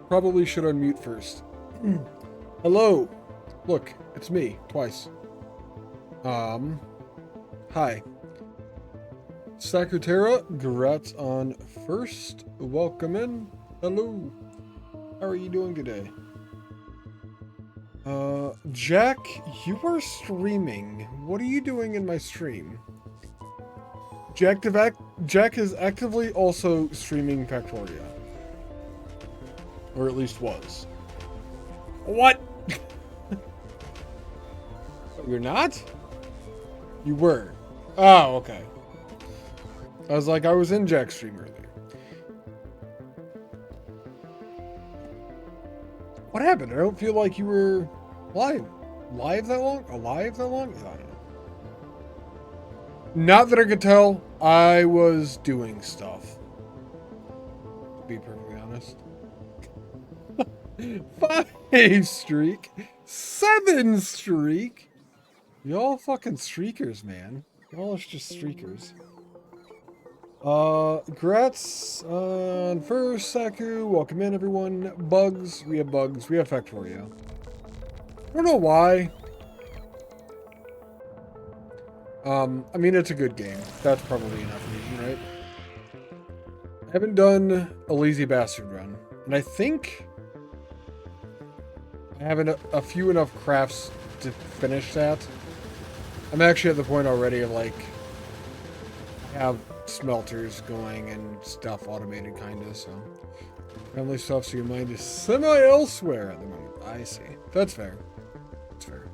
Probably should unmute first. Hello. Look, it's me, twice. Hi. Secretera, congrats on first. Welcome in. Hello. How are you doing today? Jack, you are streaming. What are you doing in my stream? Jack is actively also streaming Factorio. Or at least was. What? You're not? You were. Oh, okay. I was like, I was in Jack's stream earlier. What happened? I don't feel like you were live. Live that long? Alive that long? I don't know. Not that I could tell. I was doing stuff. To be perfectly honest. 5 streak. 7 streak. Y'all fucking streakers, man. Y'all are just streakers. Congrats on first, Saku. Welcome in, everyone. Bugs. We have bugs. We have Factorio. I don't know why. I mean, it's a good game. That's probably enough reason, right? I haven't done a lazy bastard run. And I think I have a few enough crafts to finish that. I'm actually at the point already of like, I have smelters going and stuff automated kinda, so. Family stuff, so your mind is semi-elsewhere at the moment. I see. That's fair. That's fair.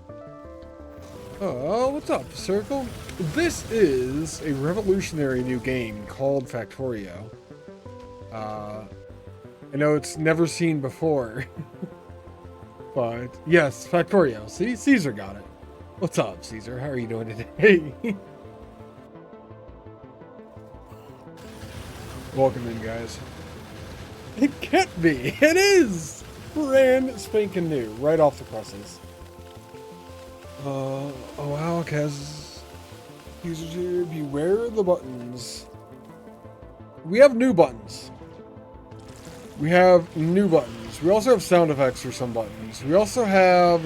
Oh, what's up, Circle? This is a revolutionary new game called Factorio. I know it's never seen before. But, yes, Factorio. See? Caesar got it. What's up, Caesar? How are you doing today? Welcome in, guys. It can't be. It is! Brand spanking new. Right off the presses. Oh, wow, Kaz. Users here, beware the buttons. We have new buttons. We have new buttons. We also have sound effects for some buttons. We also have,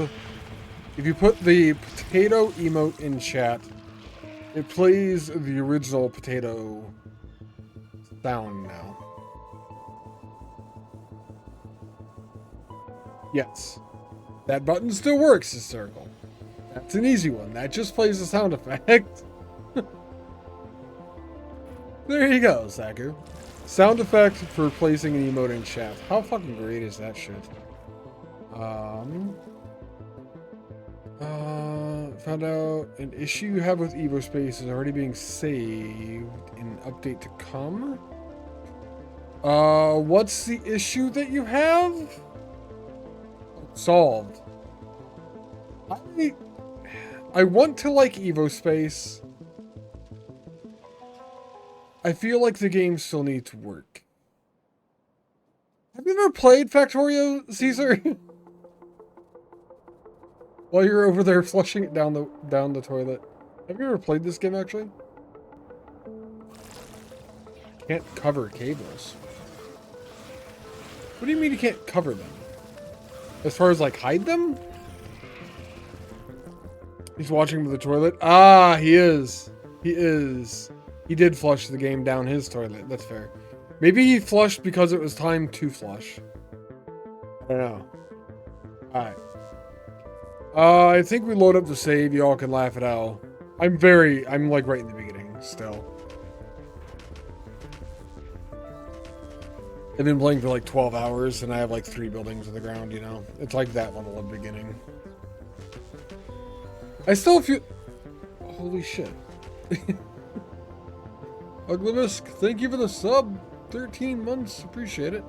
if you put the potato emote in chat, it plays the original potato sound now. Yes. That button still works, the circle. That's an easy one. That just plays the sound effect. There you go, Saku. Sound effect for placing an emote in chat. How fucking great is that shit? Found out an issue you have with Evo Space is already being saved in an update to come. What's the issue that you have? Solved. I want to like Evo Space. I feel like the game still needs work. Have you ever played Factorio, Caesar? While you're over there flushing it down the toilet. Have you ever played this game actually? Can't cover cables. What do you mean you can't cover them? As far as like hide them? He's watching with the toilet. Ah, he is. He is. He did flush the game down his toilet. That's fair. Maybe he flushed because it was time to flush. I don't know. Alright. I think we load up the save. Y'all can laugh it out. I'm like right in the beginning still. I've been playing for like 12 hours and I have like 3 buildings on the ground, you know? It's like that level of beginning. I still feel... Holy shit. Uglivisk, thank you for the sub. 13 months, appreciate it.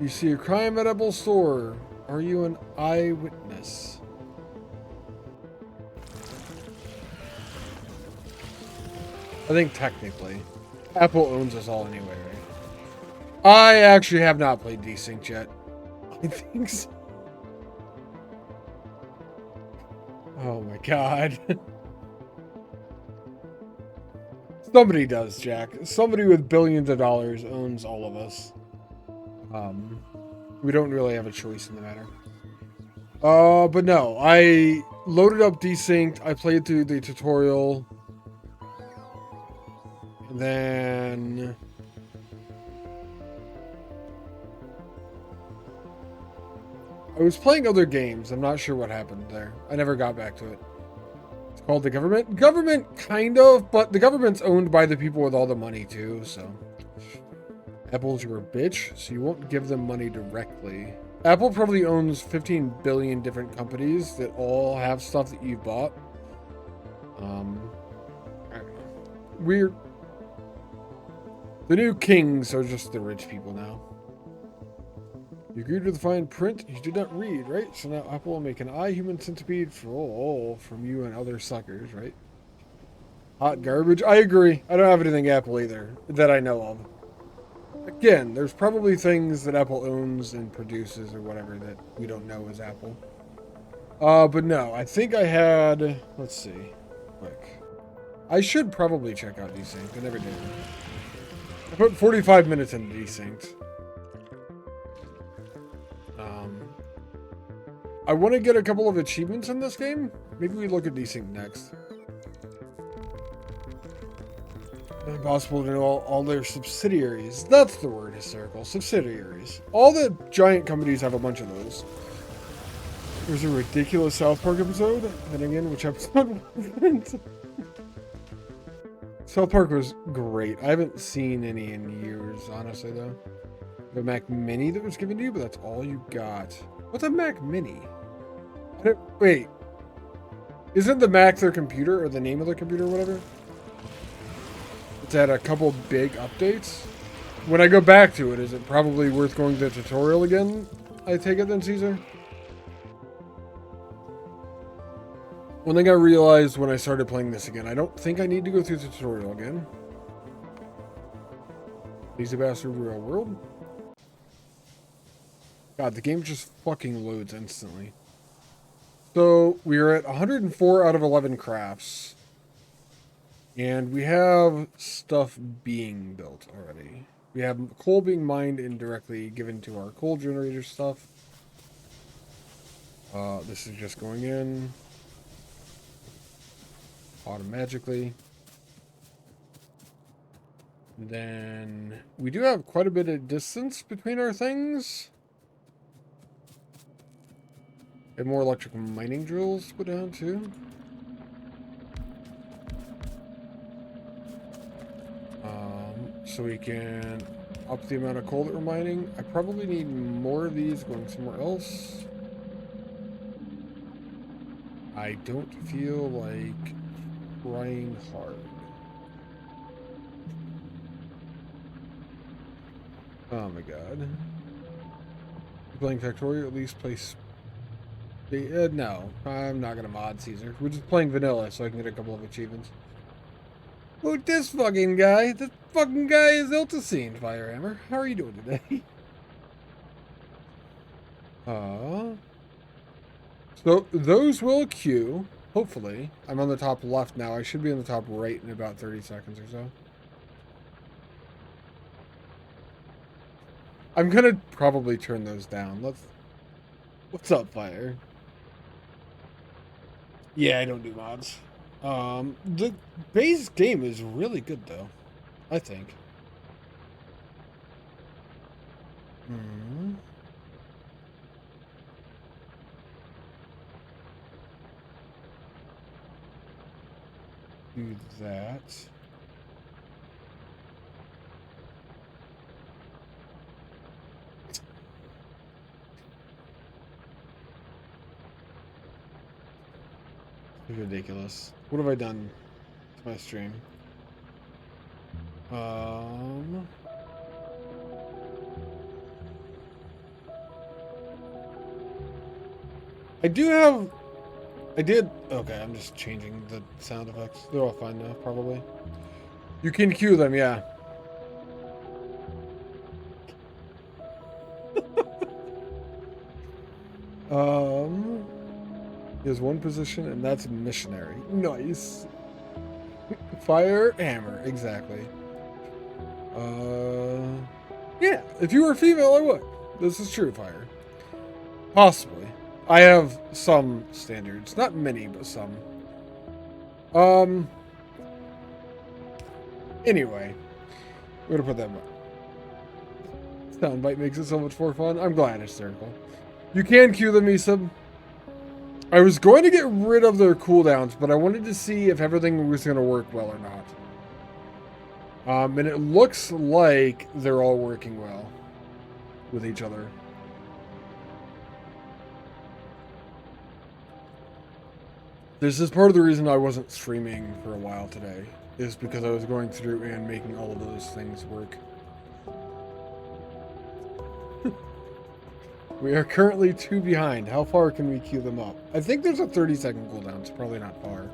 You see a crime at Apple store. Are you an eyewitness? I think technically. Apple owns us all anyway, right? I actually have not played Desync yet. I think so. Oh my god. Somebody does, Jack. Somebody with billions of dollars owns all of us. We don't really have a choice in the matter. But no, I loaded up Desynced. I played through the tutorial. And then... I was playing other games. I'm not sure what happened there. I never got back to it. It's called the government. Government, kind of, but the government's owned by the people with all the money, too, so... Apple's your bitch, so you won't give them money directly. Apple probably owns 15 billion different companies that all have stuff that you've bought. Weird. The new kings are just the rich people now. You agreed with the fine print you did not read, right? So now Apple will make an human centipede for all from you and other suckers, right? Hot garbage. I agree. I don't have anything Apple either that I know of. Again, there's probably things that Apple owns and produces or whatever that we don't know as Apple. But no, I think I had... Let's see. Quick. I should probably check out Desynced. I never did. I put 45 minutes into Desynced. I want to get a couple of achievements in this game. Maybe we look at Desynced next. Impossible to know all their subsidiaries. That's the word, hysterical. Subsidiaries. All the giant companies have a bunch of those. There's a ridiculous South Park episode. Then again, which episode was it? South Park was great. I haven't seen any in years, honestly, though. The Mac Mini that was given to you, but that's all you got. What's a Mac Mini? Wait. Isn't the Mac their computer, or the name of their computer, or whatever? It's had a couple big updates. When I go back to it, is it probably worth going to the tutorial again? I take it then, Caesar? One thing I realized when I started playing this again, I don't think I need to go through the tutorial again. Easy Bastard Real World. God, the game just fucking loads instantly. So, we are at 104 out of 11 crafts. And we have stuff being built already. We have coal being mined and directly given to our coal generator stuff. This is just going in automatically. Then we do have quite a bit of distance between our things. And more electric mining drills to put down too. So we can up the amount of coal that we're mining. I probably need more of these going somewhere else. I don't feel like trying hard. Oh my god. Playing Factorio, at least play... no, I'm not gonna mod Caesar. We're just playing vanilla so I can get a couple of achievements. Oh, this fucking guy. This fucking guy is Iltacine, Firehammer. How are you doing today? So, those will queue. Hopefully. I'm on the top left now. I should be on the top right in about 30 seconds or so. I'm gonna probably turn those down. What's up, Fire? Yeah, I don't do mods. The base game is really good, though. I think. Do that. It's ridiculous. What have I done to my stream? I did. Okay, I'm just changing the sound effects. They're all fine now, probably. You can cue them, yeah. There's one position, and that's missionary. Nice. Fire, hammer, exactly. Yeah, if you were female, I would. This is true, fire. Possibly. I have some standards. Not many, but some. Anyway. We're gonna put that back. Soundbite makes it so much more fun. I'm glad it's hysterical. You can cue them, Isab. I was going to get rid of their cooldowns, but I wanted to see if everything was going to work well or not. And it looks like they're all working well with each other. This is part of the reason I wasn't streaming for a while today, is because I was going through and making all of those things work. We are currently 2 behind. How far can we queue them up? I think there's a 30-second cooldown. It's probably not far.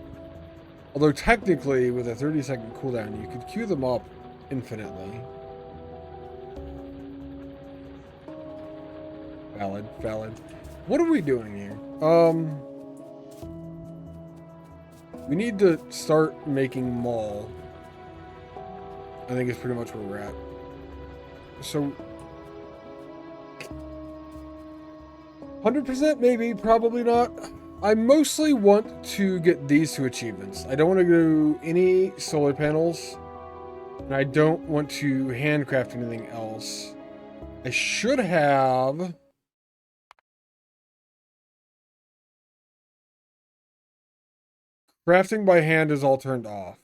Although technically, with a 30-second cooldown, you could queue them up infinitely. Valid, valid. What are we doing here? We need to start making mall. I think it's pretty much where we're at. So 100% maybe, probably not. I mostly want to get these 2 achievements. I don't want to do any solar panels, and I don't want to handcraft anything else. I should have... Crafting by hand is all turned off.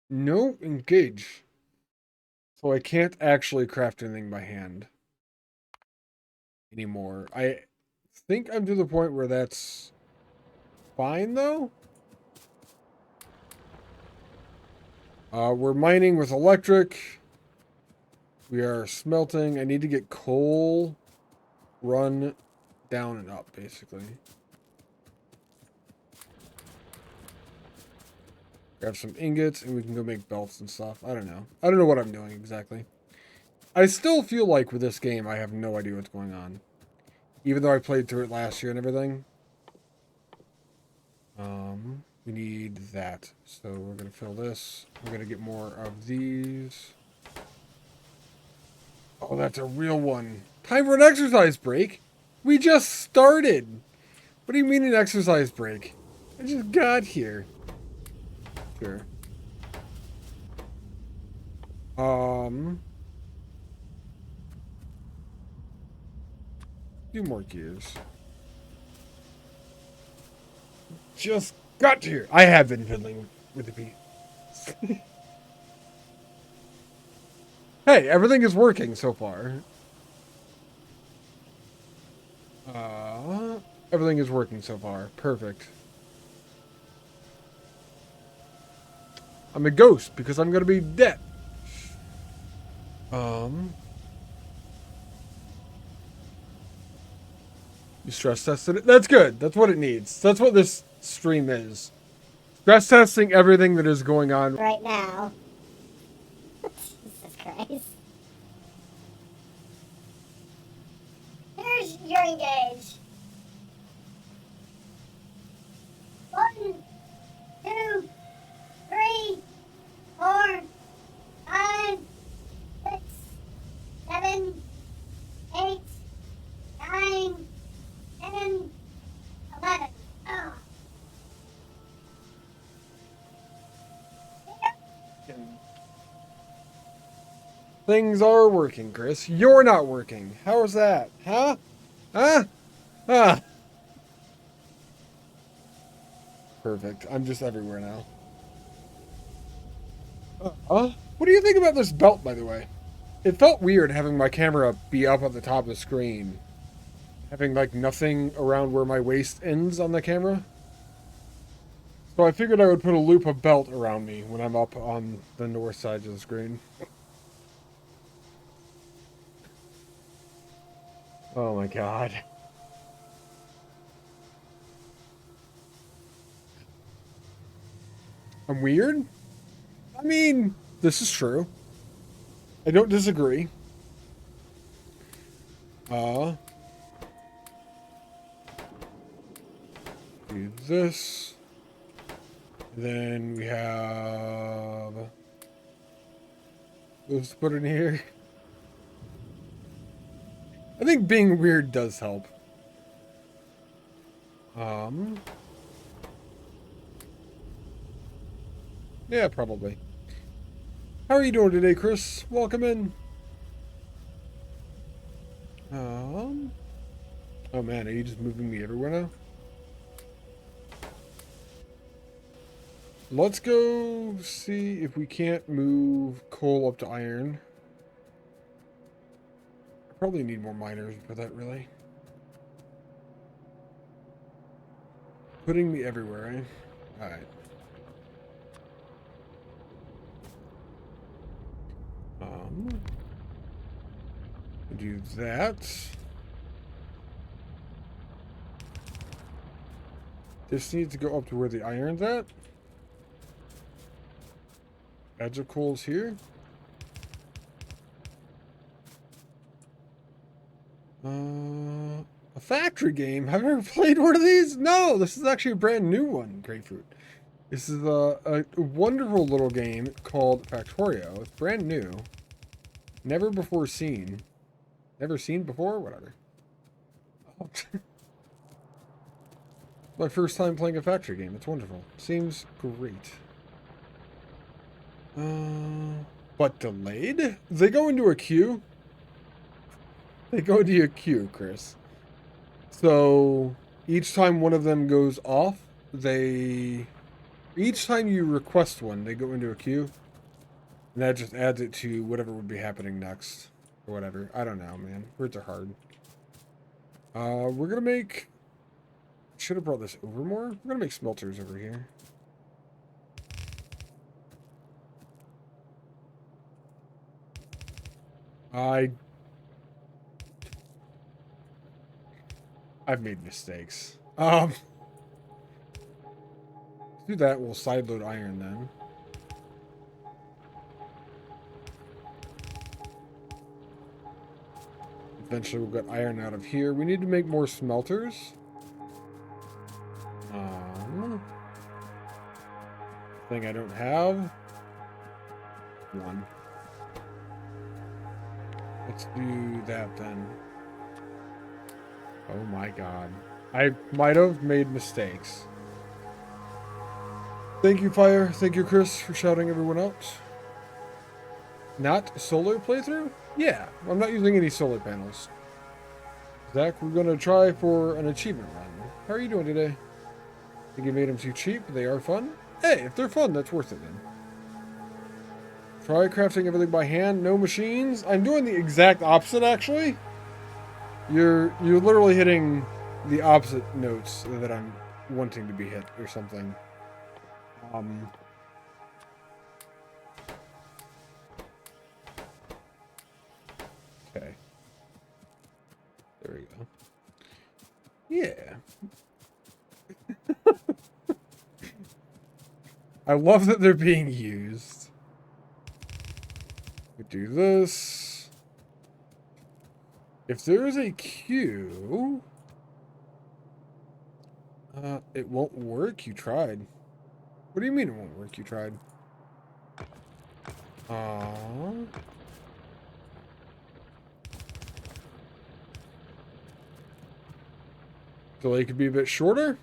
No, engage. So I can't actually craft anything by hand anymore. I think I'm to the point where that's fine, though. We're mining with electric. We are smelting. I need to get coal run down and up, basically. Grab some ingots, and we can go make belts and stuff. I don't know. I don't know what I'm doing exactly. I still feel like with this game, I have no idea what's going on. Even though I played through it last year and everything. We need that. So we're going to fill this. We're going to get more of these. Oh, that's a real one. Time for an exercise break? We just started. What do you mean an exercise break? I just got here. Sure. Few more gears. Just got here. I have been fiddling with the beat. Hey, everything is working so far. Everything is working so far. Perfect. I'm a ghost because I'm gonna be dead. You stress tested it? That's good. That's what it needs. That's what this stream is. Stress testing everything that is going on right now. Jesus Christ. Here's your engage. 1, 2, 3, 4, 5, 6, 7, 8, 9, 10, 11. Oh. Things are working, Chris. You're not working. How is that? Huh? Huh? Ah. Perfect. I'm just everywhere now. What do you think about this belt, by the way? It felt weird having my camera be up at the top of the screen. having like nothing around where my waist ends on the camera. So I figured I would put a loop of belt around me when I'm up on the north side of the screen. Oh my god. I'm weird? I mean, this is true. I don't disagree. Do this. Then we have those to put in here. I think being weird does help. Yeah, probably. How are you doing today, Chris? Welcome in. Oh man, are you just moving me everywhere now? Let's go see if we can't move coal up to iron. I probably need more miners for that, really. Putting me everywhere, eh? Alright. Do that. This needs to go up to where the iron's at. Edge of coal's here. A factory game. Have you ever played one of these? No, this is actually a brand new one, Grapefruit. This is a wonderful little game called Factorio. It's brand new. Never before seen. Never seen before? Whatever. Oh. My first time playing a factory game. It's wonderful. Seems great. But delayed? They go into a queue? They go into a queue, Chris. So each time one of them goes off, each time you request one, they go into a queue. And that just adds it to whatever would be happening next. Or whatever. I don't know, man. Words are hard. We're gonna make... Should have brought this over more. We're gonna make smelters over here. I've made mistakes. Do that. We'll sideload iron then. Eventually we'll get iron out of here. We need to make more smelters. Thing I don't have. One. Let's do that then. Oh my god. I might have made mistakes. Thank you, Fire. Thank you, Chris, for shouting everyone out. Not solar playthrough? Yeah, I'm not using any solar panels. Zach, we're gonna try for an achievement run. How are you doing today? Think you made them too cheap? They are fun? Hey, if they're fun, that's worth it then. Try crafting everything by hand, no machines. I'm doing the exact opposite, actually. You're literally hitting the opposite notes that I'm wanting to be hit or something. Okay. There we go. Yeah. I love that they're being used. We do this. If there is a queue... it won't work? You tried. What do you mean it won't work? You tried. Delay could be a bit shorter.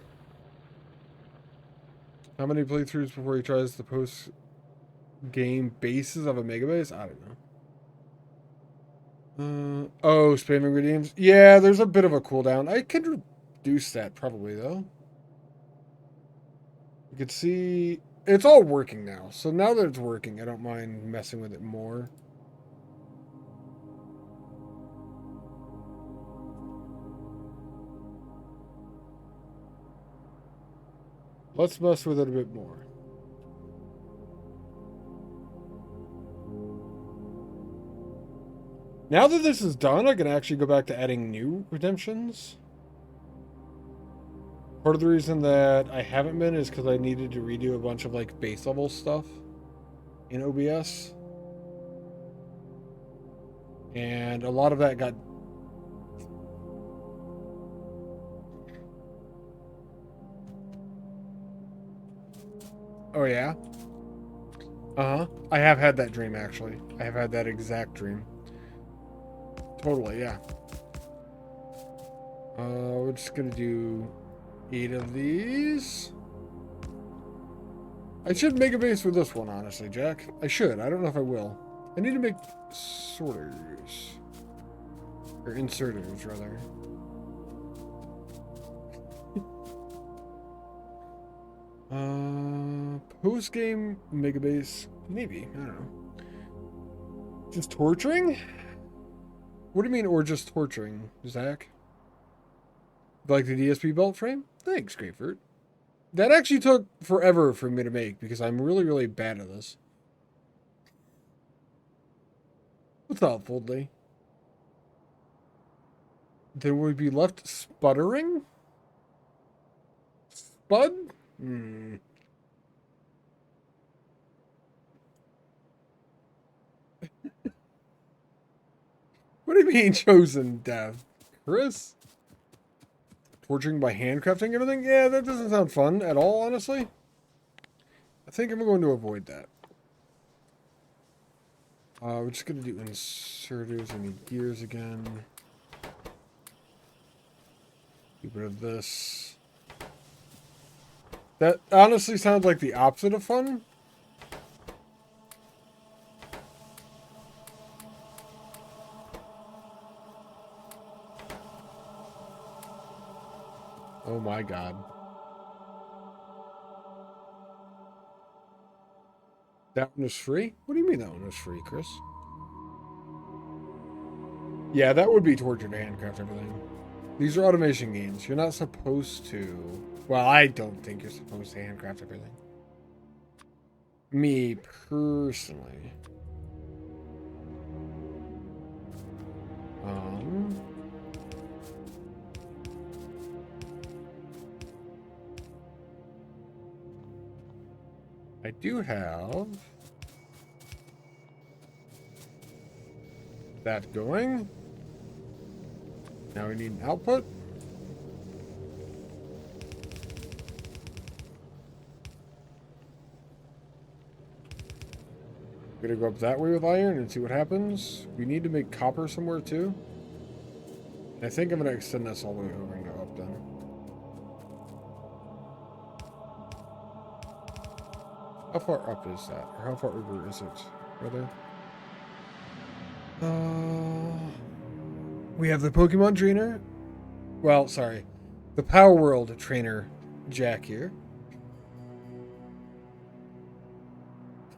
How many playthroughs before he tries to post game bases of a megabase? I don't know. Oh, spamming redeems. Yeah, there's a bit of a cooldown. I could reduce that probably though. You can see it's all working now. So now that it's working, I don't mind messing with it more. Let's mess with it a bit more. Now that this is done, I can actually go back to adding new redemptions. Part of the reason that I haven't been is because I needed to redo a bunch of like base level stuff in OBS. And a lot of that got... Oh yeah? Uh-huh. I have had that dream, actually. I have had that exact dream. Totally, yeah. We're just gonna do 8 of these. I should make a base with this one, honestly, Jack. I should. I don't know if I will. I need to make sorters. Or inserters, rather. Post-game megabase? Maybe. I don't know. Just torturing? What do you mean, or just torturing, Zach? Like the DSP belt frame? Thanks, Grapefruit. That actually took forever for me to make because I'm really, really bad at this. What's up, Foldley? Then would be left sputtering? Spud? Hmm. What do you mean chosen death? Chris? Torturing by handcrafting everything? Yeah, that doesn't sound fun at all, honestly. I think I'm going to avoid that. We're just going to do inserters. I need gears again. Get rid of this. That honestly sounds like the opposite of fun. Oh my god. That one is free? What do you mean that one was free, Chris? Yeah, that would be torture to handcraft everything. These are automation games. You're not supposed to... Well, I don't think you're supposed to handcraft everything. Me, personally. I do have that going. Now we need an output. We're gonna go up that way with iron and see what happens. We need to make copper somewhere too. And I think I'm gonna extend this all the way over and go up then. How far up is that? Or how far over is it, brother? We have the Pokemon trainer. Well, sorry. The Power World trainer, Jack here.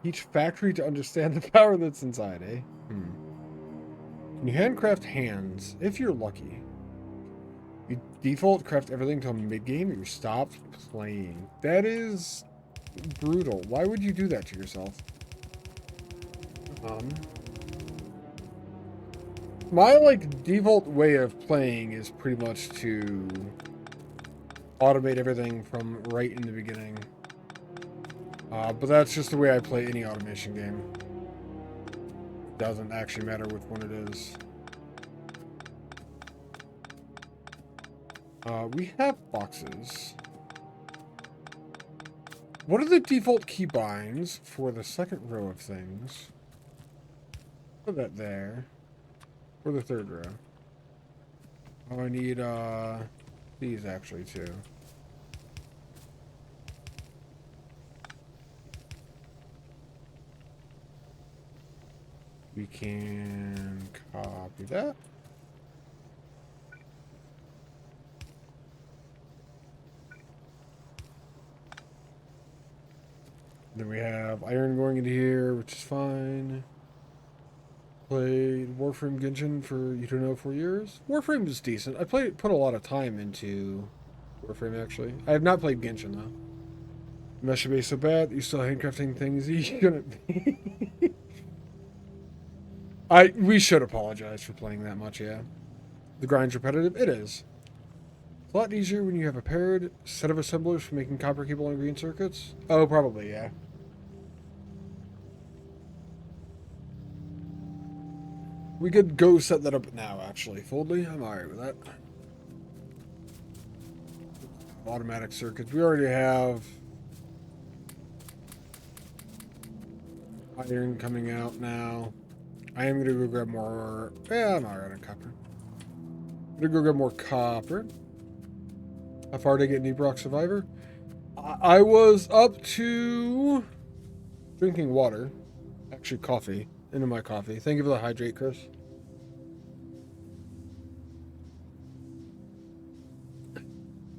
Teach Factory to understand the power that's inside, eh? Can you handcraft hands? If you're lucky. You default craft everything till mid-game, you're stopped playing. That is... brutal. Why would you do that to yourself? My, like, default way of playing is pretty much to automate everything from right in the beginning. But that's just the way I play any automation game. Doesn't actually matter which one it is. We have boxes. What are the default keybinds for the second row of things? Put that there. For the third row. Oh, I need, these actually, too. We can copy that. Then we have iron going into here, which is fine. Played Warframe Genshin for, you don't know, 4 years. Warframe is decent. I put a lot of time into Warframe, actually. I have not played Genshin, though. Mess should be so bad that you still handcrafting things you shouldn't be. We should apologize for playing that much, yeah. The grind's repetitive? It is. It's a lot easier when you have a paired set of assemblers for making copper cable and green circuits. Oh, probably, yeah. We could go set that up now, actually. Foldly, I'm alright with that. Automatic circuits. We already have iron coming out now. I am gonna go grab more. Yeah, I'm alright on copper. I'm gonna go grab more copper. How far did I get in Brock Survivor? I was up to drinking water. Actually, coffee. Into my coffee. Thank you for the hydrate, Chris.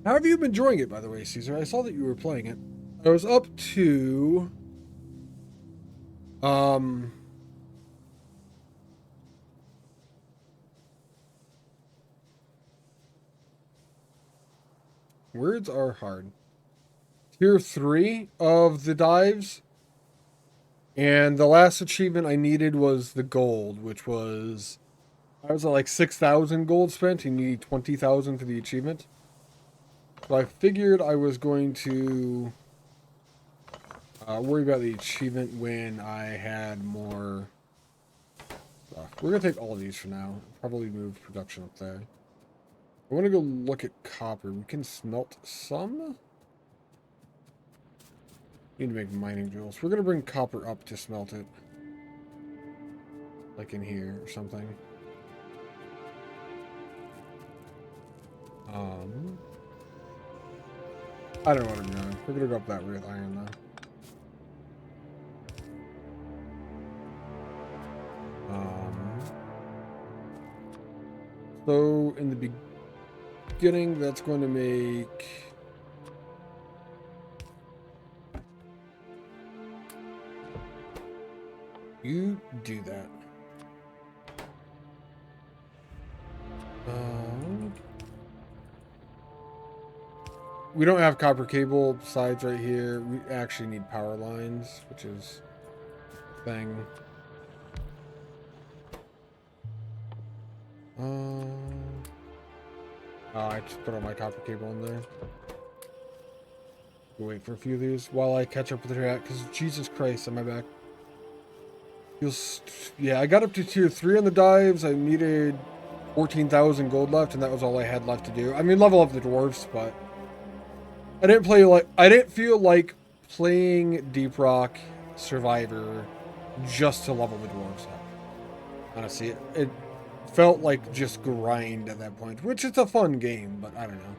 How have you been enjoying it, by the way, Caesar? I saw that you were playing it. I was up to... Words are hard. Tier 3 of the dives. And the last achievement I needed was the gold, which was... I was at like 6,000 gold spent, and you need 20,000 for the achievement. So I figured I was going to worry about the achievement when I had more stuff. We're going to take all of these for now. Probably move production up there. I want to go look at copper. We can smelt some. Need to make mining jewels. We're going to bring copper up to smelt it. Like in here or something. I don't know what I'm doing. We're going to go up that way with iron though. So in the beginning, that's going to make... You do that. We don't have copper cable sides right here. We actually need power lines, which is a thing. I just put all my copper cable in there. We'll wait for a few of these while I catch up with the chat, because Jesus Christ, am I back? Yeah, I got up to tier 3 on the dives. I needed 14,000 gold left, and that was all I had left to do. I mean, level up the dwarves, but I didn't feel like playing Deep Rock Survivor just to level the dwarves up. Honestly, it felt like just grind at that point, which is a fun game, but I don't know.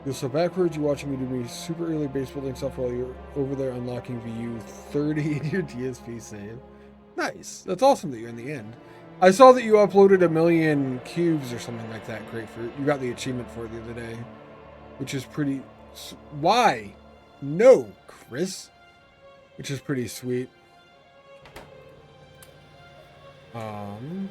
You're so backwards, you're watching me do me super early base building stuff while you're over there unlocking VU 30 in your DSP save. Nice. That's awesome that you're in the end. I saw that you uploaded 1 million cubes or something like that, Grapefruit. You got the achievement for it the other day, which is pretty... Why? No, Chris. Which is pretty sweet. Fine.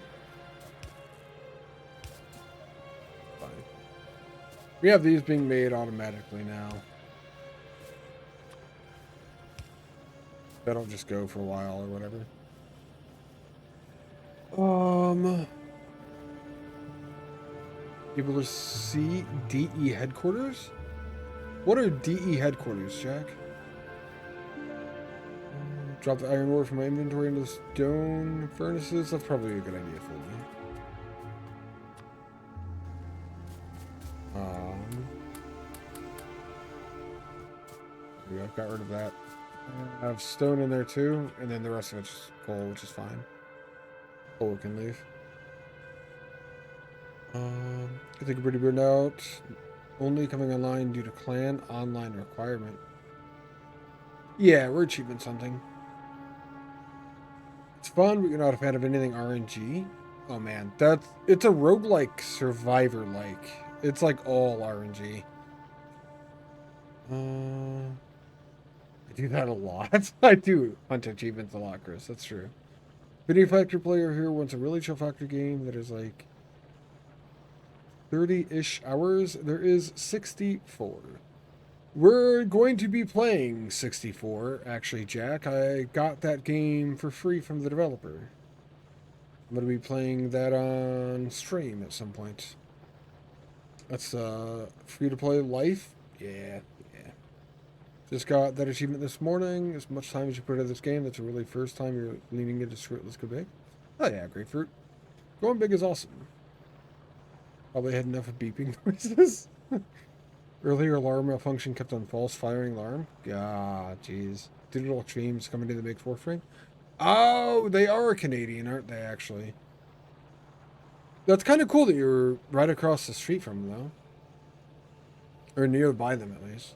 We have these being made automatically now. That'll just go for a while or whatever. Able to see DE headquarters? What are DE headquarters, Jack? Drop the iron ore from my inventory into the stone furnaces. That's probably a good idea for me. I've got rid of that. I have stone in there too, and then the rest of it's coal, which is fine. Coal can leave. I think pretty burned out. Only coming online due to clan online requirement. Yeah, we're achievement hunting. It's fun, but you're not a fan of anything RNG. Oh man, it's a roguelike survivor-like. It's like all RNG. I do that a lot. I do hunt achievements a lot, Chris. That's true. Video Factor player here wants a really chill Factor game that is like 30-ish hours. There is 64. We're going to be playing 64, actually, Jack. I got that game for free from the developer. I'm going to be playing that on stream at some point. That's free to play life. Yeah. Just got that achievement this morning. As much time as you put into this game, that's the really first time you're leaning into script. Let's go big. Oh yeah, grapefruit. Going big is awesome. Probably had enough of beeping noises. Earlier alarm malfunction kept on false firing alarm. Ah, jeez. Digital Dreams coming to the Big Four frame. Oh, they are Canadian, aren't they, actually? That's kind of cool that you're right across the street from them, though. Or nearby them, at least.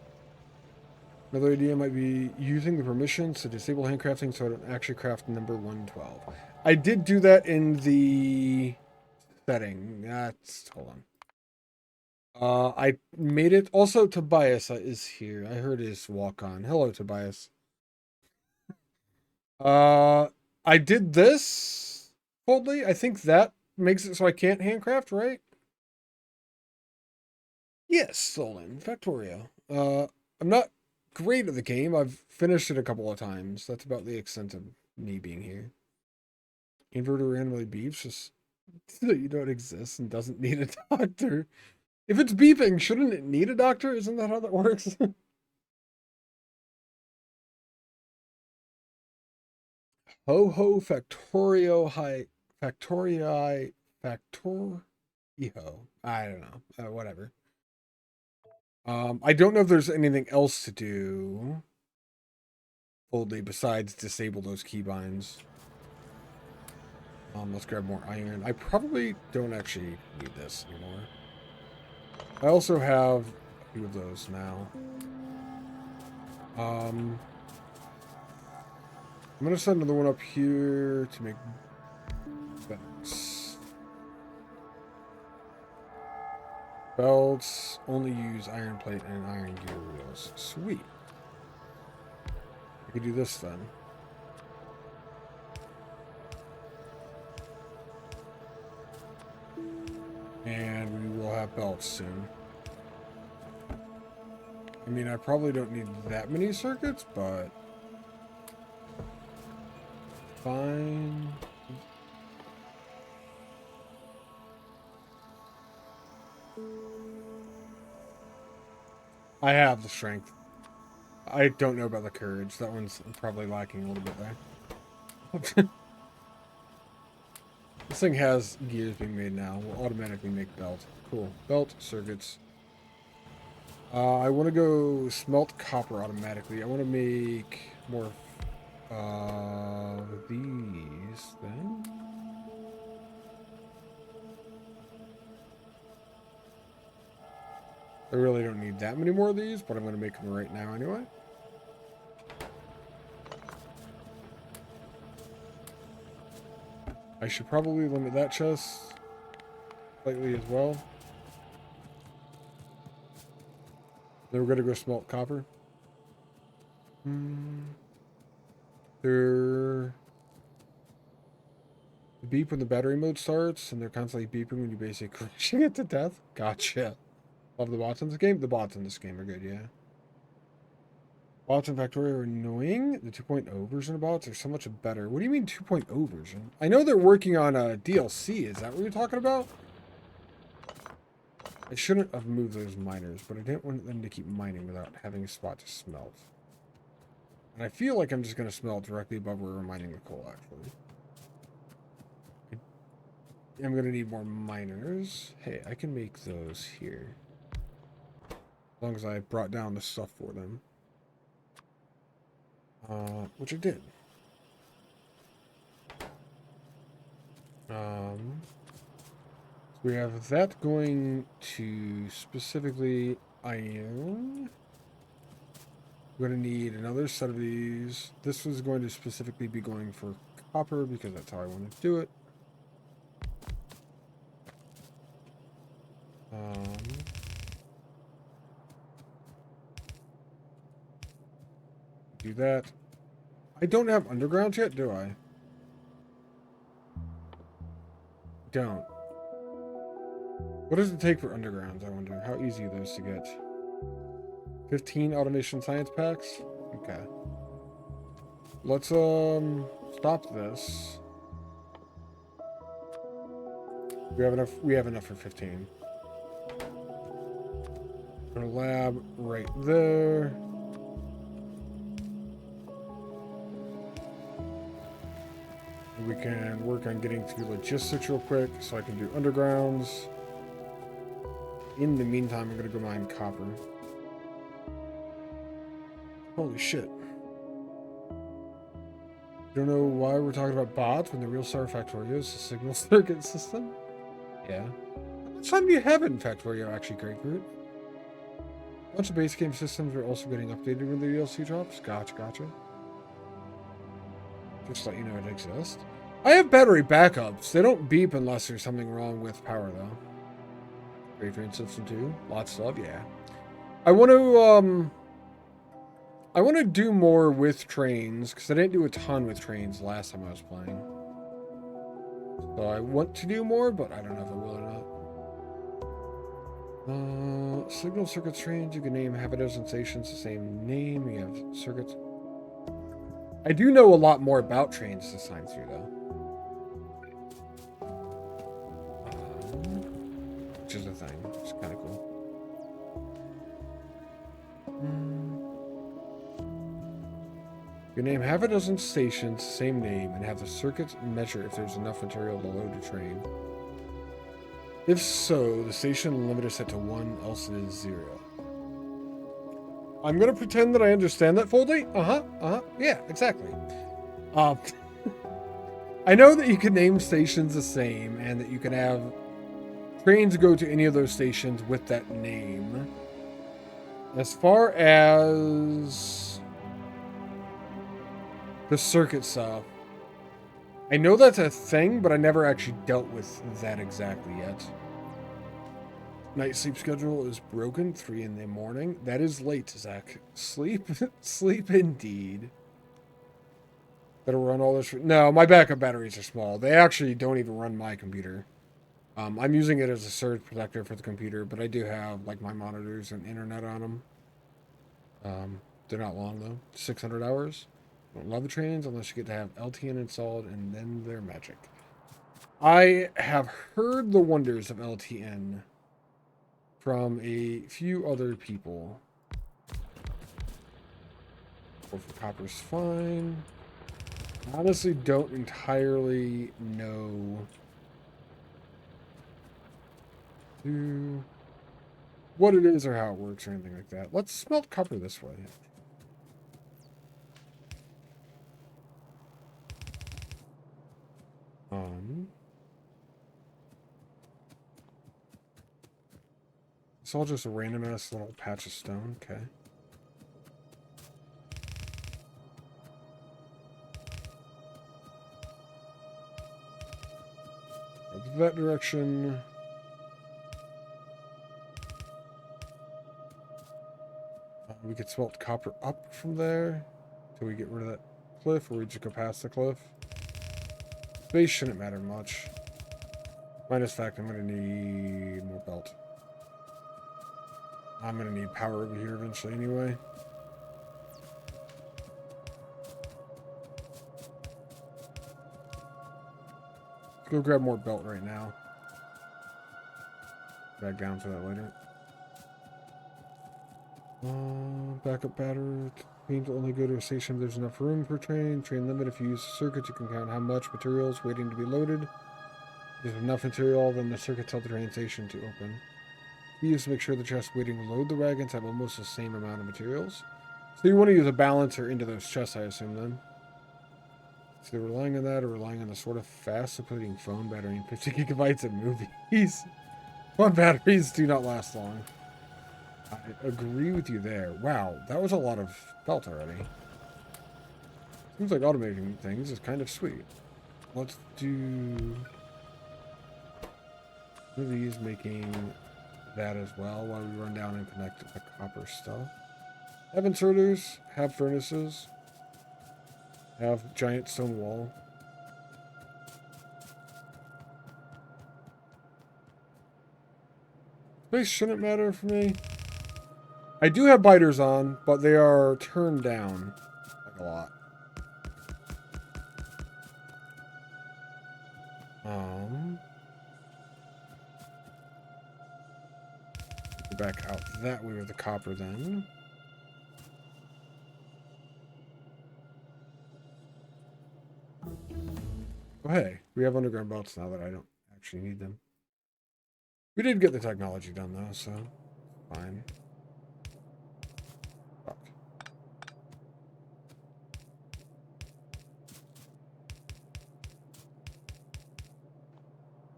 Another idea might be using the permissions to disable handcrafting so I don't actually craft number 112. I did do that in the setting. That's... Hold on. I made it. Also, Tobias is here. I heard his walk on. Hello, Tobias. Uh, I did this boldly. I think that makes it so I can't handcraft, right? Yes, stolen. Factorio. I'm not great at the game. I've finished it a couple of times. That's about the extent of me being here. Inverter randomly beeps just so you don't exist and doesn't need a doctor. If it's beeping, shouldn't it need a doctor? Isn't that how that works? Ho ho Factorio hi Factorii Factorio. I don't know. Whatever. I don't know if there's anything else to do boldly besides disable those keybinds. Let's grab more iron. I probably don't actually need this anymore. I also have a few of those now. I'm gonna send another one up here to make belts. Belts only use iron plate and iron gear wheels. Sweet. I could do this then. And we will have belts soon. I mean, I probably don't need that many circuits, but fine. I have the strength. I don't know about the courage. That one's probably lacking a little bit there. This thing has gears being made now. We'll automatically make belt. Cool. Belt, circuits. I want to go smelt copper automatically. I want to make more these then. I really don't need that many more of these, but I'm going to make them right now anyway. I should probably limit that chest slightly as well. Then we're going to go smelt copper. They're... The beep when the battery mode starts, and they're constantly beeping when you basically crashing it to death. Gotcha. Love the bots in this game? The bots in this game are good, yeah. Bots in Factorio are annoying. The 2.0 version of bots are so much better. What do you mean 2.0 version? I know they're working on a DLC. Is that what you're talking about? I shouldn't have moved those miners, but I didn't want them to keep mining without having a spot to smelt. And I feel like I'm just going to smelt directly above where we're mining the coal, actually. I'm going to need more miners. Hey, I can make those here. As long as I brought down the stuff for them. Which I did. So we have that going to specifically iron. We're going to need another set of these. This was going to specifically be going for copper because that's how I want to do it. Do that. I don't have undergrounds yet, do I? Don't. What does it take for undergrounds, I wonder? How easy are those to get? 15 automation science packs. Okay. Let's stop this. We have enough. We have enough for 15. Our lab right there. We can work on getting through logistics real quick so I can do undergrounds. In the meantime, I'm gonna go mine copper. Holy shit. You don't know why we're talking about bots when the real star of Factorio is the signal circuit system? Yeah. How much time do you have in Factorio, actually, Grapefruit? A bunch of base game systems are also getting updated when the DLC drops. Gotcha. Just let you know it exists. I have battery backups. They don't beep unless there's something wrong with power, though. Great train system too. Lots of love, yeah. I want to do more with trains because I didn't do a ton with trains last time I was playing. So I want to do more, but I don't know if I will or not. Signal circuits trains. You can name half a dozen stations the same name. You have circuits. I do know a lot more about trains this time through, though. Which is a thing. It's kind of cool. You name half a dozen stations, same name, and have the circuits measure if there's enough material to load a train. If so, the station limit is set to 1, else it is 0. I'm gonna pretend that I understand that, Foldy. Yeah, exactly. I know that you can name stations the same, and that you can have trains go to any of those stations with that name. As far as the circuit stuff, I know that's a thing, but I never actually dealt with that exactly yet. Night sleep schedule is broken, 3 in the morning. That is late, Zach. Sleep? Sleep indeed. Better run all this. No, my backup batteries are small. They actually don't even run my computer. I'm using it as a surge protector for the computer, but I do have like my monitors and internet on them. They're not long though. 600 hours. Don't love the trains unless you get to have LTN installed, and then they're magic. I have heard the wonders of LTN from a few other people. Copper's fine. I honestly don't entirely know what it is or how it works or anything like that. Let's smelt copper this way. It's all just a random ass little patch of stone. Okay. Go that direction. We could smelt copper up from there till we get rid of that cliff, or we just go past the cliff. Space shouldn't matter much. Minus fact, I'm going to need more belt. I'm going to need power over here eventually anyway. Let's go grab more belt right now. Back down for that later. Backup battery. Trains only go to a station if there's enough room per train. Train limit. If you use the circuit, you can count how much material is waiting to be loaded. If there's enough material, then the circuit tells the train station to open. You use to make sure the chests waiting to load the wagons have almost the same amount of materials. So you want to use a balancer into those chests, I assume, then. So relying on that or relying on the sort of fast putting phone battery and 50 gigabytes of movies. Phone batteries do not last long. I agree with you there. Wow, that was a lot of belt already. Seems like automating things is kind of sweet. Let's do one of these, making that as well while we run down and connect the copper stuff. Have inserters, have furnaces, have giant stone wall. Space shouldn't matter for me. I do have biters on, but they are turned down like a lot. Go back out that way with the copper then. Oh hey, we have underground belts now that I don't actually need them. We did get the technology done though, so fine. Fuck.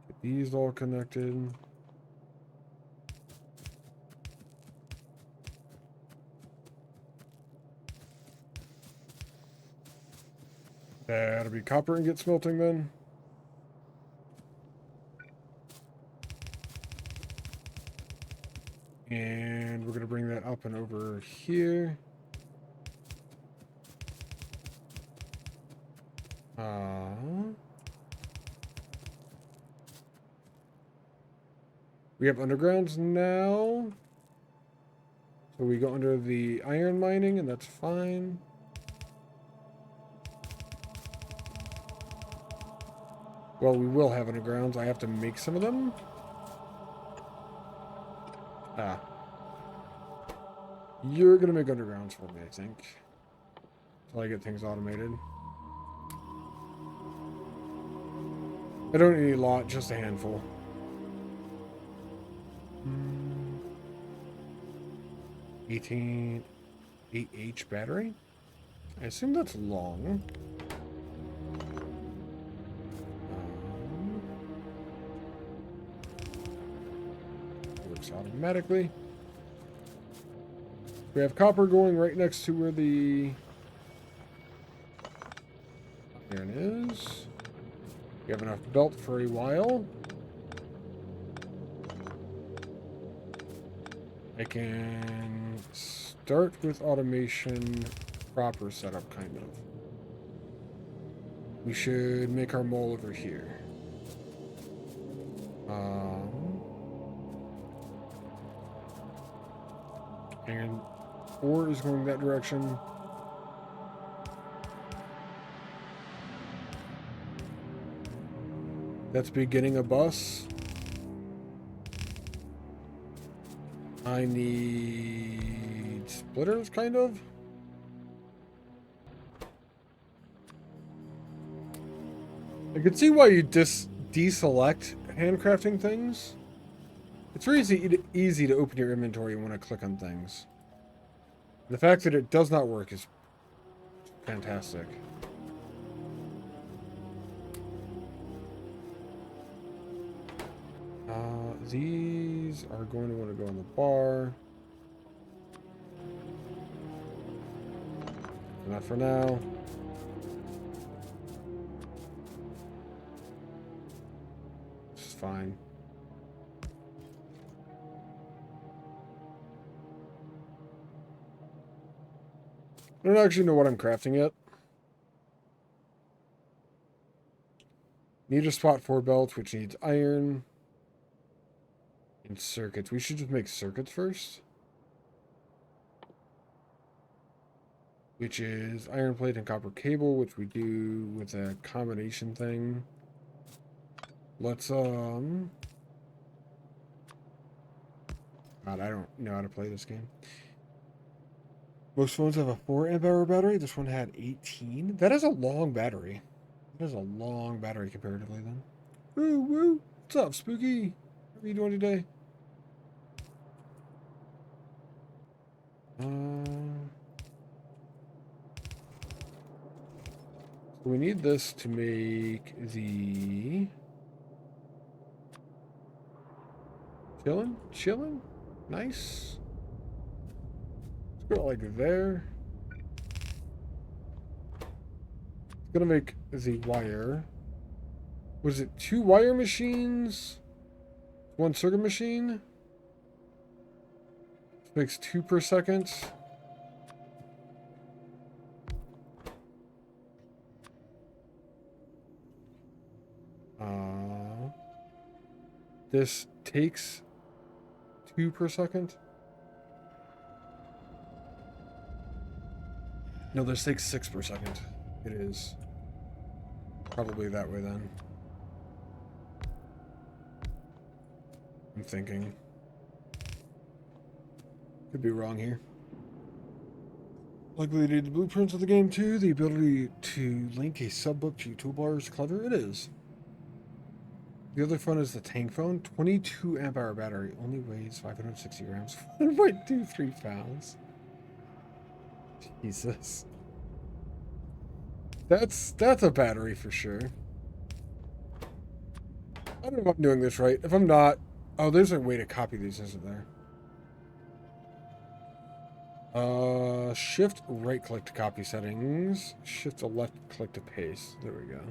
Get these all connected. That'll be copper and get smelting then. And we're going to bring that up and over here. We have undergrounds now. So we go under the iron mining, and that's fine. Well, we will have undergrounds. I have to make some of them. Ah. You're going to make undergrounds for me, I think. Until I get things automated. I don't need a lot, just a handful. 18 8H battery? I assume that's long. Works automatically. We have copper going right next to where the iron is. We have enough belt for a while. I can start with automation proper setup, kind of. We should make our mole over here. And ore is going that direction. That's beginning a bus. I need splitters, kind of. I can see why you deselect handcrafting things. It's really easy to open your inventory when I click on things. The fact that it does not work is fantastic. These are going to want to go in the bar. Not for now. This is fine. I don't actually know what I'm crafting yet. Need a spot 4 belt, which needs iron. And circuits. We should just make circuits first. Which is iron plate and copper cable, which we do with a combination thing. Let's, God, I don't know how to play this game. Most phones have a 4 amp hour battery. This one had 18. That is a long battery. That is a long battery comparatively then. Woo, woo. What's up, Spooky? How are you doing today? We need this to make the chillin', nice. Let's go like there. It's gonna make the wire. Was it 2 wire machines? 1 circuit machine? This makes 2 per second. This takes 2 per second. No, this takes 6 per second. It is. Probably that way then. I'm thinking. Could be wrong here. Likely to need the blueprints of the game too. The ability to link a subbook to your toolbar is clever. It is. The other phone is the tank phone. 22 amp hour battery. Only weighs 560 grams. 1.23 pounds. Jesus. That's a battery for sure. I don't know if I'm doing this right. If I'm not... Oh, there's a way to copy these, isn't there? Shift right click to copy settings. Shift left click to paste. There we go.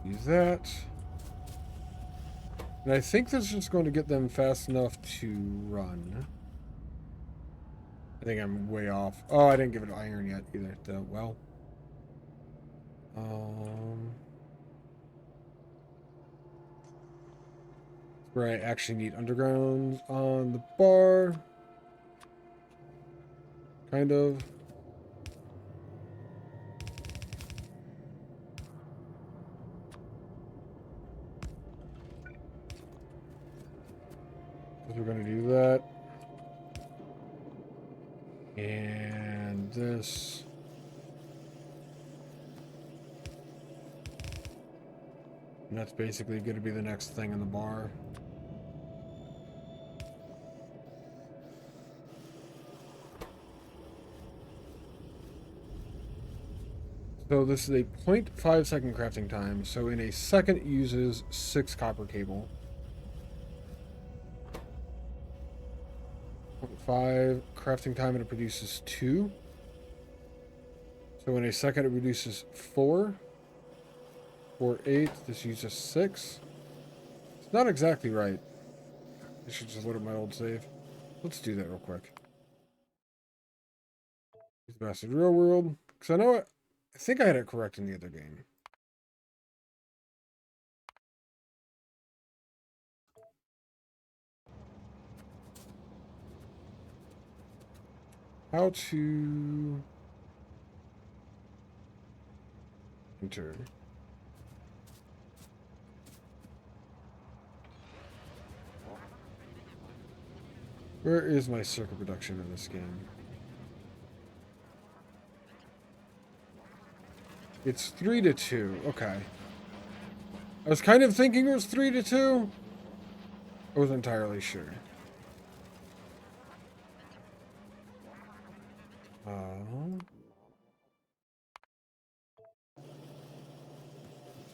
Use that. And I think this is just going to get them fast enough to run. I think I'm way off. Oh, I didn't give it iron yet either. Well. Where I actually need underground on the bar. Kind of. We're going to do that. And this. And that's basically going to be the next thing in the bar. So this is a 0.5 second crafting time. So in a second it uses 6 copper cable. 0.5 crafting time and it produces 2. So in a second it reduces 4. 4, 8. This uses 6. It's not exactly right. I should just load up my old save. Let's do that real quick. Use the Bastard Real World. Because I know I think I had it correct in the other game. How to enter. Where is my circuit production in this game? It's 3 to 2. Okay. I was kind of thinking it was 3 to 2. I wasn't entirely sure.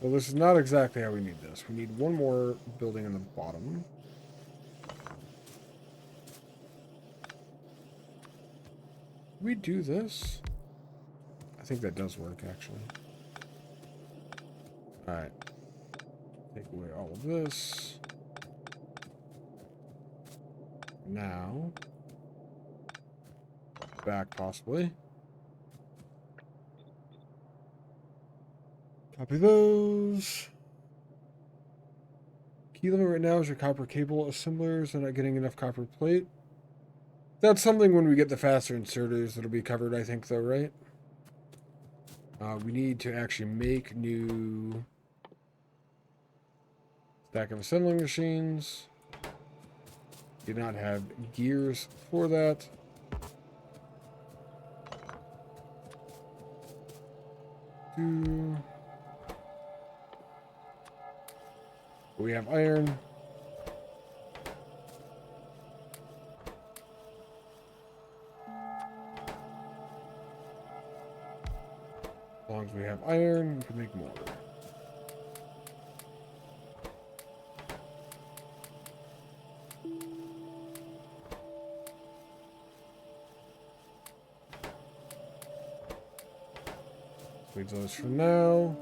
So this is not exactly how we need this. We need one more building in the bottom. We do this? I think that does work, actually. Alright. Take away all of this. Now. Back, possibly. Copy those. Key limit right now is your copper cable assemblers. They're not getting enough copper plate. That's something when we get the faster inserters that'll be covered, I think, though, right? We need to actually make new stack of assembling machines. Do not have gears for that. We have iron. As long as we have iron, we can make more. Leave those for now.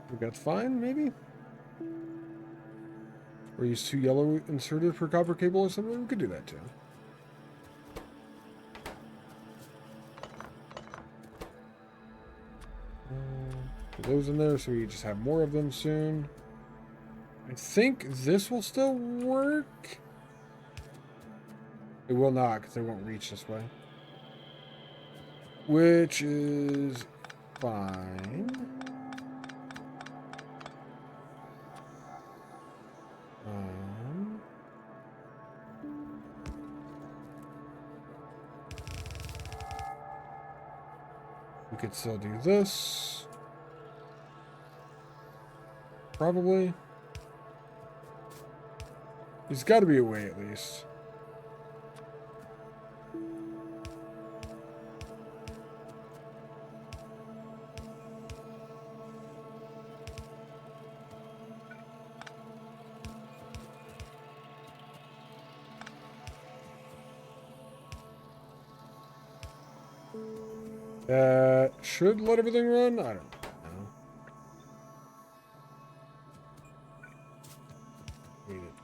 I think that's fine, maybe? Or use 2 yellow inserted per copper cable or something? We could do that too. Put those in there so we just have more of them soon. I think this will still work. It will not, because they won't reach this way. Which is fine. We could still do this. Probably. There's got to be a way at least. That should let everything run? I don't know.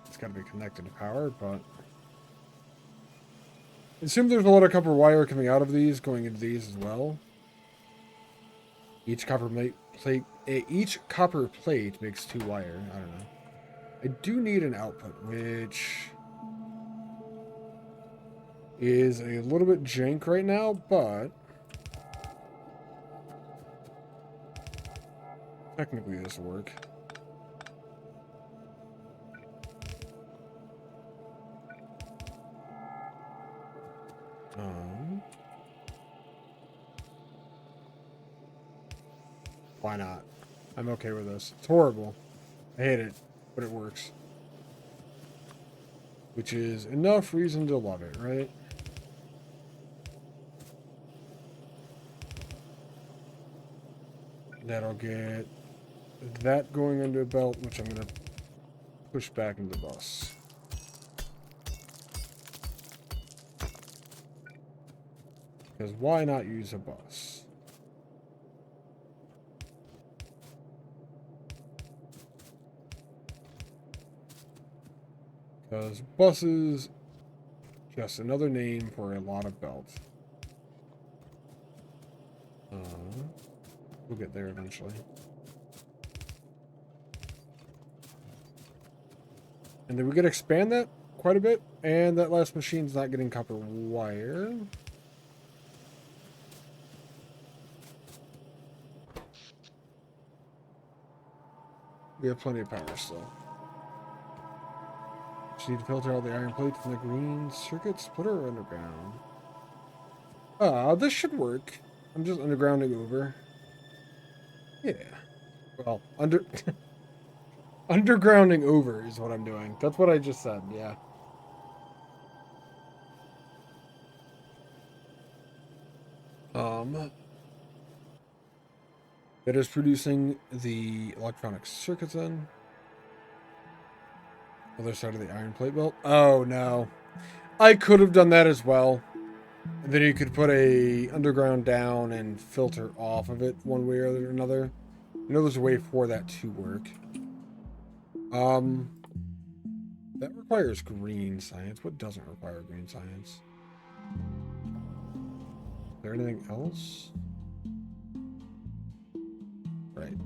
It's got to be connected to power, but... I assume there's a lot of copper wire coming out of these, going into these as well. Each copper plate makes 2 wire. I don't know. I do need an output, which is a little bit jank right now, but technically this will work. Why not? I'm okay with this. It's horrible. I hate it, but it works. Which is enough reason to love it, right? That'll get that going into a belt, which I'm going to push back into the bus. Because why not use a bus? Because buses, just another name for a lot of belts. We'll get there eventually. And then we could expand that quite a bit. And that last machine's not getting copper wire. We have plenty of power still. Just need to filter out the iron plate from the green circuit splitter underground. This should work. I'm just undergrounding over. Yeah. Well, undergrounding over is what I'm doing. That's what I just said, yeah. That is producing the electronic circuits in. Other side of the iron plate belt. Oh, no. I could have done that as well. And then you could put a underground down and filter off of it one way or another. I know there's a way for that to work. That requires green science. What doesn't require green science? Is there anything else? Right.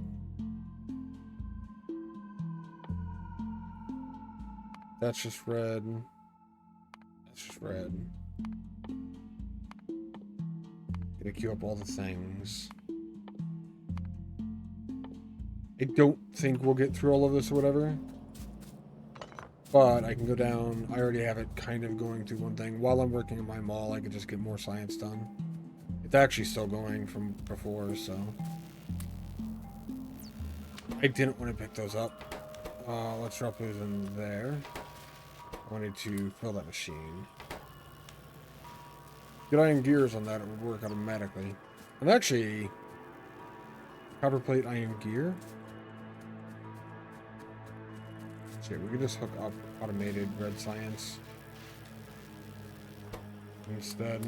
That's just red. That's just red. Gonna queue up all the things. I don't think we'll get through all of this or whatever. But I can go down. I already have it kind of going through one thing. While I'm working at my mall, I could just get more science done. It's actually still going from before, so. I didn't want to pick those up. Let's drop those in there. I wanted to fill that machine. Get iron gears on that, it would work automatically. And actually, copper plate iron gear. So we could just hook up automated red science instead.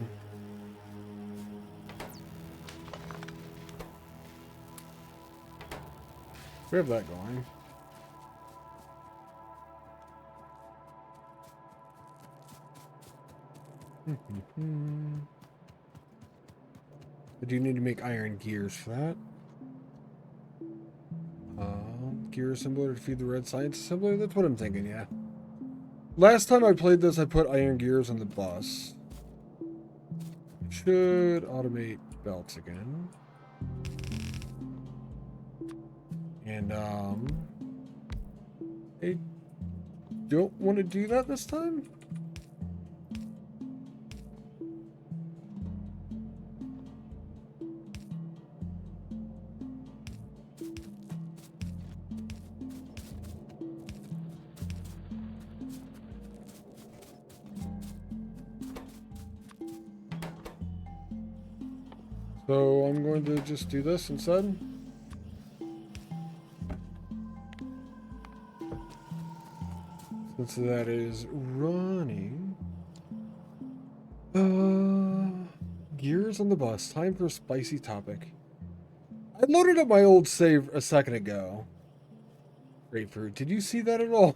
We have that going. I do need to make iron gears for that. Gear assembler to feed the red science assembler? That's what I'm thinking, yeah. Last time I played this, I put iron gears on the bus. Should automate belts again. And, I don't want to do that this time. So I'm going to just do this instead. Since that is running. Gears on the bus. Time for a spicy topic. I loaded up my old save a second ago. Grapefruit. Did you see that at all?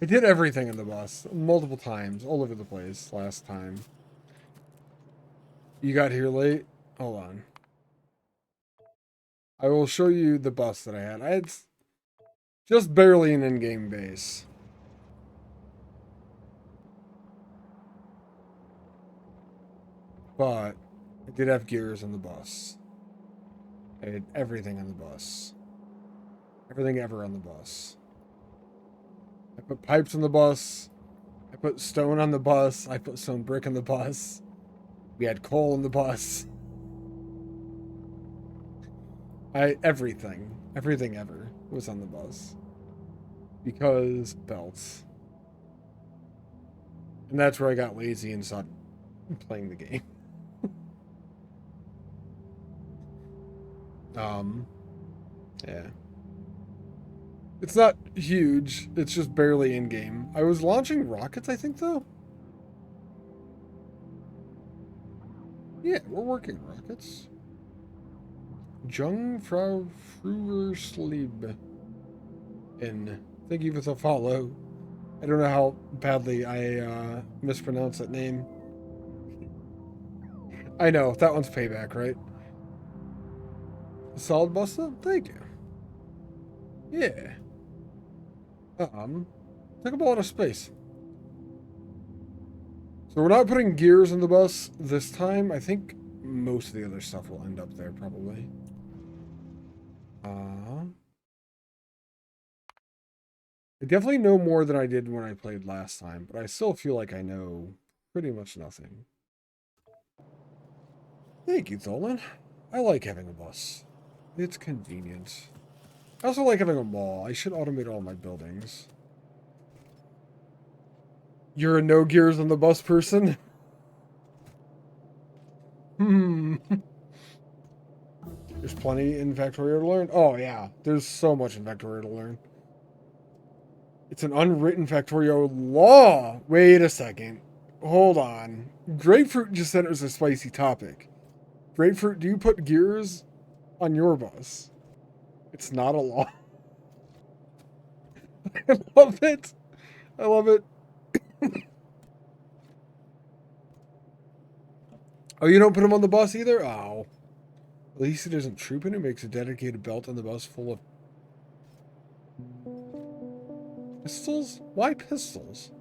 I did everything in the bus multiple times, all over the place last time. You got here late? Hold on. I will show you the bus that I had. I had just barely an in-game base. But I did have gears on the bus. I had everything on the bus. Everything ever on the bus. I put pipes on the bus. I put stone on the bus. I put stone brick on the bus. We had coal on the bus. Everything ever was on the bus. Because belts. And that's where I got lazy and stopped playing the game. Yeah. It's not huge. It's just barely in-game. I was launching rockets, I think, though. Yeah, we're working rockets. Jungfrau Fruerslib. And thank you for the follow. I don't know how badly I mispronounced that name. I know, that one's payback, right? Solid Buster? Thank you. Yeah. Took up a lot of space. So we're not putting gears in the bus this time. I think most of the other stuff will end up there, probably. I definitely know more than I did when I played last time, but I still feel like I know pretty much nothing. Thank you, Tholan. I like having a bus. It's convenient. I also like having a mall. I should automate all my buildings. You're a no gears on the bus person? There's plenty in Factorio to learn. Oh, yeah. There's so much in Factorio to learn. It's an unwritten Factorio law. Wait a second. Hold on. Grapefruit just said it was a spicy topic. Grapefruit, do you put gears on your bus? It's not a law. I love it. I love it. Oh, you don't put them on the bus either? Oh. At least it isn't trooping. It makes a dedicated belt on the bus full of pistols? Why pistols?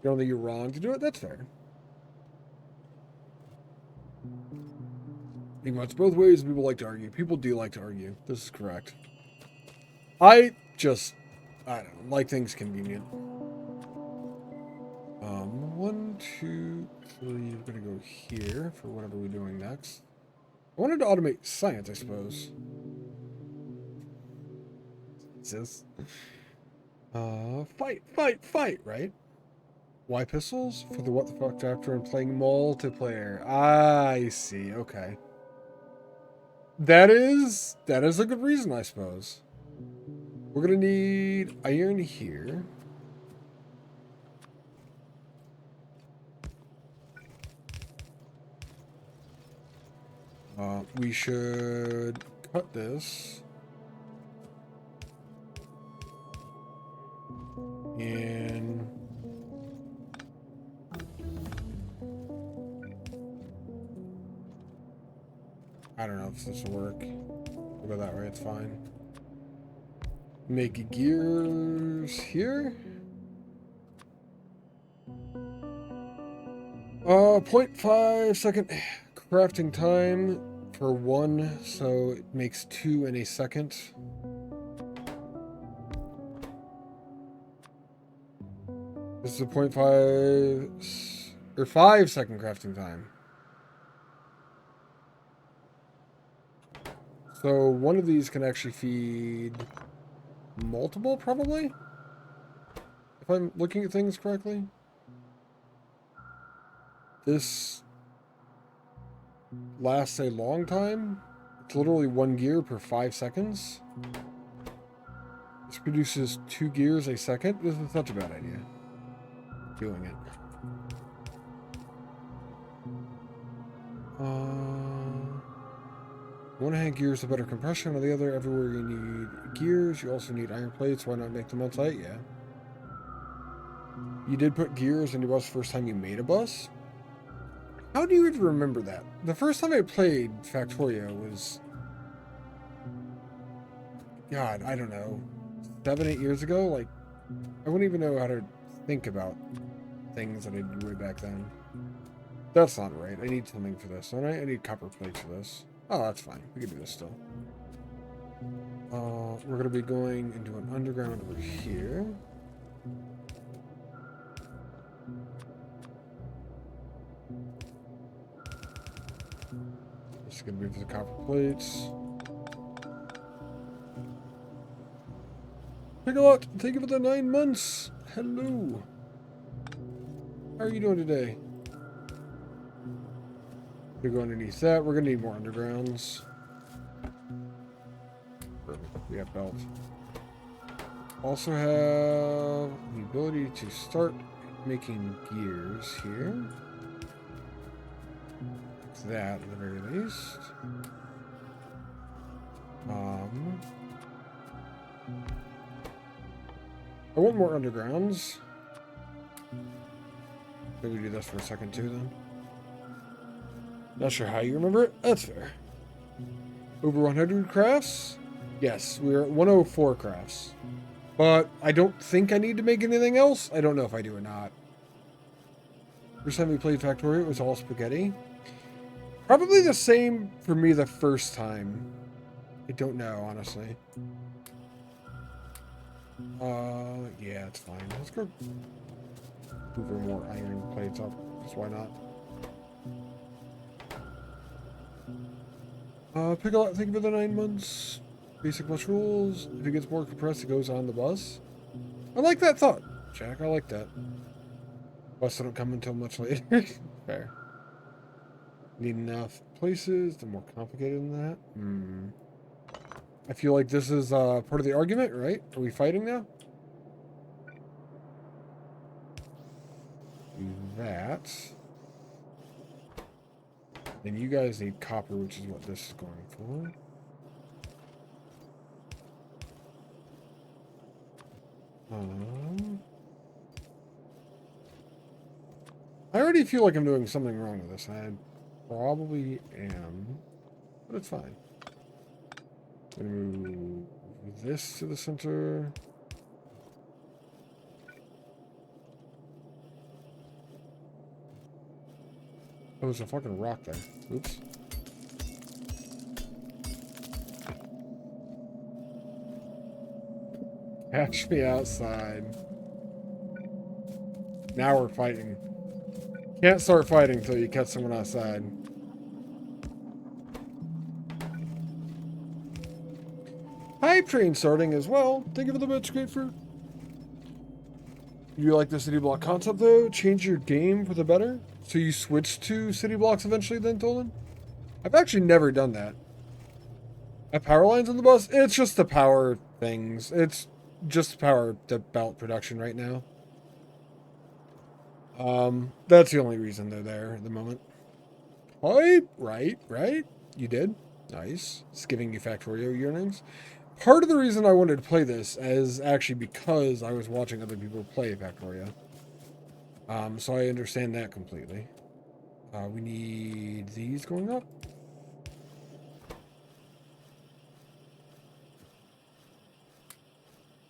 You don't think you're wrong to do it? That's fair. I think it's both ways. People like to argue. People do like to argue. This is correct. I don't know, like things convenient. 1, 2, 3. We're gonna go here for whatever we're doing next. I wanted to automate science, I suppose. Jesus. Fight, right? Why pistols? For the what the fuck chapter and playing multiplayer. I see, okay. That is a good reason, I suppose. We're gonna need iron here. We should cut this. And I don't know if this will work. We'll go that way, it's fine. Make gears here. 0.5 second crafting time for one, so it makes 2 in a second. This is a 0.5 or 5 second crafting time. So one of these can actually feed multiple, probably? If I'm looking at things correctly. This lasts a long time. It's literally 1 gear per 5 seconds. This produces 2 gears a second. This is such a bad idea. Doing it. One hand gears a better compression, on the other, everywhere you need gears, you also need iron plates. Why not make them on site? Yeah. You did put gears in your bus the first time you made a bus? How do you even remember that? The first time I played Factorio was... God, I don't know. 7, 8 years ago? Like, I wouldn't even know how to think about things that I did way back then. That's not right. I need something for this, don't I? I need copper plates for this. Oh, that's fine. We can do this still. We're going to be going into an underground over here. This is going to be for the copper plates. Pick-a-lot, thank you for the 9 months. Hello. How are you doing today? We're going underneath that. We're going to need more undergrounds. We have belt. Also have the ability to start making gears here. Like that at the very least. I want more undergrounds. Maybe we do this for a second too then. Not sure how you remember it. That's fair. Over 100 crafts? Yes, we're at 104 crafts. But I don't think I need to make anything else. I don't know if I do or not. First time we played Factorio, it was all spaghetti. Probably the same for me the first time. I don't know, honestly. Yeah, it's fine. Let's go hoover more iron plates up. Just why not? Pick-a-lot, thank you for the 9 months. Basic bus rules. If it gets more compressed, it goes on the bus. I like that thought, Jack. I like that. Bus don't come until much later. Fair. Need enough places. They're more complicated than that. I feel like this is part of the argument, right? Are we fighting now? Do that. Then you guys need copper, which is what this is going for. I already feel like I'm doing something wrong with this. I probably am, but it's fine. I'm gonna move this to the center. Oh, there's a fucking rock there. Oops. Catch me outside. Now we're fighting. Can't start fighting until you catch someone outside. Hype train starting as well. Thank you for the bits, grapefruit. You like the city block concept though? Change your game for the better? So you switch to city blocks eventually then, Tolan? I've actually never done that. Have power lines on the bus? It's just the power things. It's just power the belt production right now. That's the only reason they're there at the moment. Right. You did. Nice. It's giving you Factorio yearnings. Part of the reason I wanted to play this is actually because I was watching other people play Factorio. So I understand that completely. We need these going up.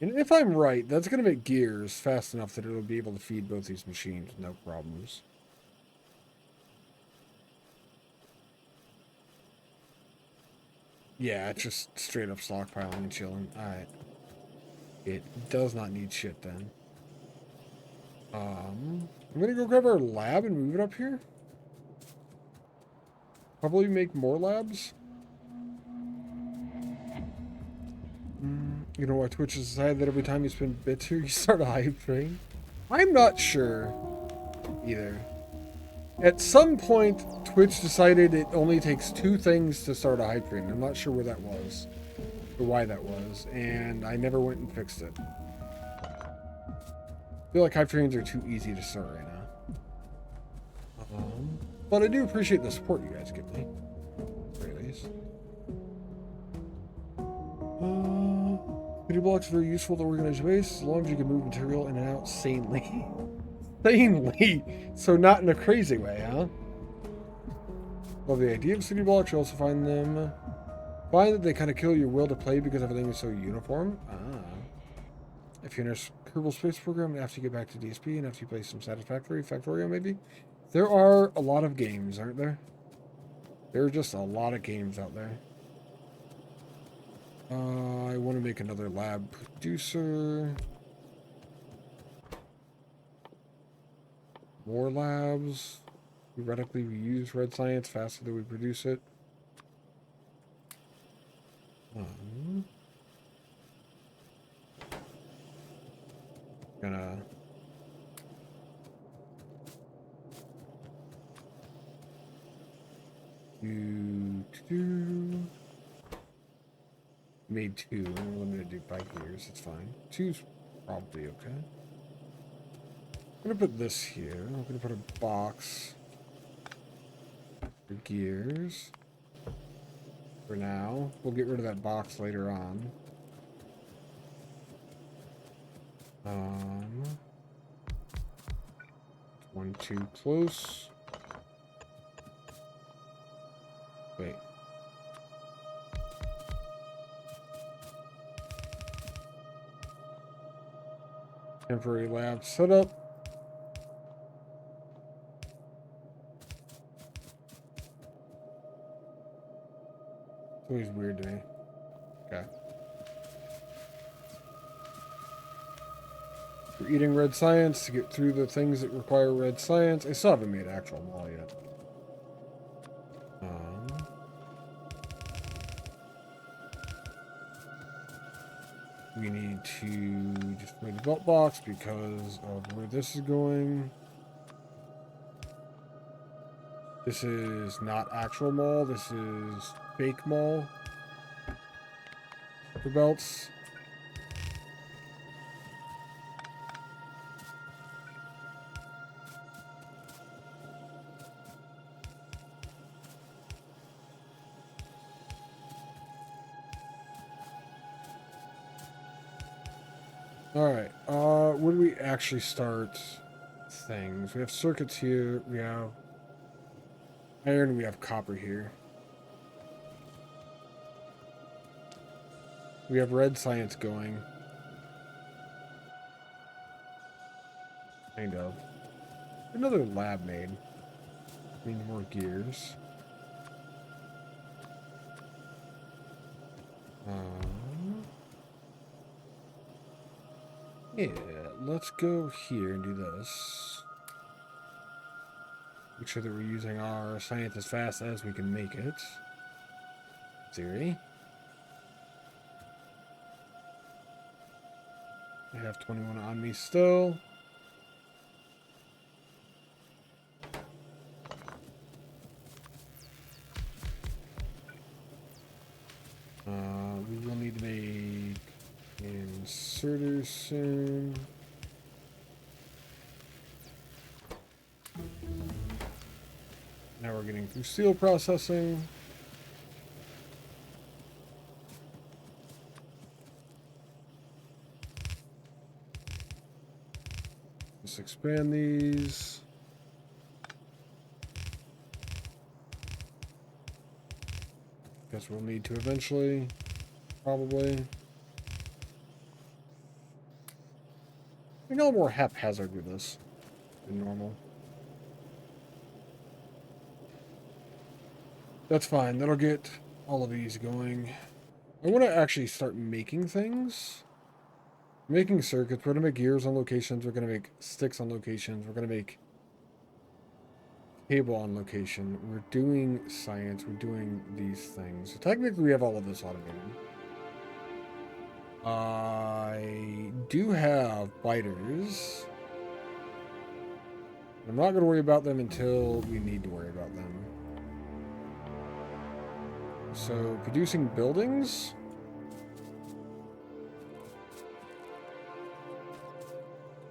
And if I'm right, that's going to make gears fast enough that it'll be able to feed both these machines with no problems. Yeah, it's just straight up stockpiling and chilling. Alright. It does not need shit then. I'm gonna go grab our lab and move it up here. Probably make more labs. You know what? Twitch has decided that every time you spend bits here, you start a hype train. I'm not sure either. At some point, Twitch decided it only takes 2 things to start a hype train. I'm not sure where that was, or why that was, and I never went and fixed it. I feel like hype trains are too easy to start right now. But I do appreciate the support you guys give me. Very least. Video blocks are very useful to organize your base as long as you can move material in and out sanely. Sanely! So not in a crazy way, huh? Love the idea of city blocks. You also find that they kind of kill your will to play because everything is so uniform. If you're in a Kerbal Space Program after you get back to DSP and after you play some Satisfactory, Factorio maybe. There are a lot of games, aren't there? There are just a lot of games out there. I want to make another lab producer. More labs. Theoretically, we use red science faster than we produce it. Gonna made 2. I'm limited to by gears. It's fine. 2's probably okay. I'm gonna put this here. I'm gonna put a box for gears. For now, we'll get rid of that box later on. 1 too close. Wait. Temporary lab setup. It's always weird to me. Okay. We're eating red science to get through the things that require red science. I still haven't made actual mall yet. We need to just move the belt box because of where this is going. This is not actual mall. This is fake mall for belts. Alright, where do we actually start things? We have circuits here, we have iron, we have copper here. We have red science going. Kind of. Another lab made. Need more gears. Yeah, let's go here and do this. Make sure that we're using our science as fast as we can make it. Theory. I have 21 on me still. We will need to make inserters soon. Now we're getting through steel processing. Let's expand these. Guess we'll need to eventually, probably. a little more haphazard with this than normal. That's fine. That'll get all of these going. I want to actually start making things. Making circuits. We're going to make gears on locations. We're going to make sticks on locations. We're going to make cable on location. We're doing science. We're doing these things. So technically, we have all of this automated. I do have biters. I'm not going to worry about them until we need to worry about them. So, producing buildings.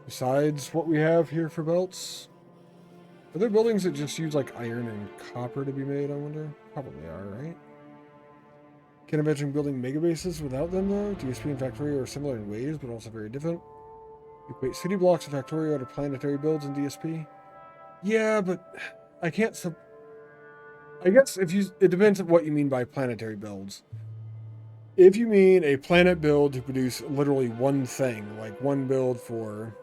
Besides what we have here for belts. Are there buildings that just use like iron and copper to be made, I wonder? Probably are, right? Can't imagine building megabases without them though. DSP and Factorio are similar in ways, but also very different. You equate city blocks of Factorio to planetary builds in DSP. Yeah, but I can't I guess it depends on what you mean by planetary builds. If you mean a planet build to produce literally one thing, like one build for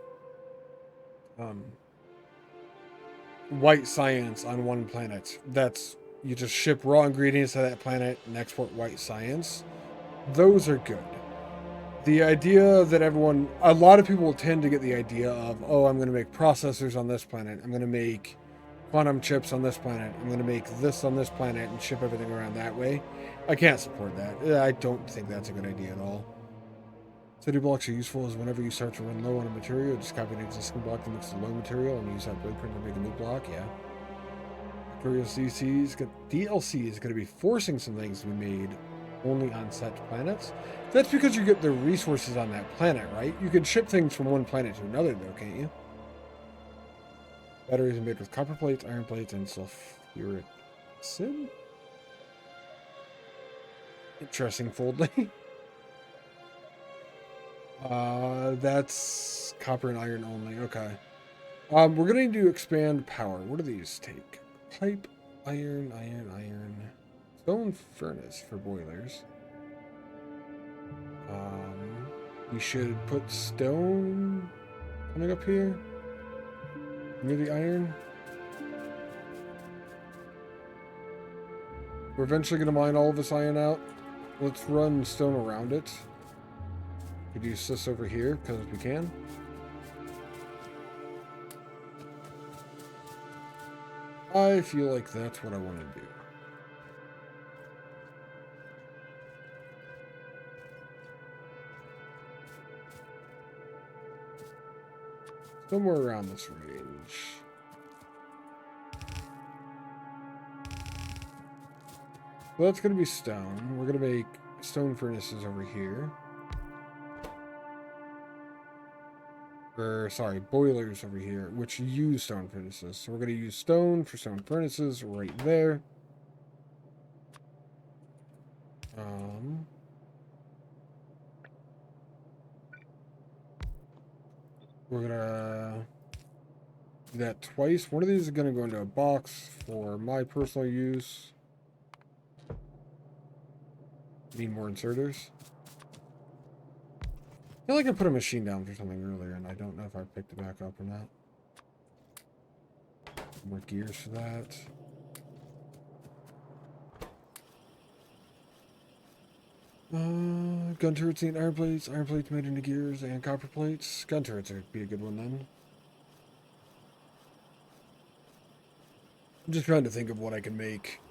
white science on one planet, you just ship raw ingredients to that planet and export white science. Those are good. The idea that a lot of people will tend to get the idea of, oh, I'm going to make processors on this planet. I'm going to make quantum chips on this planet. I'm going to make this on this planet and ship everything around that way. I can't support that. I don't think that's a good idea at all. City blocks are useful as whenever you start to run low on a material, just copy an existing block that makes a low material and use that blueprint to make a new block, yeah. DLC is going to be forcing some things to be made only on set planets. That's because you get the resources on that planet, right? You can ship things from one planet to another, though, can't you? Batteries are made with copper plates, iron plates, and sulfuric acid. Interesting folding. That's copper and iron only. Okay. We're going to need to expand power. What do these take? Pipe, iron. Stone furnace for boilers. We should put stone coming up here near the iron. We're eventually going to mine all of this iron out. Let's run stone around it. Could use this over here because we can. I feel like that's what I want to do. Somewhere around this range. So that's going to be stone. We're going to make stone furnaces over here. Sorry, boilers over here, which use stone furnaces. So we're going to use stone for stone furnaces right there. We're going to do that twice. One of these is going to go into a box for my personal use. Need more inserters. I feel like I put a machine down for something earlier, and I don't know if I picked it back up or not. More gears for that. Gun turrets need iron plates. Iron plates made into gears and copper plates. Gun turrets would be a good one then. I'm just trying to think of what I can make.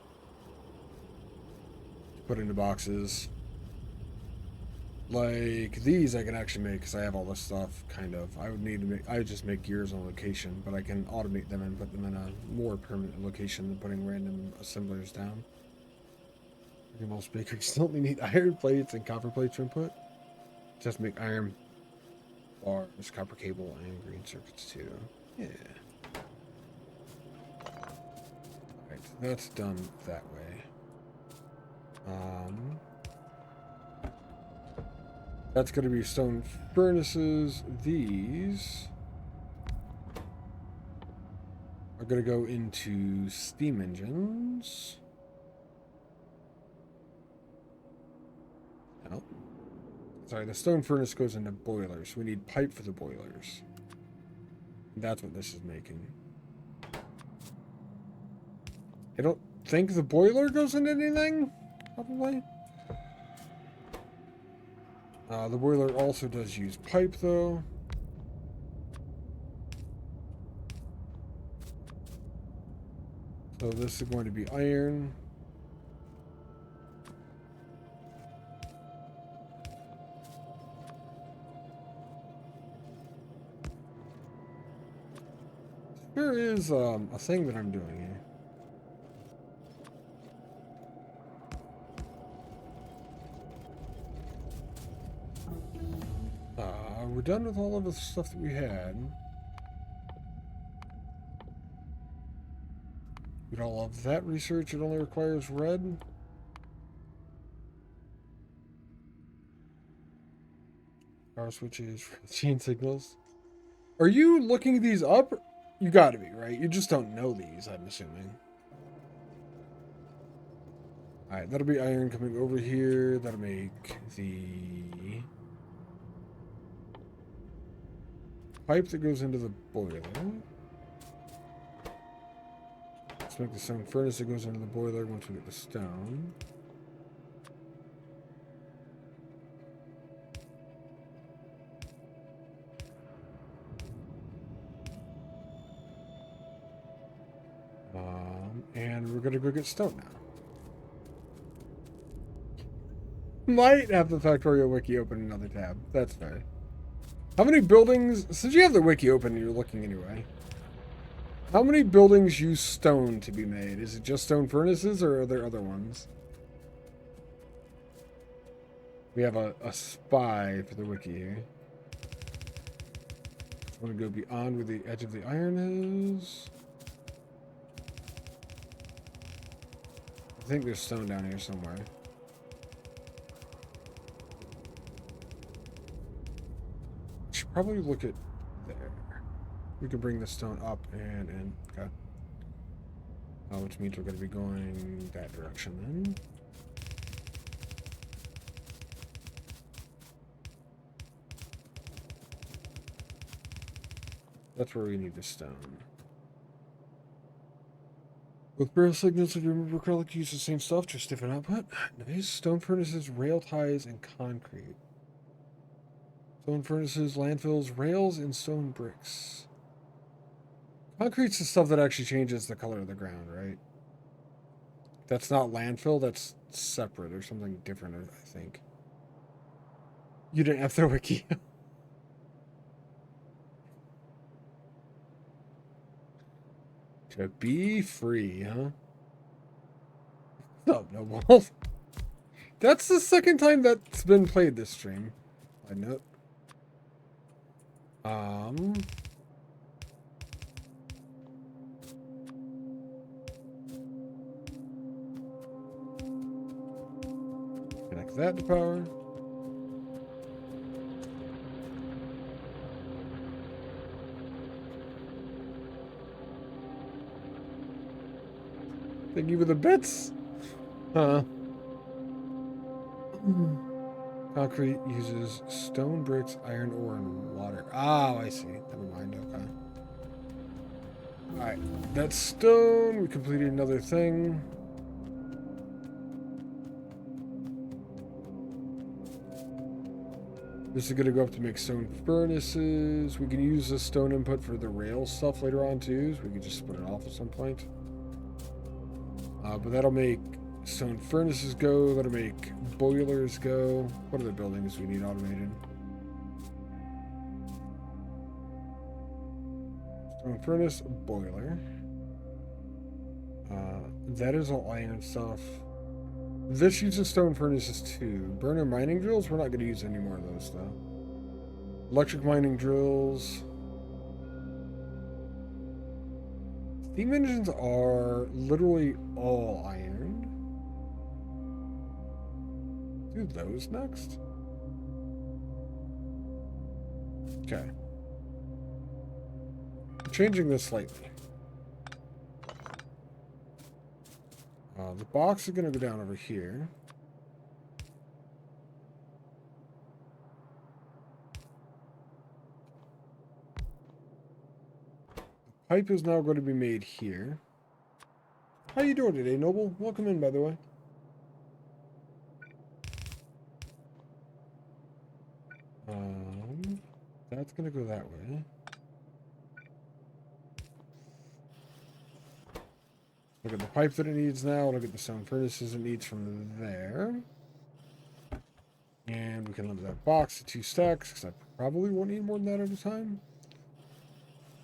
Put into boxes. Like these I can actually make because I have all this stuff, kind of. I would just make gears on location, but I can automate them and put them in a more permanent location than putting random assemblers down. Most bakeries still need iron plates and copper plates for input. Just make iron bars, copper cable, and green circuits too. Yeah. Alright, that's done that way. That's going to be stone furnaces. These are going to go into steam engines. No. Sorry, the stone furnace goes into boilers. We need pipe for the boilers. That's what this is making. I don't think the boiler goes into anything, probably. The boiler also does use pipe, though. So this is going to be iron. There is a thing that I'm doing here. We're done with all of the stuff that we had. We don't love that research. It only requires red. Power switches, chain signals. Are you looking these up? You gotta be, right? You just don't know these, I'm assuming. Alright, that'll be iron coming over here. That'll make the pipe that goes into the boiler. Let's make the stone furnace that goes into the boiler once we get the stone. And we're gonna go get stone now. Might have the Factorio wiki open another tab. That's fair. How many buildings, since you have the wiki open and you're looking anyway, how many buildings use stone to be made? Is it just stone furnaces or are there other ones? We have a spy for the wiki here. I want to go beyond where the edge of the iron is. I think there's stone down here somewhere. Should probably look at there. We can bring the stone up and in. Okay. Which means we're going to be going that direction then. That's where we need the stone. Both barrel signals, if you remember correctly, use the same stuff, just different output. Nice. Stone furnaces, rail ties, and concrete. Stone furnaces, landfills, rails, and stone bricks. Concrete's the stuff that actually changes the color of the ground, right? That's not landfill, that's separate or something different, I think. You didn't have the wiki. To be free, huh? What's up, Noble? That's the second time that's been played this stream. I know. Connect that to power. Thank you for the bits. Concrete uses stone, bricks, iron ore, and water. Oh, I see. Never mind. Okay. Alright. That's stone. We completed another thing. This is going to go up to make stone furnaces. We can use the stone input for the rail stuff later on, too. So we can just split it off at some point. But that'll make stone furnaces go. That'll make boilers go. What other buildings we need automated? Stone furnace, boiler. That is all iron stuff. This uses stone furnaces too. Burner mining drills, we're not going to use any more of those though. Electric mining drills. Steam engines are literally all iron. Do those next. Okay. I'm changing this slightly. The box is going to go down over here. pipe is now going to be made here. How you doing today, Noble? Welcome in, by the way. That's going to go that way. Look at the pipe that it needs now. Look at the stone furnaces it needs from there. And we can limit that box to 2 stacks, because I probably won't need more than that at a time.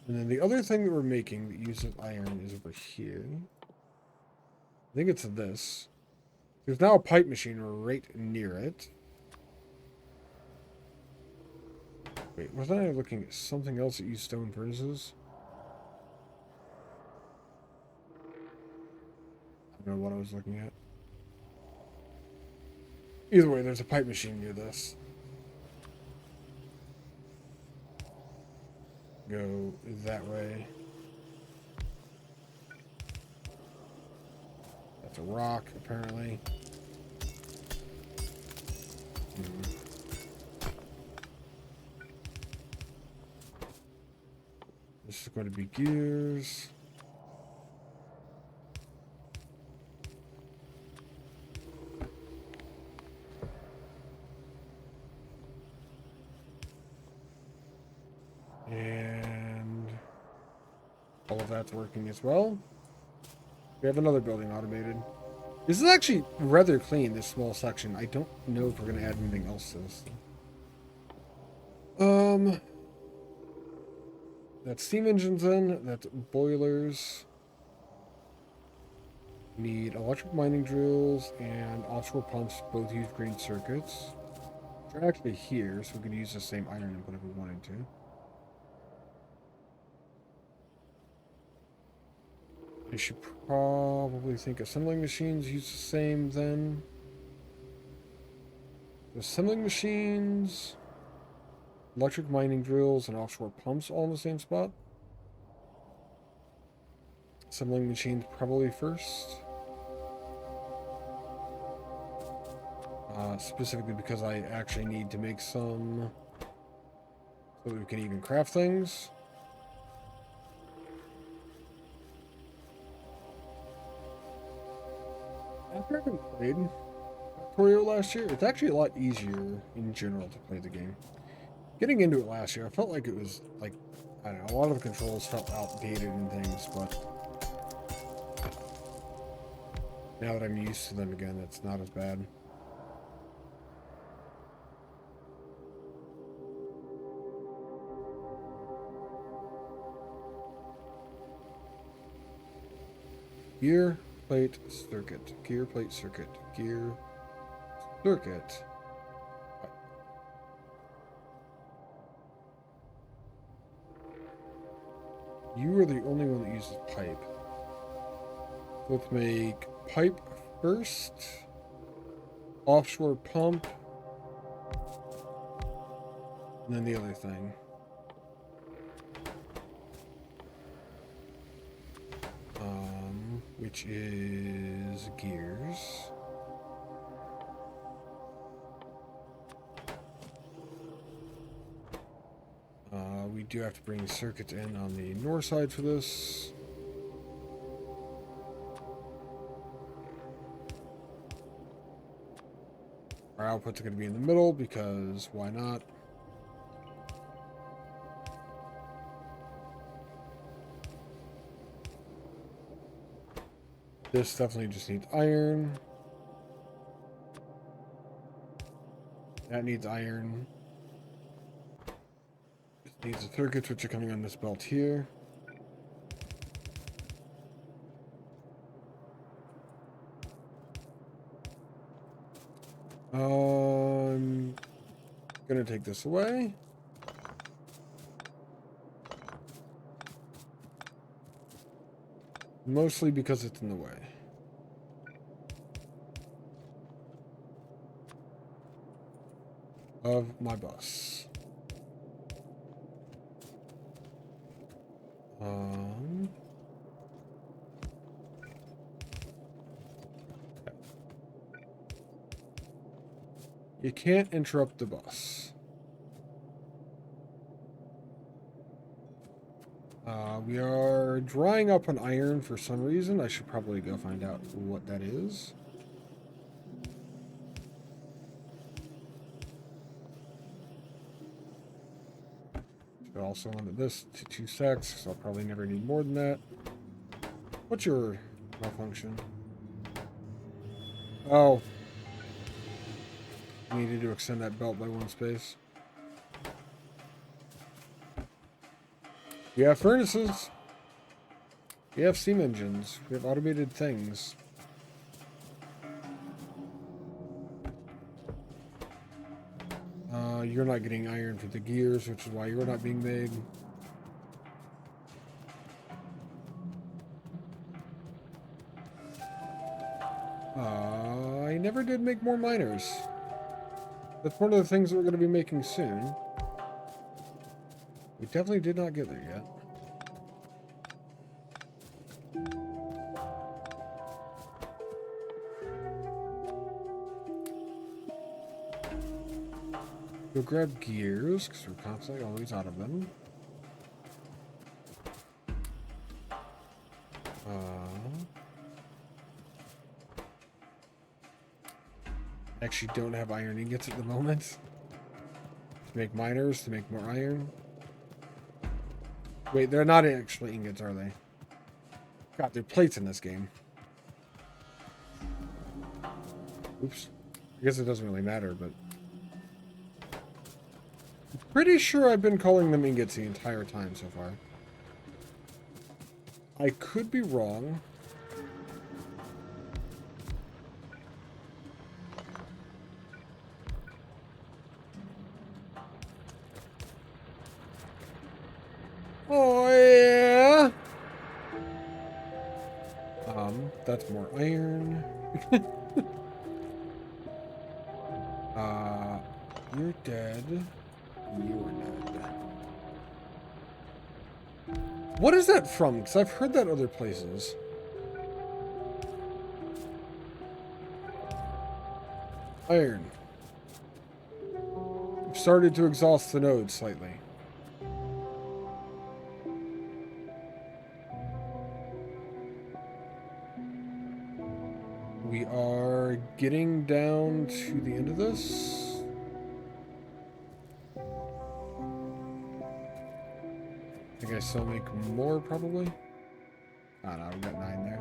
And then the other thing that we're making that uses iron is over here. I think it's this. There's now a pipe machine right near it. Wait, wasn't I looking at something else that used stone furnaces? I don't know what I was looking at. Either way, there's a pipe machine near this. Go that way. That's a rock, apparently. This is going to be gears. And all of that's working as well. We have another building automated. This is actually rather clean, this small section. I don't know if we're going to add anything else to this. That's steam engines in. That's boilers. Need electric mining drills and offshore pumps. Both use green circuits. They're actually here, so we could use the same iron input if we wanted to. I should probably think assembling machines use the same then. Assembling machines, electric mining drills, and offshore pumps all in the same spot. Assembling machines probably first. Specifically because I actually need to make some so that we can even craft things. After having played Factorio last year, it's actually a lot easier in general to play the game. Getting into it last year, I felt like it was like, I don't know, a lot of the controls felt outdated and things, but now that I'm used to them again, it's not as bad. Gear, plate, circuit. Gear, plate, circuit. Gear, circuit. You are the only one that uses pipe. Let's make pipe first. Offshore pump. And then the other thing. Which is gears. We do have to bring circuits in on the north side for this. Our outputs are going to be in the middle because why not? This definitely just needs iron. That needs iron. This needs the circuits, which are coming on this belt here. I'm gonna take this away. Mostly because it's in the way. Of my bus. You can't interrupt the bus. We are drying up on iron for some reason. I should probably go find out what that is. Should also limit this to 2 secs, because I'll probably never need more than that. What's your malfunction? Oh. You needed to extend that belt by 1 space. We have furnaces. We have steam engines. We have automated things. You're not getting iron for the gears, which is why you're not being made. I never did make more miners. That's one of the things that we're going to be making soon. We definitely did not get there yet. Go grab gears, because we're constantly always out of them. Actually don't have iron ingots at the moment. To make miners, to make more iron. Wait, they're not actually ingots, are they? God, they're plates in this game. Oops. I guess it doesn't really matter, but... I'm pretty sure I've been calling them ingots the entire time so far. I could be wrong. Oh, yeah! That's more iron. You're dead. You're dead. What is that from? Because I've heard that other places. Iron. I've started to exhaust the node slightly. We are getting down to the end of this. I think I still make more, probably. I don't know, we got 9 there.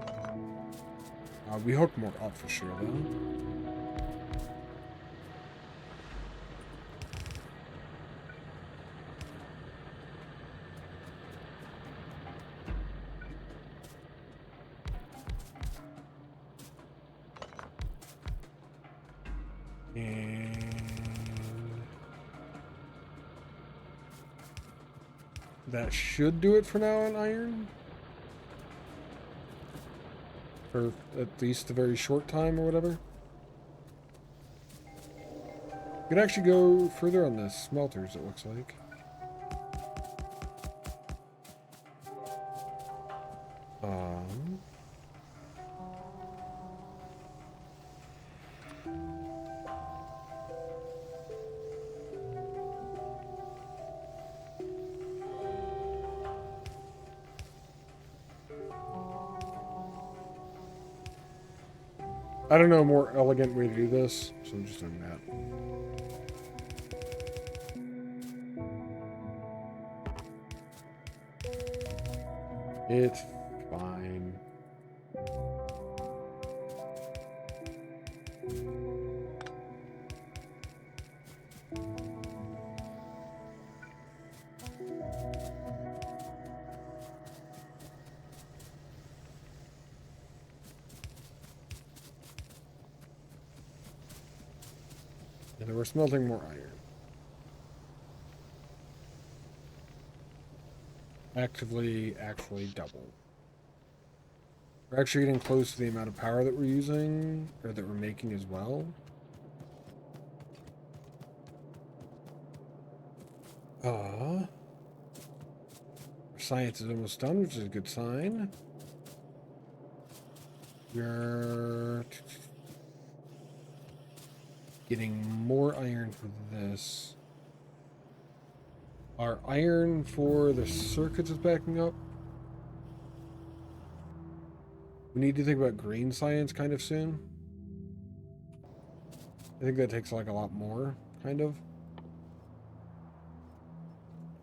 We hook more up for sure, though. And that should do it for now on iron. For at least a very short time or whatever. We could actually go further on the smelters, it looks like. I don't know a more elegant way to do this, so I'm just doing that. It's fine. And then we're smelting more iron. Actually double. We're actually getting close to the amount of power that we're using, or that we're making as well. Science is almost done, which is a good sign. We're getting more iron for this. Our iron for the circuits is backing up. We need to think about green science kind of soon. I think that takes like a lot more, kind of.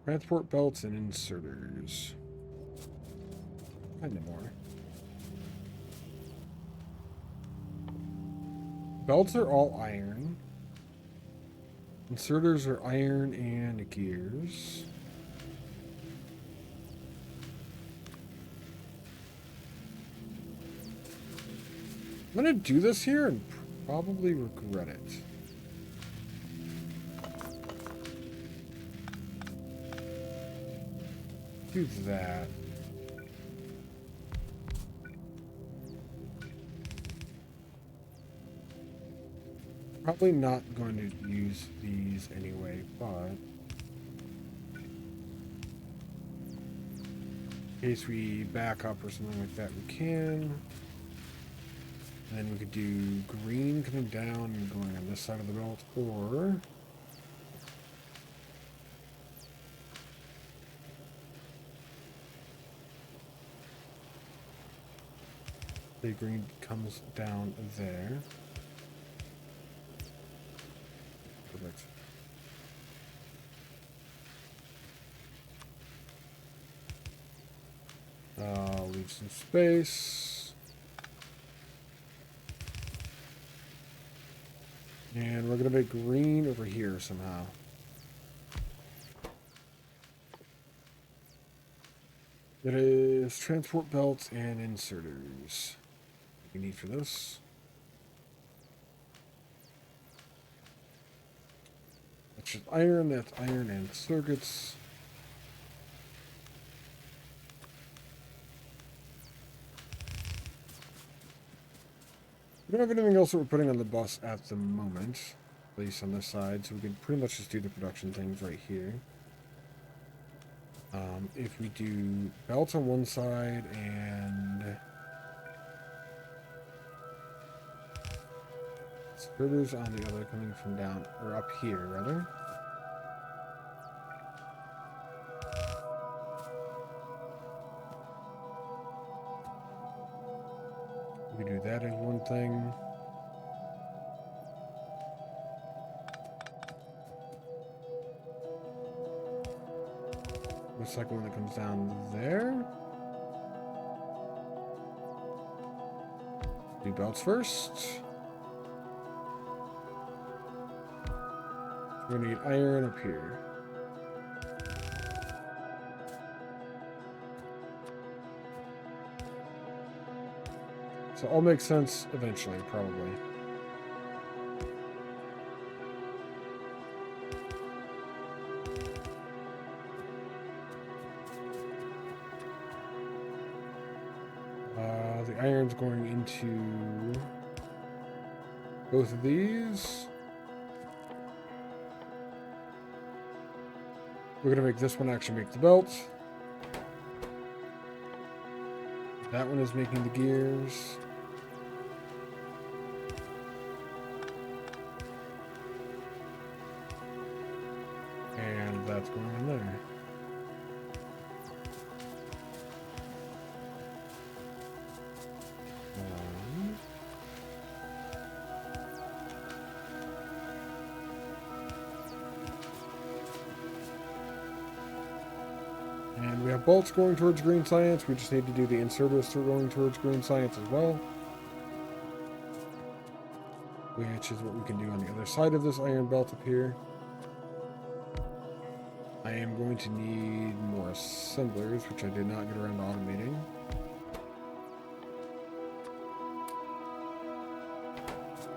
Transport belts and inserters. Kind of more. Belts are all iron. Inserters are iron and gears. I'm gonna do this here and probably regret it. Do that. Probably not going to use these anyway, but in case we back up or something like that, we can. And then we could do green coming down and going on this side of the belt, or the green comes down there. Perfect. Leave some space. And we're going to make green over here somehow. It is transport belts and inserters. What we need for this. That's just iron, that's iron and circuits. We don't have anything else that we're putting on the bus at the moment, at least on this side, so we can pretty much just do the production things right here. If we do belts on one side and splitters on the other coming from down, or up here, rather. We can do that as one thing. The second one that comes down there. Do belts first. We're gonna need iron up here. So all makes sense eventually, probably. The iron's going into both of these. We're gonna make this one actually make the belt. That one is making the gears. And that's going in there. And we have bolts going towards green science. We just need to do the inserters going towards green science as well. Which is what we can do on the other side of this iron belt up here. I am going to need more assemblers, which I did not get around to automating.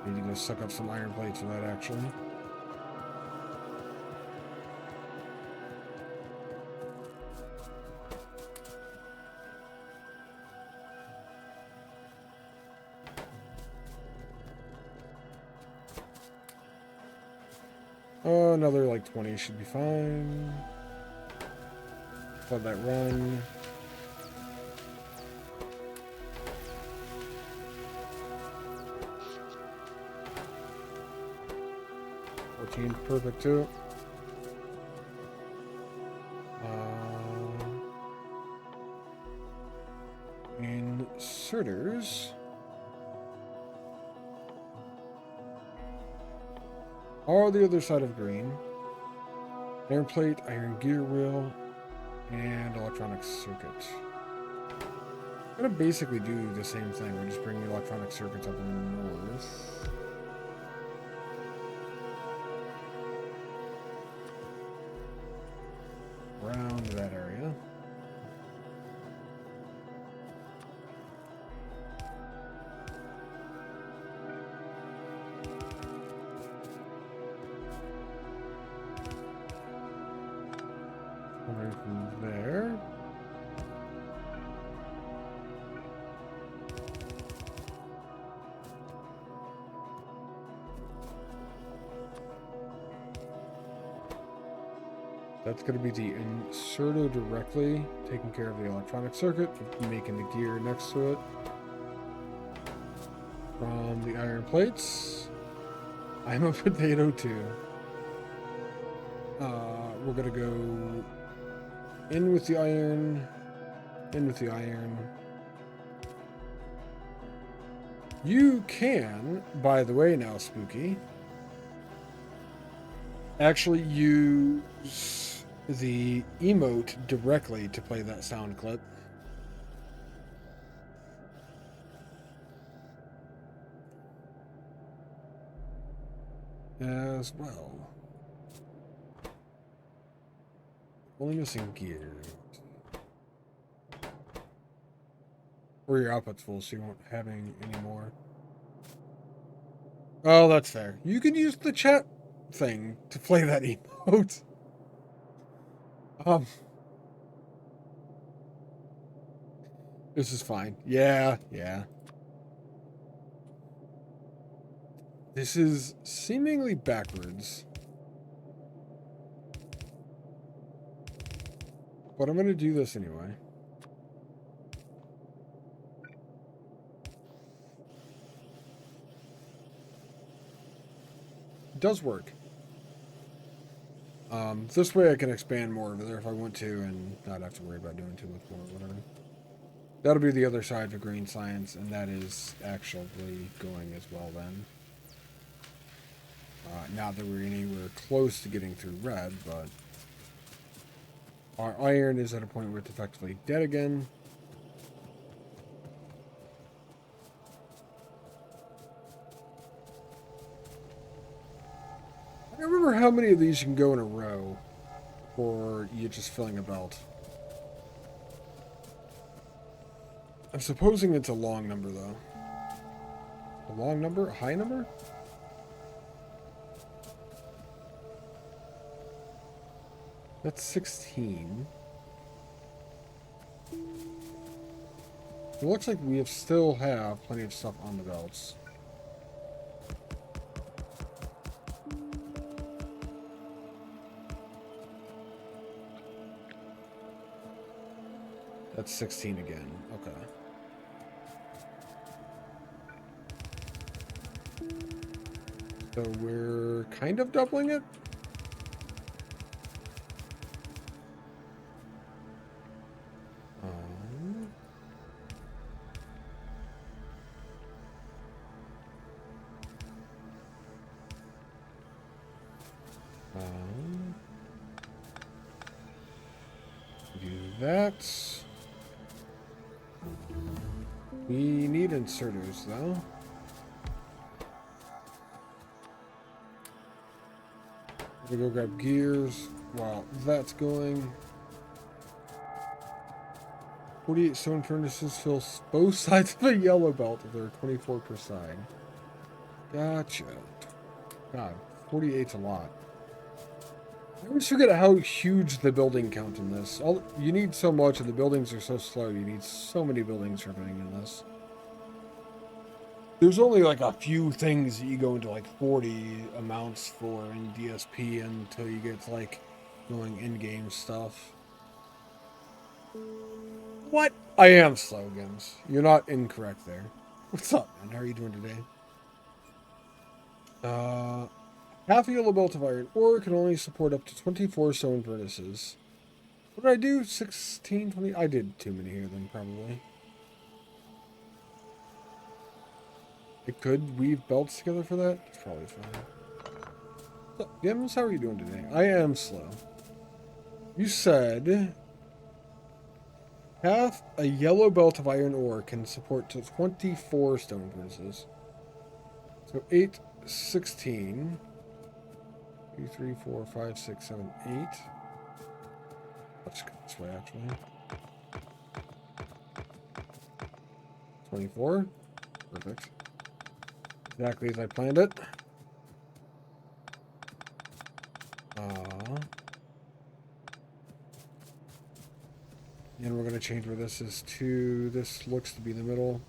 Need to go suck up some iron plates for that, actually. Another like 20 should be fine. Let that run. Perfect too. inserters are the other side of green. Iron plate, iron gear wheel, and electronic circuit. I'm gonna basically do the same thing. We're just bringing electronic circuits up in the north. Around that area. Coming from there. That's going to be the inserter directly, taking care of the electronic circuit, making the gear next to it. From the iron plates, I'm a potato too. We're going to go in with the iron, in with the iron. You can, by the way now, Spooky, actually use the emote directly to play that sound clip. As well. Only missing gear. Or your output's full, so you won't have any more. Oh, that's fair. You can use the chat thing to play that emote. This is fine. Yeah. This is seemingly backwards. But I'm going to do this anyway. It does work. This way I can expand more over there if I want to and not have to worry about doing too much more or whatever. That'll be the other side of green science, and that is actually going as well then. Not that we're anywhere close to getting through red, but our iron is at a point where it's effectively dead again. I don't remember how many of these you can go in a row, or you're just filling a belt. I'm supposing it's a long number, though. A long number? A high number? That's 16. It looks like we still have plenty of stuff on the belts. That's 16 again. Okay. So we're kind of doubling it? Do that. We need inserters, though. We go grab gears while that's going. 48 stone furnaces fill both sides of a yellow belt. There are 24 per side. Gotcha. God, 48's a lot. I always forget how huge the building count in this. You need so much, and the buildings are so slow. You need so many buildings for everything in this. There's only like a few things that you go into like 40 amounts for in DSP until you get to like going in-game stuff. What? I am slow, Gims. You're not incorrect there. What's up, man? How are you doing today? Half a yellow belt of iron ore can only support up to 24 stone furnaces. What did I do? 16, 20? I did too many here then, probably. I could weave belts together for that. It's probably fine. So, Gims, how are you doing today? I am slow. You said half a yellow belt of iron ore can support to 24 stone furnaces. So 8, 16. 2, 3, 4, 5, 6, 7, 8. Let's go this way, actually. 24. Perfect. Exactly as I planned it. And we're going to change where this is to. This looks to be the middle.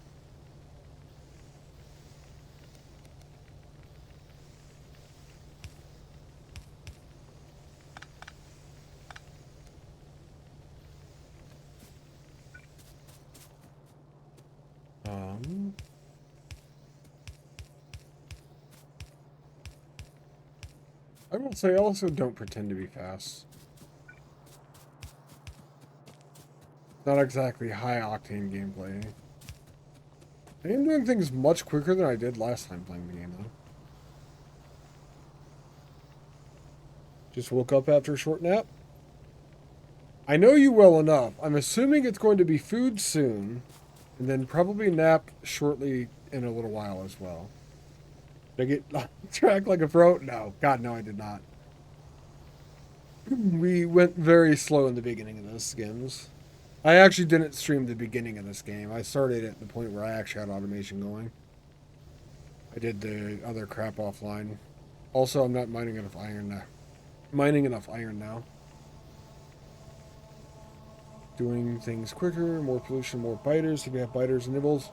I will say, also don't pretend to be fast. Not exactly high octane gameplay. I am doing things much quicker than I did last time playing the game, though. Just woke up after a short nap. I know you well enough. I'm assuming it's going to be food soon, and then probably nap shortly in a little while as well. Did I get track like a pro? No. God, no, I did not. We went very slow in the beginning of those skins. I actually didn't stream the beginning of this game. I started at the point where I actually had automation going. I did the other crap offline. Also, I'm not mining enough iron now. Doing things quicker, more pollution, more biters. If we have biters and nibbles.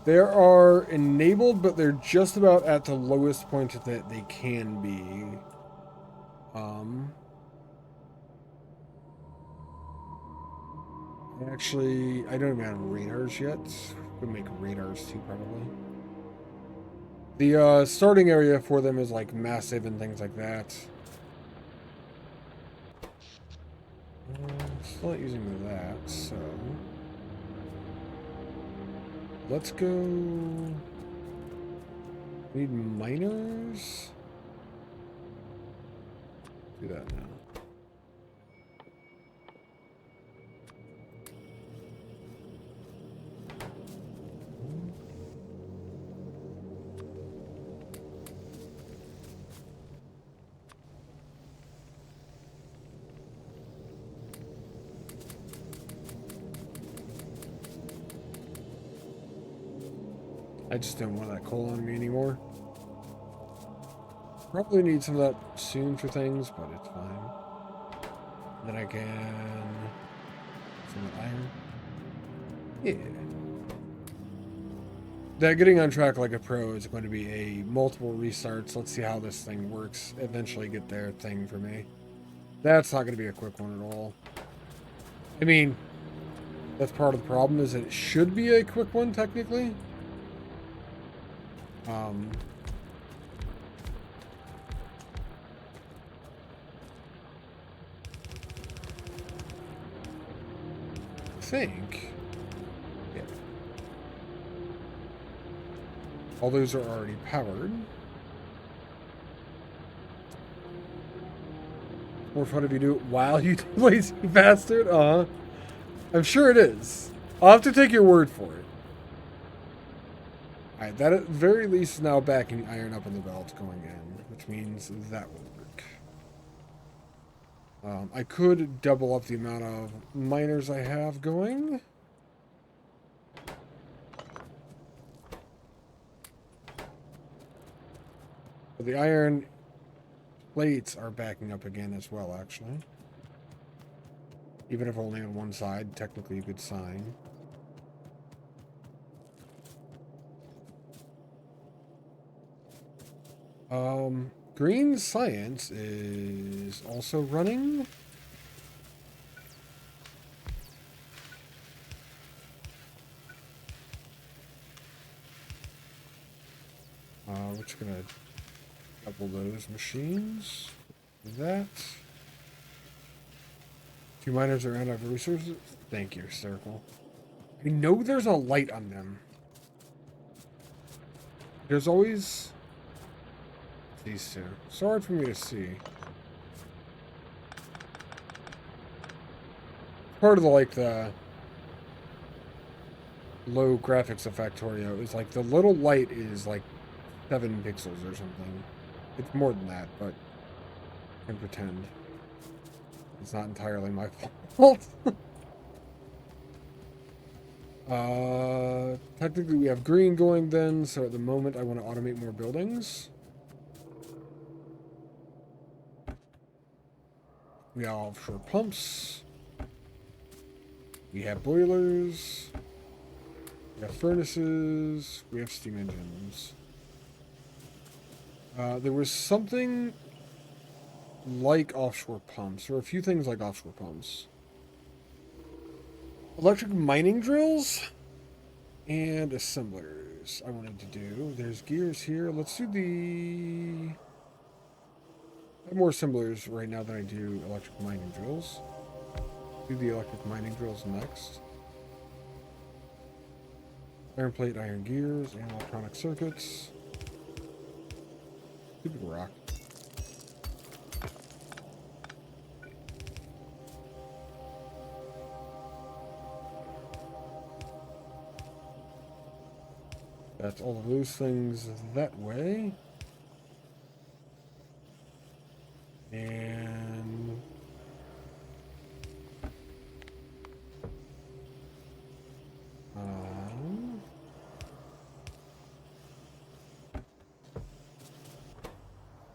They are enabled, but they're just about at the lowest point that they can be. Actually, I don't even have radars yet. We'll make radars too, probably. The starting area for them is like massive and things like that. Still not using that, so let's go. Need miners. Do that now. I just don't want that coal on me anymore. Probably need some of that soon for things, but it's fine. Then I can some of iron. Yeah. That getting on track like a pro is going to be a multiple restarts. Let's see how this thing works. Eventually get their thing for me. That's not going to be a quick one at all. I mean, that's part of the problem is that it should be a quick one technically. I think. Yeah. All those are already powered. More fun if you do it while you lazy bastard. I'm sure it is. I'll have to take your word for it. Alright, that at the very least is now backing iron up in the belt going in, which means that will work. I could double up the amount of miners I have going. But the iron plates are backing up again as well, actually. Even if only on one side, technically a good sign. Green Science is also running. We're just gonna couple those machines. That. 2 miners are out of resources. Thank you, Circle. I know there's a light on them. There's always these two. It's hard for me to see. Part of the low graphics of Factorio is like the little light is like 7 pixels or something. It's more than that, but I can pretend. It's not entirely my fault. Technically we have green going then, so at the moment I want to automate more buildings. We have offshore pumps. We have boilers. We have furnaces. We have steam engines. There was something like offshore pumps, or a few things like offshore pumps. Electric mining drills and assemblers I wanted to do. There's gears here. Let's do the... I have more assemblers right now than I do electric mining drills. Do the electric mining drills next. Iron plate, iron gears, and electronic circuits. Stupid rock. That's all of those things that way. And...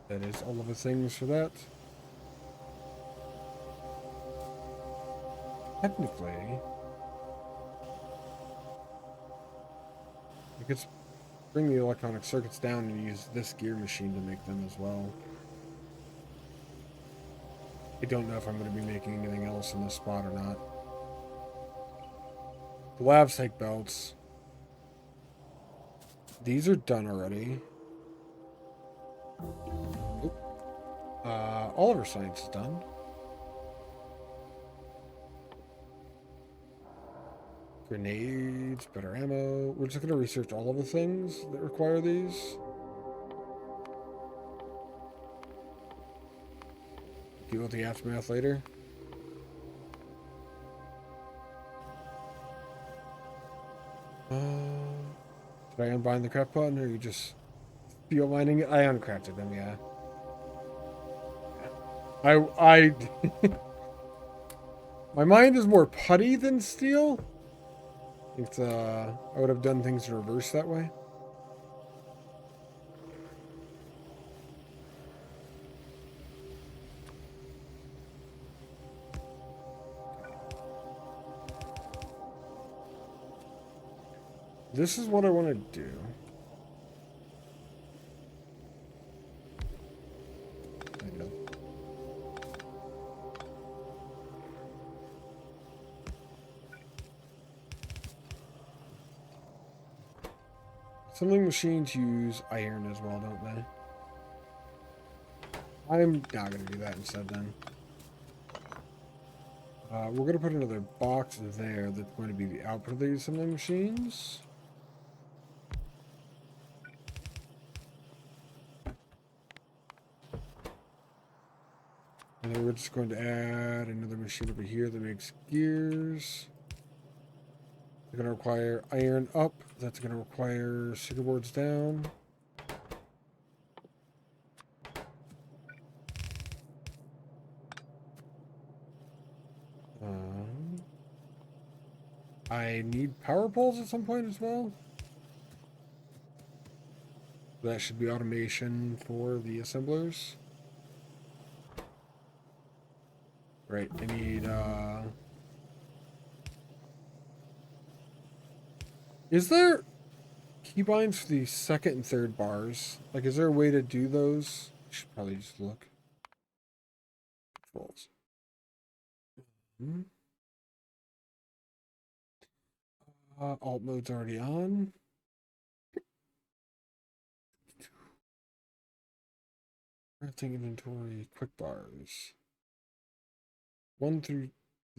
that is all of the things for that. Technically, I could bring the electronic circuits down and use this gear machine to make them as well. I don't know if I'm going to be making anything else in this spot or not. The labs take belts. These are done already. All of our science is done. Grenades, better ammo. We're just going to research all of the things that require these. Deal with the aftermath later. Did I unbind the craft button, or you just feel mining it? I uncrafted them, yeah. I my mind is more putty than steel. It's I would have done things in reverse that way. This is what I want to do. Assembling machines use iron as well, don't they? I'm not going to do that instead then. We're going to put another box there that's going to be the output of these assembling machines. And then we're just going to add another machine over here that makes gears. They're going to require iron up. That's going to require circuit boards down. I need power poles at some point as well. That should be automation for the assemblers. Right, I need, is there keybinds for the second and third bars? Like, is there a way to do those? I should probably just look. Controls. Alt mode's already on. Crafting inventory, quick bars. 1 through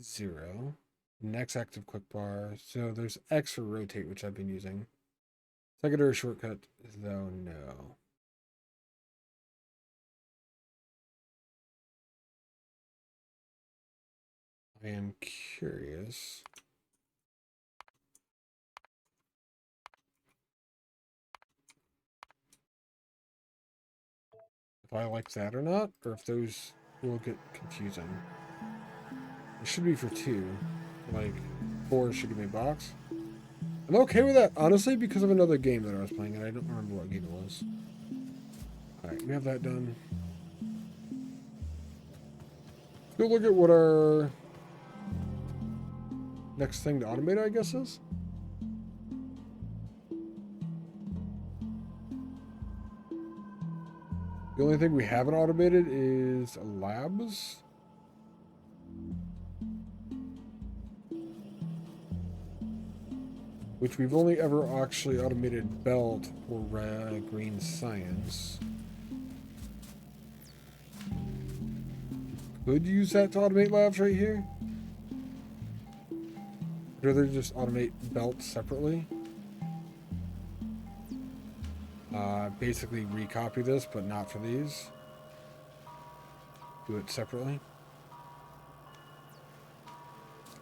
0. Next active quick bar. So there's X for rotate, which I've been using. Secondary shortcut, though, no. I am curious. If I like that or not, or if those will get confusing. It should be for 2. Like, 4 should give me a box. I'm okay with that, honestly, because of another game that I was playing, and I don't remember what game it was. Alright, we have that done. Let's go look at what our next thing to automate, I guess, is. The only thing we haven't automated is labs. Which we've only ever actually automated belt or green science. Could use that to automate labs right here. I'd rather just automate belt separately. Basically recopy this, but not for these. Do it separately.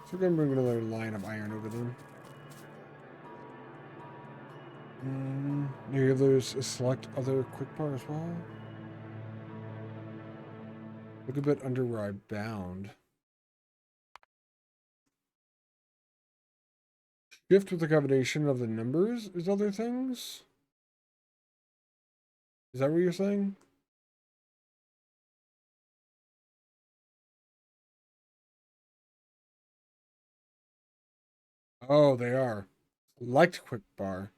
So we're going to bring another line of iron over them. Maybe there's a select other quick bar as well. Look a bit under where I bound. Shift with the combination of the numbers is other things? Is that what you're saying? Oh, they are. Select quick bar.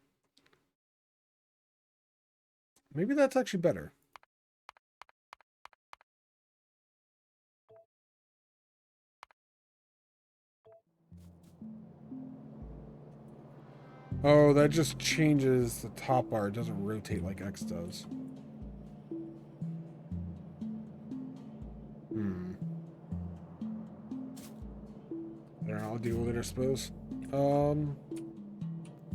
Maybe that's actually better. Oh, that just changes the top bar. It doesn't rotate like X does. I don't know, I'll deal with it, I suppose. Do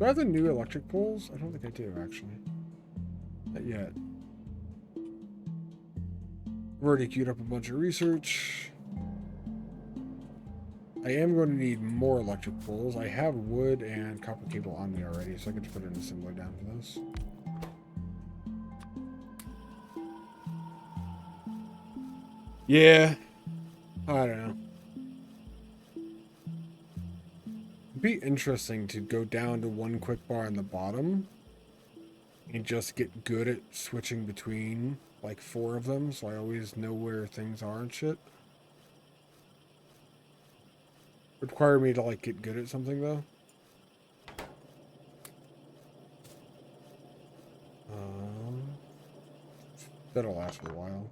I have the new electric poles? I don't think I do, actually. Not yet. I've already queued up a bunch of research. I am going to need more electric poles. I have wood and copper cable on me already, so I can just put an assembler down for this. Yeah. I don't know. It'd be interesting to go down to one quick bar on the bottom and just get good at switching between like 4 of them, so I always know where things are and shit. Require me to like get good at something though. That'll last for a while.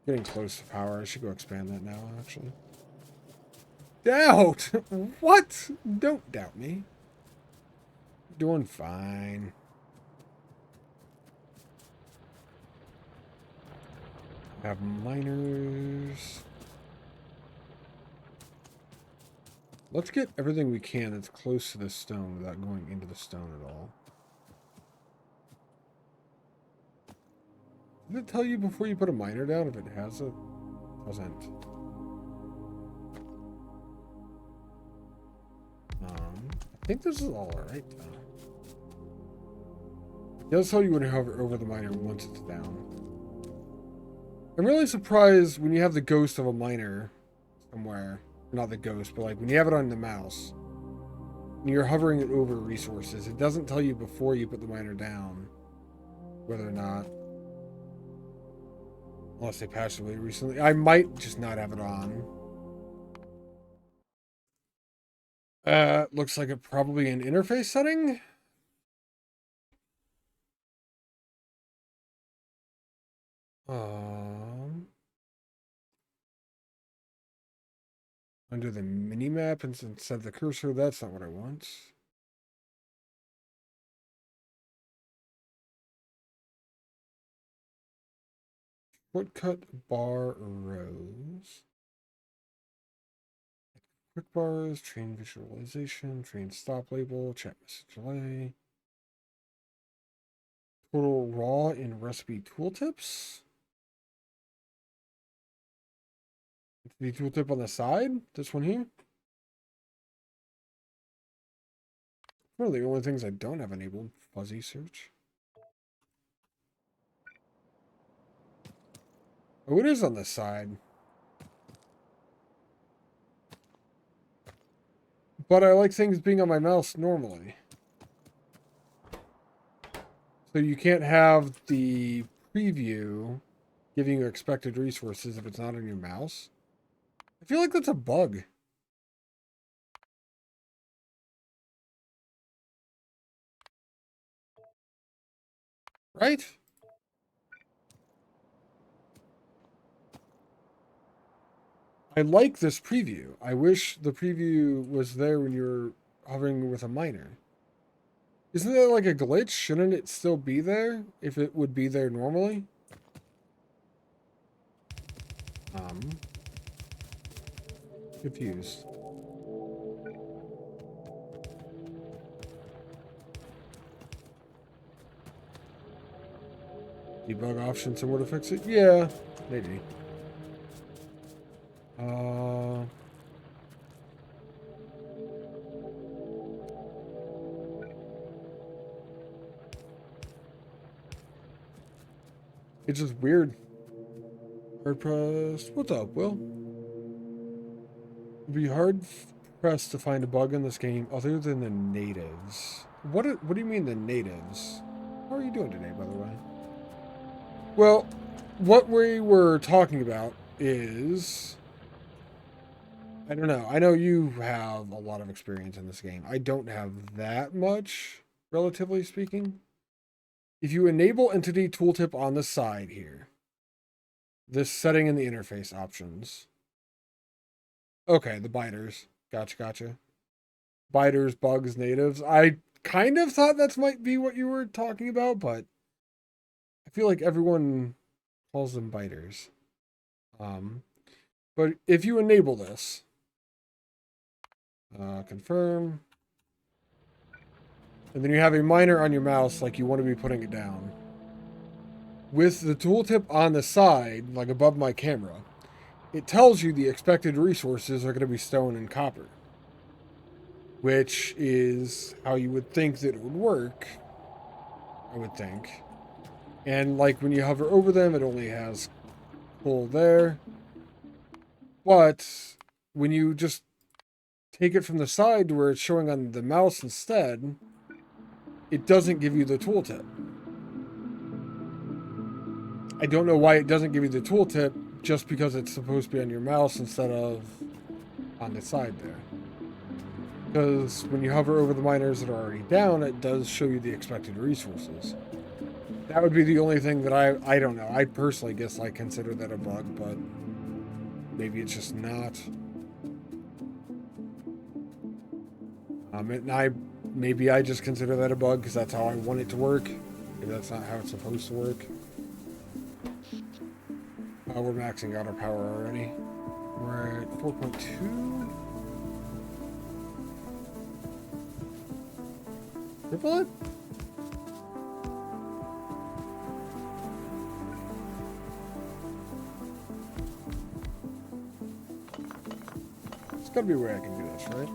Getting close to power. I should go expand that now, actually. Doubt? What? Don't doubt me. Doing fine. Have miners. Let's get everything we can that's close to the stone without going into the stone at all. Did it tell you before you put a miner down if it has it? Doesn't. I think this is all alright though. It does tell you when to hover over the miner once it's down. I'm really surprised when you have the ghost of a miner somewhere. Not the ghost, but like when you have it on the mouse. And you're hovering it over resources. It doesn't tell you before you put the miner down whether or not. Unless they patched away recently. I might just not have it on. Looks like it probably an interface setting. Under the mini map instead of the cursor, that's not what I want. Shortcut bar rows. Quick bars, train visualization, train stop label, chat message delay. Total raw in recipe tooltips. The tooltip on the side, this one here. One of the only things I don't have enabled, fuzzy search. Oh, it is on the side. But I like things being on my mouse normally. So you can't have the preview giving you expected resources if it's not on your mouse. I feel like that's a bug. Right? I like this preview. I wish the preview was there when you're hovering with a miner. Isn't that like a glitch? Shouldn't it still be there if it would be there normally? Confused. Debug option somewhere to fix it? Yeah, maybe. It's just weird. Hard pressed. What's up, Will? It'd be hard pressed to find a bug in this game other than the natives. What do you mean the natives? How are you doing today, by the way? Well, what we were talking about is, I don't know. I know you have a lot of experience in this game. I don't have that much, relatively speaking. If you enable entity tooltip on the side here, this setting in the interface options. Okay, the biters. Gotcha. Biters, bugs, natives. I kind of thought that might be what you were talking about, but I feel like everyone calls them biters. But if you enable this, confirm, and then you have a miner on your mouse like you want to be putting it down. With the tooltip on the side, like above my camera, it tells you the expected resources are going to be stone and copper, which is how you would think that it would work, I would think. And like when you hover over them, it only has coal there. But when you just take it from the side to where it's showing on the mouse instead, it doesn't give you the tooltip. I don't know why it doesn't give you the tooltip, just because it's supposed to be on your mouse instead of on the side there. Because when you hover over the miners that are already down, it does show you the expected resources. That would be the only thing that I don't know. I personally guess I consider that a bug, but maybe it's just not. Maybe I just consider that a bug because that's how I want it to work. Maybe that's not how it's supposed to work. We're maxing out our power already. We're at 4.2. Triple it? There's gotta be a way I can do this, right?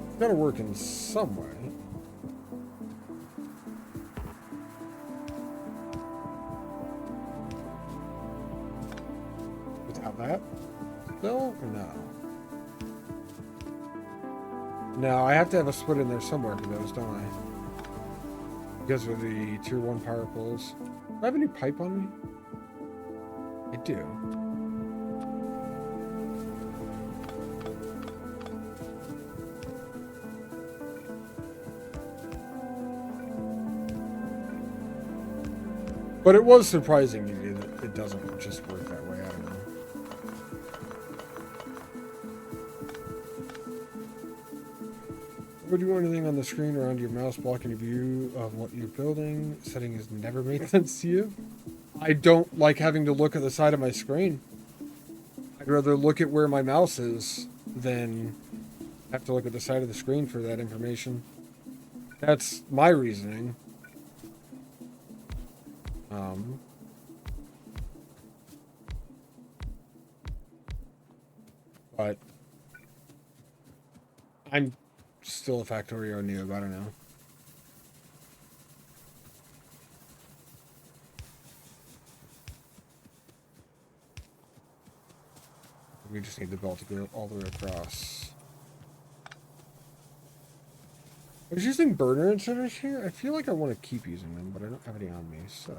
It's gotta work in some way. Without that? Still? No. No, I have to have a split in there somewhere for those, don't I? Because of the tier 1 power poles. Do I have any pipe on me? I do. But it was surprising to me that it doesn't just work that way. I don't know. Would you want anything on the screen around your mouse blocking your view of what you're building? Setting has never made sense to you. I don't like having to look at the side of my screen. I'd rather look at where my mouse is than have to look at the side of the screen for that information. That's my reasoning. But I'm still a Factorio noob, I don't know. We just need the belt to go all the way across. I was using burner inserters here. I feel like I want to keep using them, but I don't have any on me, so...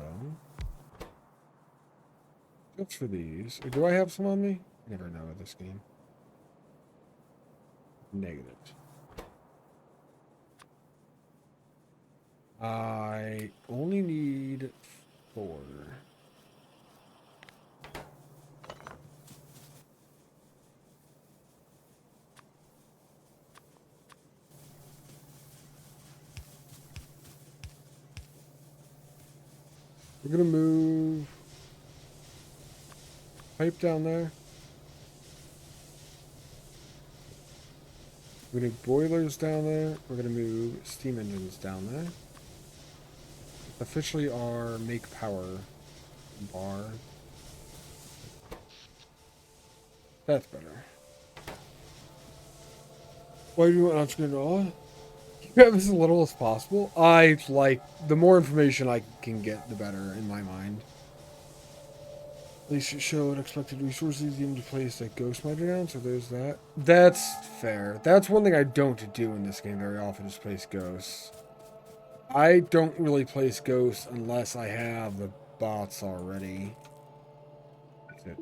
What's for these? Or do I have some on me? I never know with this game. Negative. I only need 4. We're gonna move pipe down there. We're gonna move boilers down there. We're gonna move steam engines down there. Officially our make power bar. That's better. Why do you want on-screen all? You have as little as possible. I like the more information I can get, the better in my mind. At least it showed expected resources even to place that ghost miner down, so there's that. That's fair. That's one thing I don't do in this game very often is place ghosts. I don't really place ghosts unless I have the bots already. Is it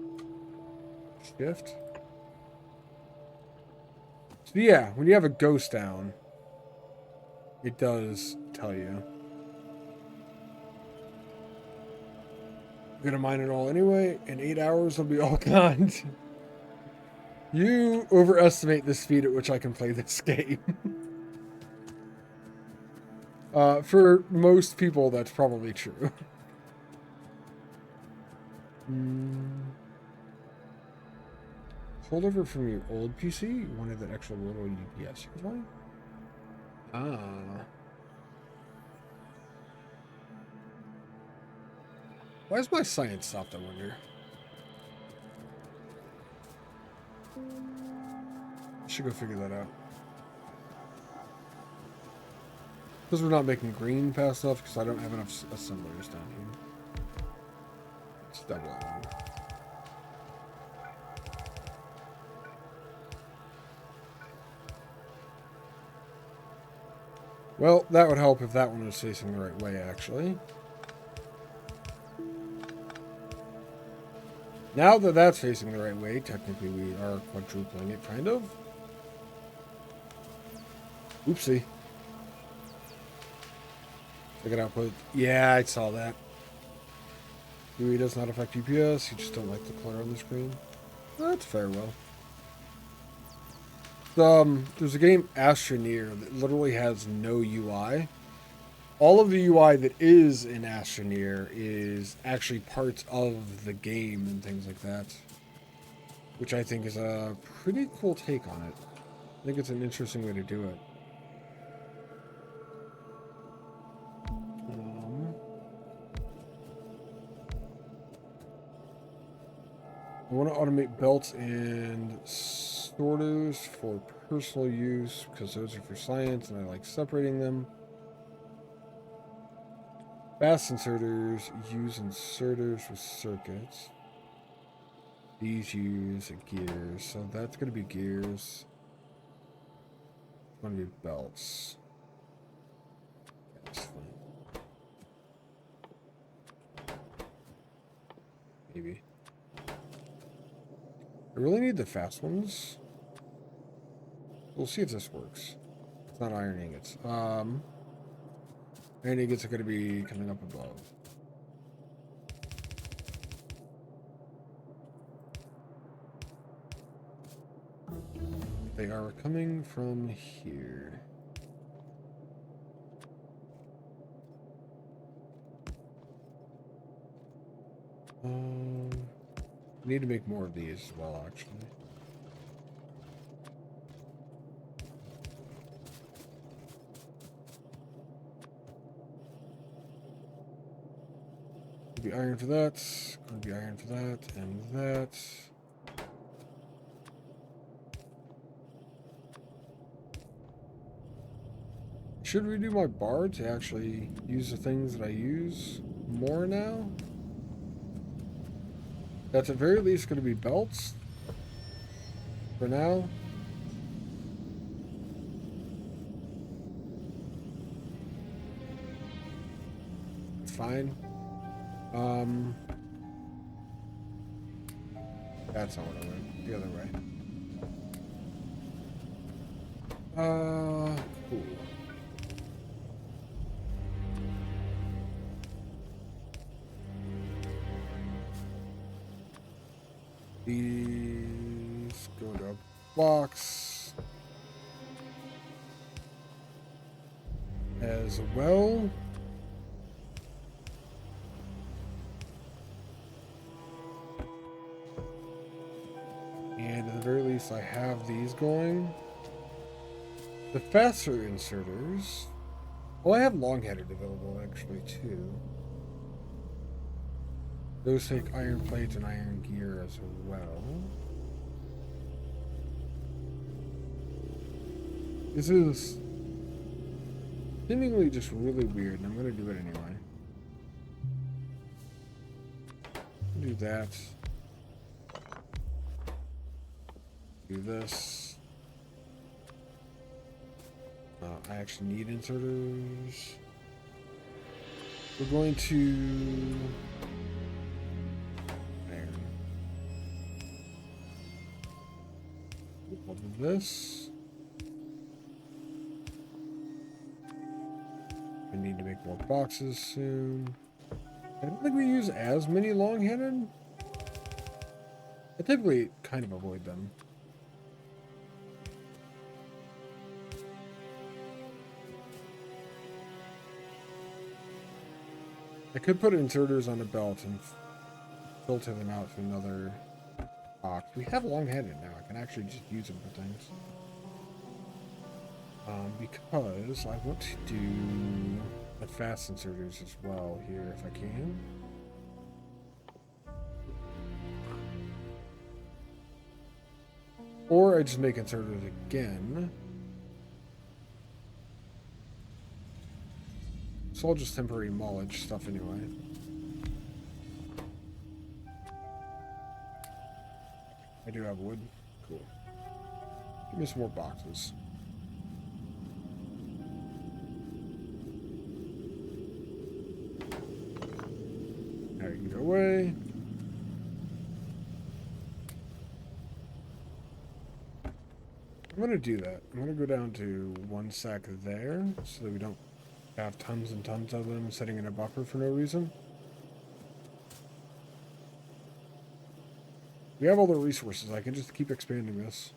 shift? So yeah, when you have a ghost down, it does tell you. I'm gonna mine it all anyway. In 8 hours, they'll be all gone. You overestimate the speed at which I can play this game. For most people, that's probably true. Hold over from your old PC? You wanted that extra little UPS you could Ah. Why is my science stopped, I wonder? I should go figure that out. Because we're not making green fast enough, because I don't have enough assemblers down here. Let's double it one. Well, that would help if that one was facing the right way, actually. Now that that's facing the right way, technically we are quadrupling it, kind of. Oopsie. Check it output. Yeah, I saw that. UI does not affect UPS, you just don't like the color on the screen. That's fair, well. There's a game, Astroneer, that literally has no UI. All of the UI that is in Astroneer is actually parts of the game and things like that. Which I think is a pretty cool take on it. I think it's an interesting way to do it. I want to automate belts and sorters for personal use because those are for science and I like separating them. Fast inserters use inserters with circuits. These use gears, so that's going to be gears. It's going to be belts. That's fine. Maybe. I really need the fast ones. We'll see if this works. It's not iron ingots. Iron ingots are going to be coming up above. They are coming from here. Need to make more of these as well, actually. Be iron for that. Gonna be iron for that and that. Should redo my bar to actually use the things that I use more now. That's at very least going to be belts for now. It's fine. That's not what I went. The other way. Cool. These go to a box as well. And at the very least, I have these going. The faster inserters. Well, I have long-headed available actually too. Those take iron plate and iron gear as well. This is seemingly just really weird, and I'm going to do it anyway. Do that. Do this. I actually need inserters. We're going to iron. We'll do this. We need to make more boxes soon. I don't think we use as many long-handed. I typically kind of avoid them. I could put inserters on a belt and filter them out to another box. We have long-handed now. I can actually just use them for things. Because I want to do the fast inserters as well here if I can. Or I just make inserters again. So I'll just temporary mullage stuff anyway. I do have wood. Cool. Give me some more boxes. Now you can go away. I'm going to do that. I'm going to go down to one sack there so that we don't have tons and tons of them sitting in a buffer for no reason. We have all the resources. I can just keep expanding this.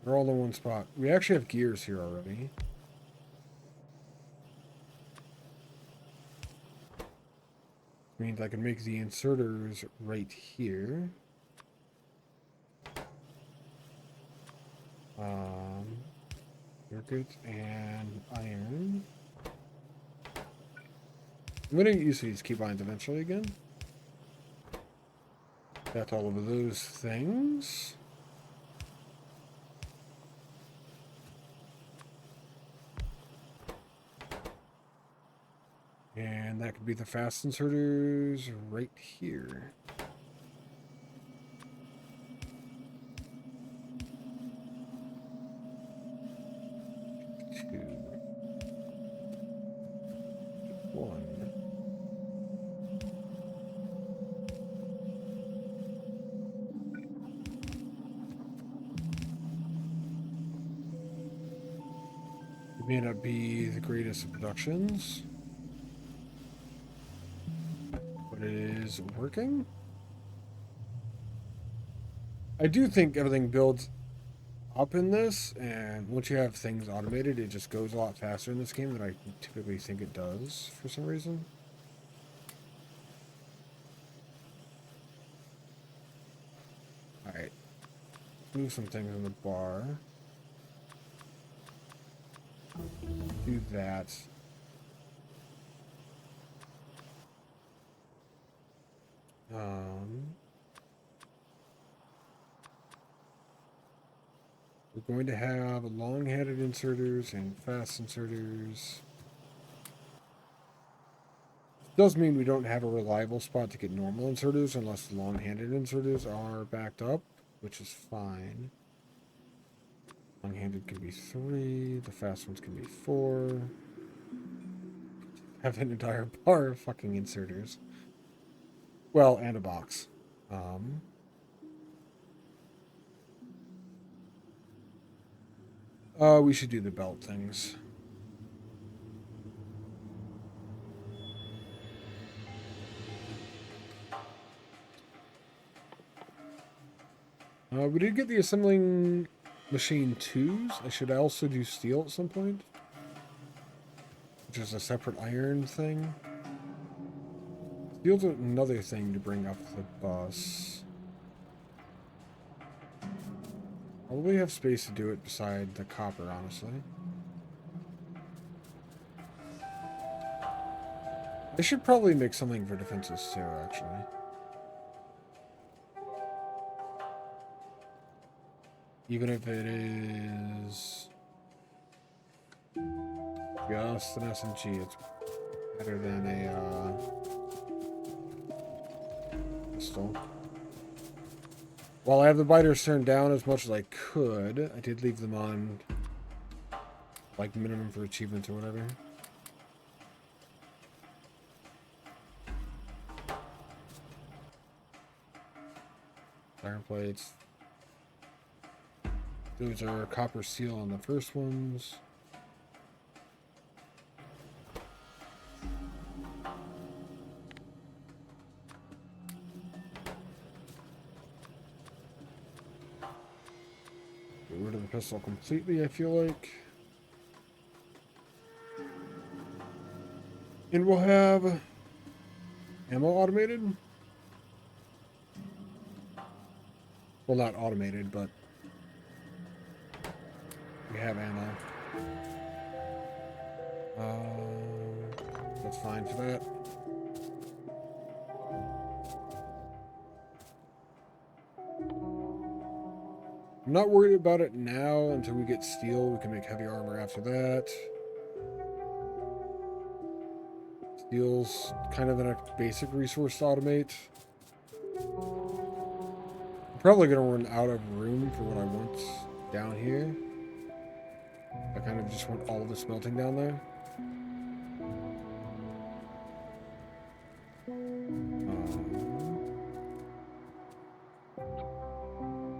They're all in one spot. We actually have gears here already. Means I can make the inserters right here. Circuit and iron. I'm gonna use these keybinds eventually again. That's all of those things. And that could be the fast inserters right here. Two. One. It may not be the greatest of productions, but it is working. I do think everything builds up in this, and once you have things automated, it just goes a lot faster in this game than I typically think it does for some reason. move some things in the bar. Do that. We're going to have long-handed inserters and fast inserters. Does mean we don't have a reliable spot to get normal inserters unless the long-handed inserters are backed up, which is fine. Long-handed can be 3, the fast ones can be 4. Have an entire bar of fucking inserters. Well, and a box. We should do the belt things. We did get the assembling machine 2s. I should also do steel at some point. Which is a separate iron thing. Steel's another thing to bring up the bus. Probably have space to do it beside the copper, honestly. I should probably make something for defenses too, actually. Even if it is just an SMG, it's better than a pistol. While I have the biters turned down as much as I could, I did leave them on like minimum for achievements or whatever. Iron plates. Those are copper steel on the first ones. Get rid of the pistol completely, I feel like. And we'll have ammo automated. Well, not automated, but we have ammo. That's fine for that. I'm not worried about it now until we get steel. We can make heavy armor after that. Steel's kind of a basic resource to automate. I'm probably going to run out of room for what I want down here. I kind of just want all of the smelting down there.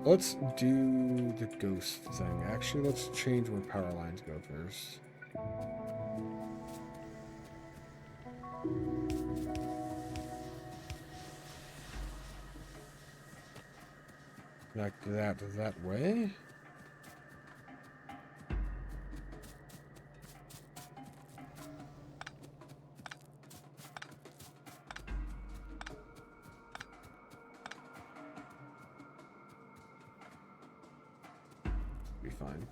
Let's do the ghost thing. Actually, let's change where power lines go first. Connect that that way. Be fine.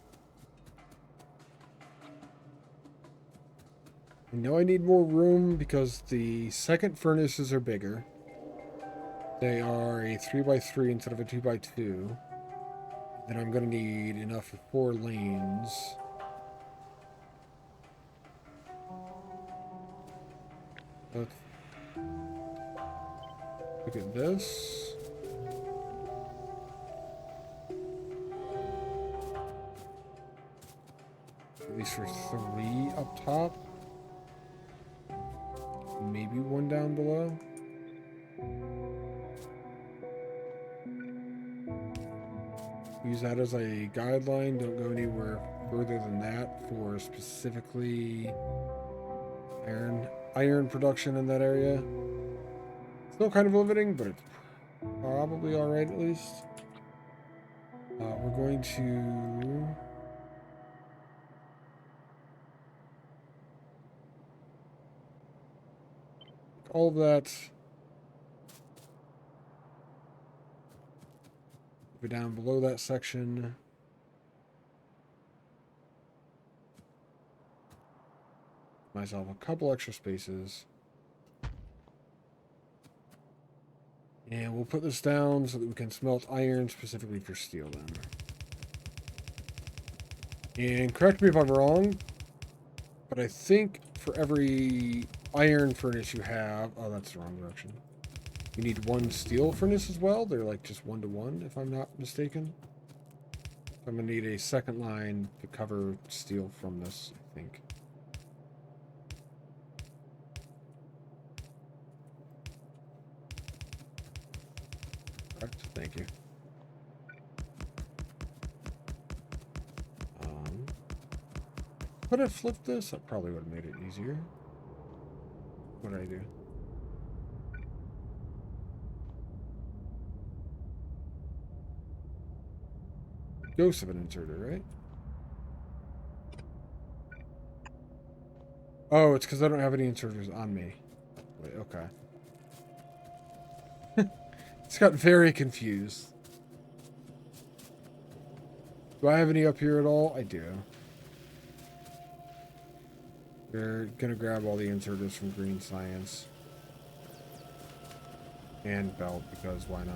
I know I need more room because the second furnaces are bigger. They are a 3x3 instead of a 2x2. Then I'm going to need enough for 4 lanes. Let's look at this. At least for 3 up top. Maybe 1 down below. Use that as a guideline. Don't go anywhere further than that for specifically iron production in that area. Still kind of limiting, but it's probably alright at least. We're going to all of that Go down below that section. Myself a couple extra spaces. And we'll put this down so that we can smelt iron specifically for steel then. And correct me if I'm wrong, but I think for every iron furnace you have... Oh, that's the wrong direction. You need one steel furnace as well. They're like just 1-to-1, if I'm not mistaken. I'm going to need a second line to cover steel from this, I think. Correct. Thank you. Could I flip this? That probably would have made it easier. What did I do? Ghost of an inserter, right? Oh, it's because I don't have any inserters on me. Wait, okay. It's got very confused. Do I have any up here at all? I do. We're gonna grab all the inserters from Green Science. And belt, because why not?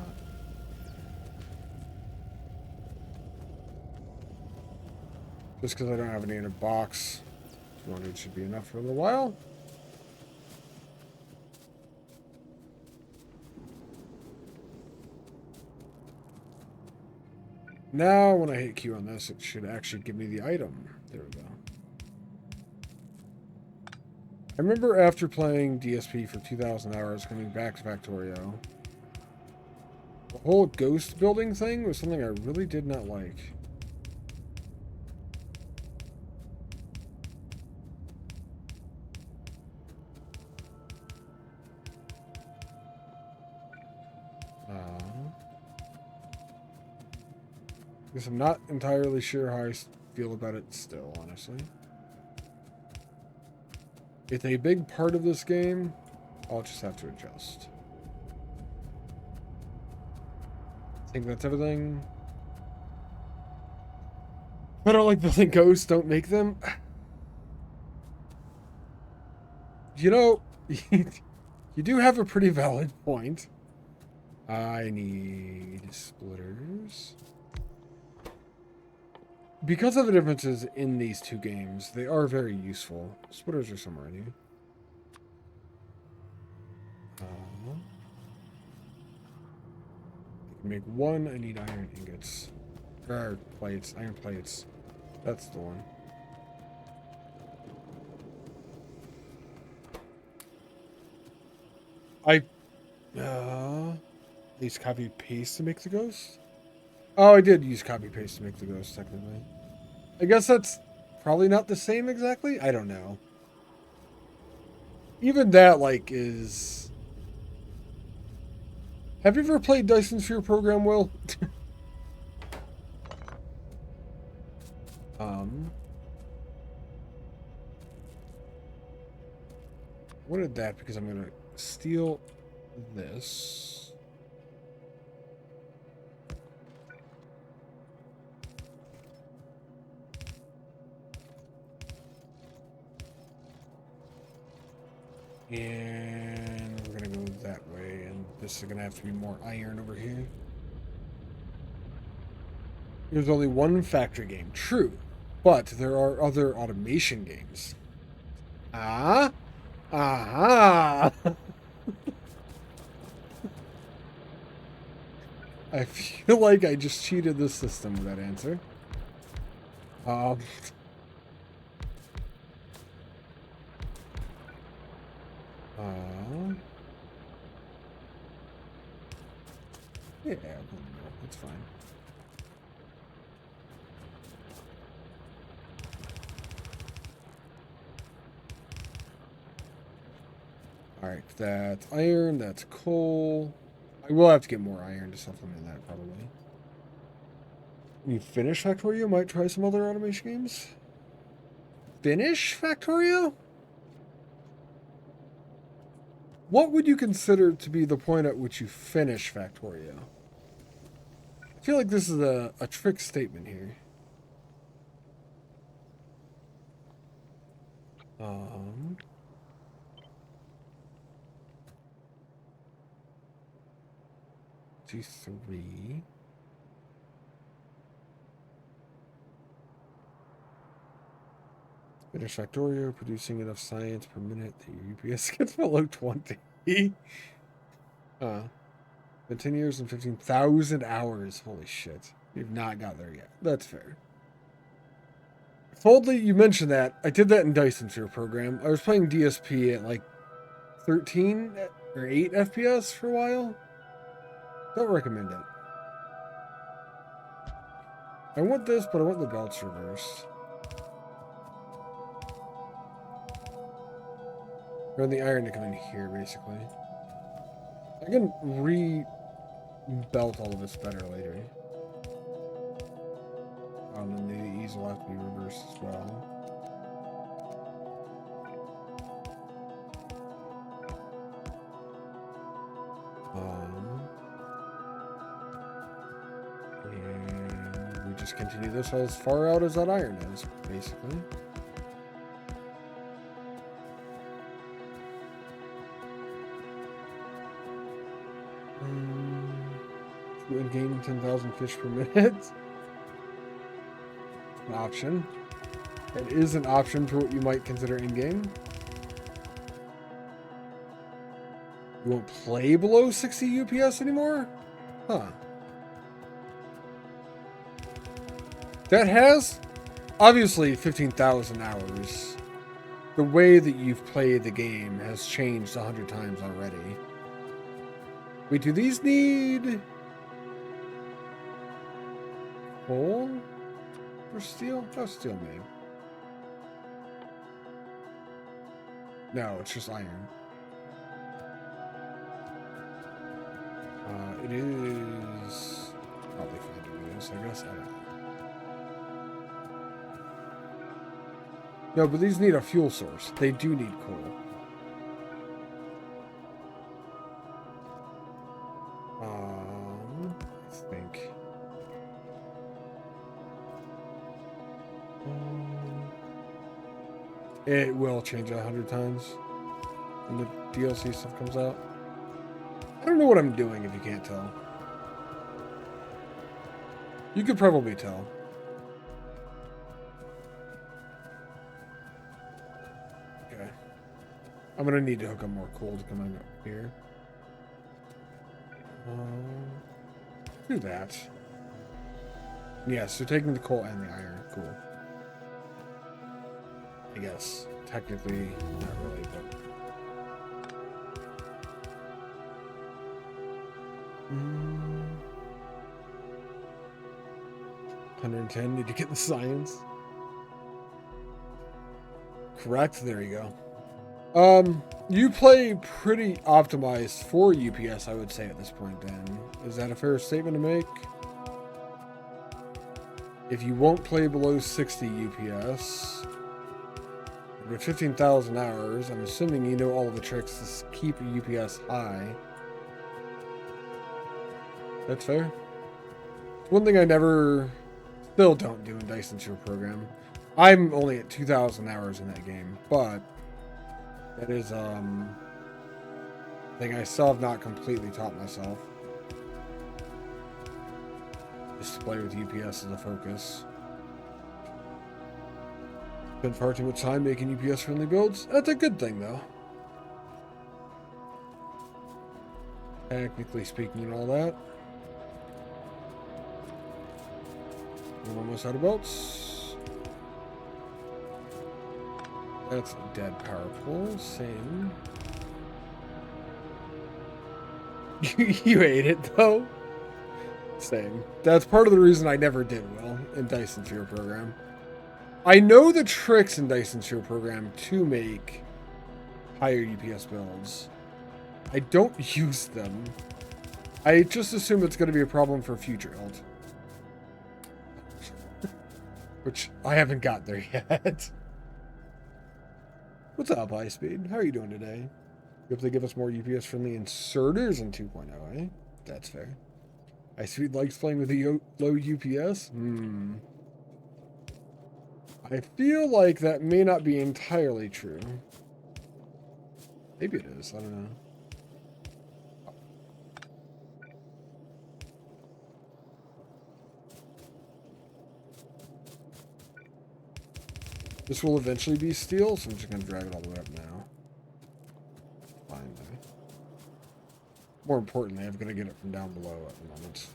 Just because I don't have any in a box. 200 should be enough for a little while. Now, when I hit Q on this, it should actually give me the item. There we go. I remember after playing DSP for 2,000 hours, coming back to Factorio, the whole ghost building thing was something I really did not like. Guess I'm not entirely sure how I feel about it still, honestly. It's a big part of this game. I'll just have to adjust. I think that's everything. I don't like building ghosts. Don't make them. You know, you do have a pretty valid point. I need splitters. Because of the differences in these two games, they are very useful. Splitters are somewhere in here. I can make one. I need iron ingots. Or plates. Iron plates. That's the one. I use copy paste to make the ghost. Oh, I did use copy paste to make the ghost technically. I guess that's probably not the same exactly. I don't know. Even that like is. Have you ever played Dyson Sphere program, Will? Wanted that because I'm gonna steal this. And we're gonna go that way, and this is gonna have to be more iron over here. There's only one factory game, true, but there are other automation games. Ah? Aha! I feel like I just cheated the system with that answer. Yeah, that's fine. Alright, that's iron, that's coal. I will have to get more iron to supplement that, probably. When you finish Factorio, might try some other automation games? Finish Factorio? What would you consider to be the point at which you finish Factorio? I feel like this is a trick statement here. Do 3. Finish Factorio, producing enough science per minute that your UPS gets below 20. Been 10 years and 15,000 hours. Holy shit. You've not got there yet. That's fair. Boldly, you mentioned that. I did that in Dyson's Sphere program. I was playing DSP at like 13 or 8 FPS for a while. Don't recommend it. I want this, but I want the belts reversed. I want the iron to come in here, basically. I can re-belt all of this better later. And then these will have to be reversed as well. And we just continue this as far out as that iron is, basically. In-game 10,000 fish per minute. An option. It is an option for what you might consider in-game. You won't play below 60 UPS anymore? Huh. That has, obviously, 15,000 hours. The way that you've played the game has changed 100 times already. Wait, do these need coal or steel? Oh, steel maybe. No, it's just iron. It is probably fine to do this, I guess. I don't know. No, but these need a fuel source. They do need coal. I think. It will change 100 times when the DLC stuff comes out. I don't know what I'm doing if you can't tell. You could probably tell. Okay. I'm gonna need to hook up more coal to come in up here. Do that. Yes, so taking the coal and the iron. Cool. I guess. Technically, not really, but... 110, need to get the science. Correct, there you go. You play pretty optimized for UPS, I would say, at this point, then. Is that a fair statement to make? If you won't play below 60 UPS, with 15,000 hours, I'm assuming you know all of the tricks to keep your UPS high. That's fair. One thing I still don't do in Dyson's Sphere program. I'm only at 2,000 hours in that game, but that is thing I still have not completely taught myself. Just to play with UPS as a focus. Spent far too much time making UPS friendly builds. That's a good thing, though. Technically speaking and all that. We're almost out of belts. That's a dead power pole. Same. You ate it, though. Same. That's part of the reason I never did well in Dyson's Sphere program. I know the tricks in Dyson's Sphere program to make higher UPS builds. I don't use them. I just assume it's going to be a problem for future ult. Which I haven't got there yet. What's up, High Speed? How are you doing today? You hope they give us more UPS-friendly inserters in 2.0, eh? That's fair. Sweet likes playing with a low UPS? I feel like that may not be entirely true. Maybe it is. I don't know. This will eventually be steel, so I'm just going to drag it all the way up now. Fine, though. More importantly, I've got to get it from down below at the moment.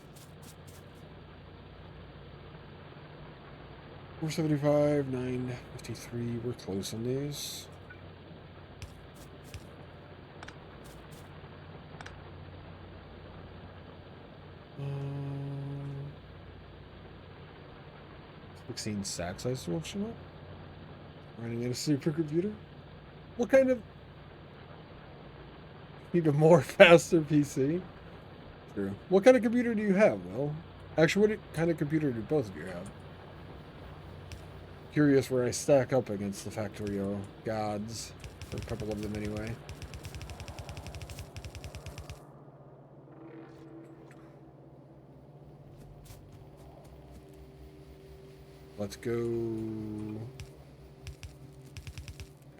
475, 953. We're close on these. Um, 16 sack size solution. Running in a supercomputer. What kind of? Need a more faster PC. True. What kind of computer do you have, Will? Actually, what kind of computer do both of you have? Curious where I stack up against the Factorio gods. For a couple of them, anyway. Let's go.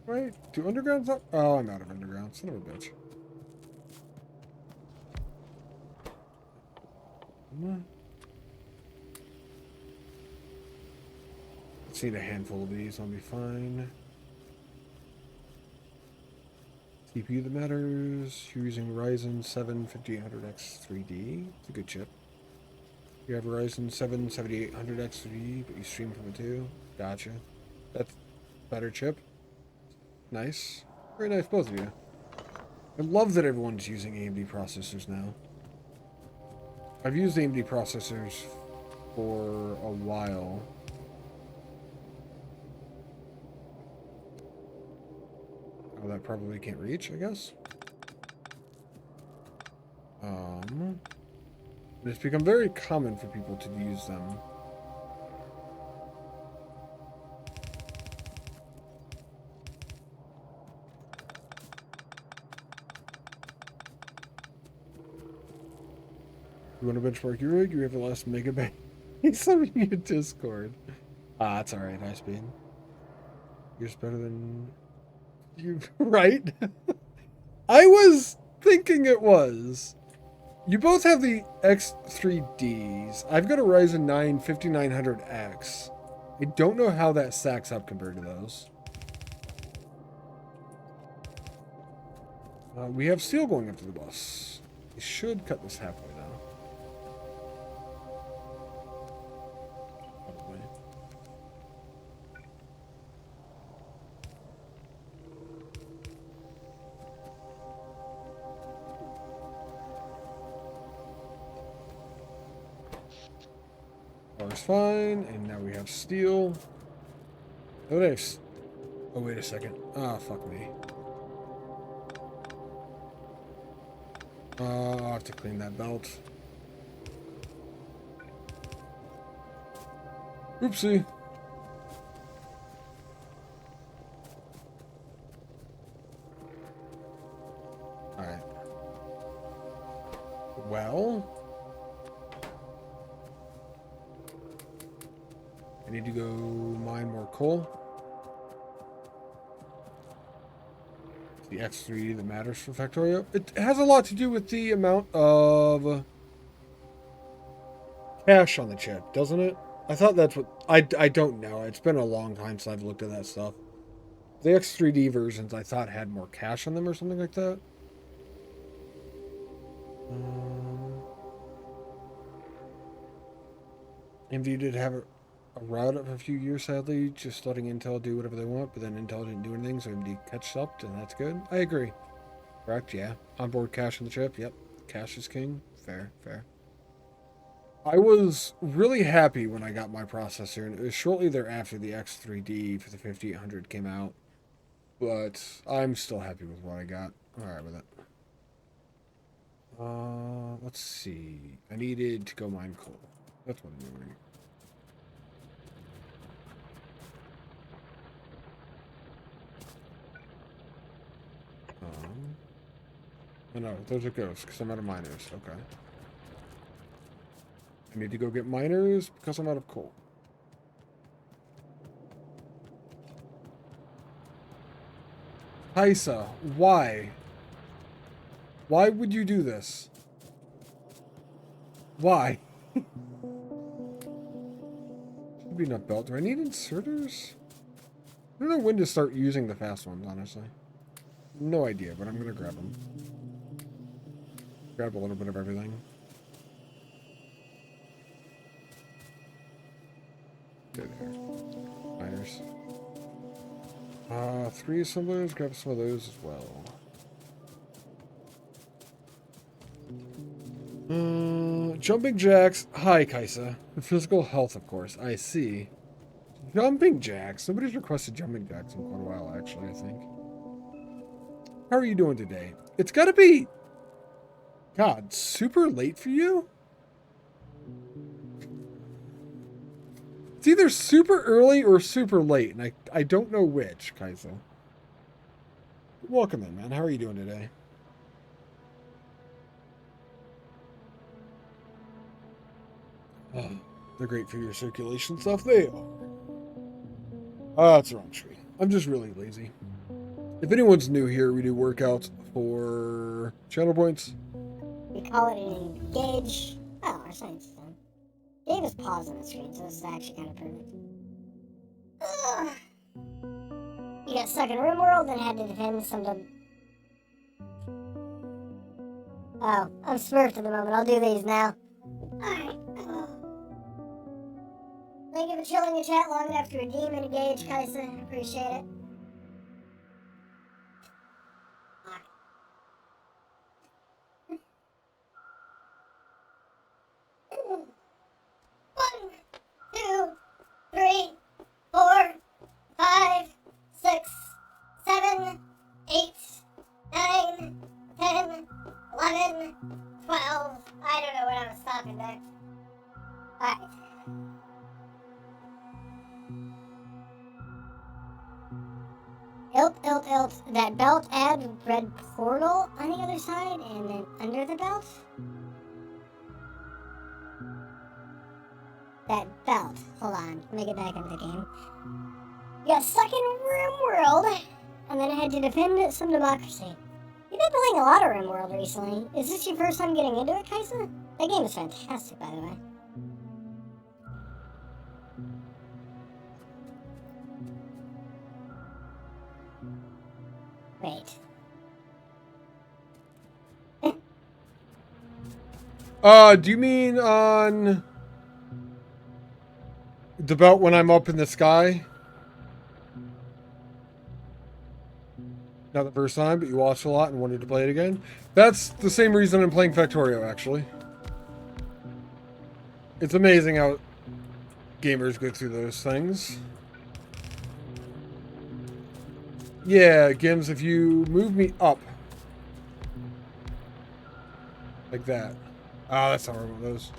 Wait, do undergrounds up? Oh, I'm out of underground. Son of a bitch. Let's need a handful of these. I'll be fine. CPU that matters. You're using Ryzen 7 5800X 3D. It's a good chip. You have Ryzen 7 7800X 3D, but you stream from it too. Gotcha. That's better chip. Nice. Very nice, both of you. I love that everyone's using AMD processors now. I've used AMD processors for a while. Oh, that probably can't reach, I guess. It's become very common for people to use them. You want to benchmark your rig? You have the last megabyte. He's sending you a Discord. Ah, that's alright, high speed. You're just better than you, right? I was thinking it was. You both have the X3Ds. I've got a Ryzen 9 5900X. I don't know how that stacks up compared to those. We have steel going up to the bus. We should cut this halfway now. Probably. Power's fine, and now we have steel. Oh, nice. Oh, wait a second. Ah, fuck me. I'll have to clean that belt. Oopsie. Alright. Well, I need to go mine more coal. It's the X3 that matters for Factorio. It has a lot to do with the amount of cache on the chip, doesn't it? I thought that's what... I don't know. It's been a long time since I've looked at that stuff. The X3D versions I thought had more cache on them or something like that. AMD did have a route of a few years, sadly, just letting Intel do whatever they want, but then Intel didn't do anything, so AMD catched up, and that's good. I agree. Correct, yeah. Onboard cache on the chip, yep. Cache is king. Fair, fair. I was really happy when I got my processor, and it was shortly thereafter the X3D for the 5800 came out, but I'm still happy with what I got. Alright with it. Let's see. I needed to go mine coal. That's what I'm doing. Oh no, those are ghosts, because I'm out of miners. Okay. I need to go get miners because I'm out of coal. Kaisa, why? Why would you do this? Why? Should be enough belt. Do I need inserters? I don't know when to start using the fast ones, honestly. No idea, but I'm gonna grab them. Grab a little bit of everything. There. Miners. 3 assemblers. Grab some of those as well. Jumping jacks. Hi, Kaisa. Physical health, of course. I see. Jumping jacks. Nobody's requested jumping jacks in quite a while, actually, I think. How are you doing today? It's gotta be... God, super late for you? It's either super early or super late, and I don't know which, Kaisa. Welcome in, man. How are you doing today? Oh, they're great for your circulation stuff. They are. Ah, that's the wrong tree. I'm just really lazy. If anyone's new here, we do workouts for channel points. We call it an engage. Oh, our science is done. Gave us pause on the screen, so this is actually kind of perfect. Ugh. You got stuck in Room World and had to defend some of... Oh, I'm smurfed at the moment. I'll do these now. Alright. Thank you for chilling the chat long enough to redeem and engage, Kaisa. Appreciate it. One, two, three, 4, 5, 6, 7, 8, 9, 10, 11, 12. I don't know when I was stopping there. Alright. Ilt. That belt add red portal on the other side and then under the belt? That belt. Hold on. Let me get back into the game. You got stuck in Room World and then had to defend some democracy. You've been playing a lot of Room World recently. Is this your first time getting into it, Kaisa? That game is fantastic, by the way. Wait. Do you mean on the belt when I'm up in the sky? Not the first time, but you watched a lot and wanted to play it again? That's the same reason I'm playing Factorio, actually. It's amazing how gamers go through those things. Yeah, Gims, if you move me up. Like that. Oh, that's not where I want those.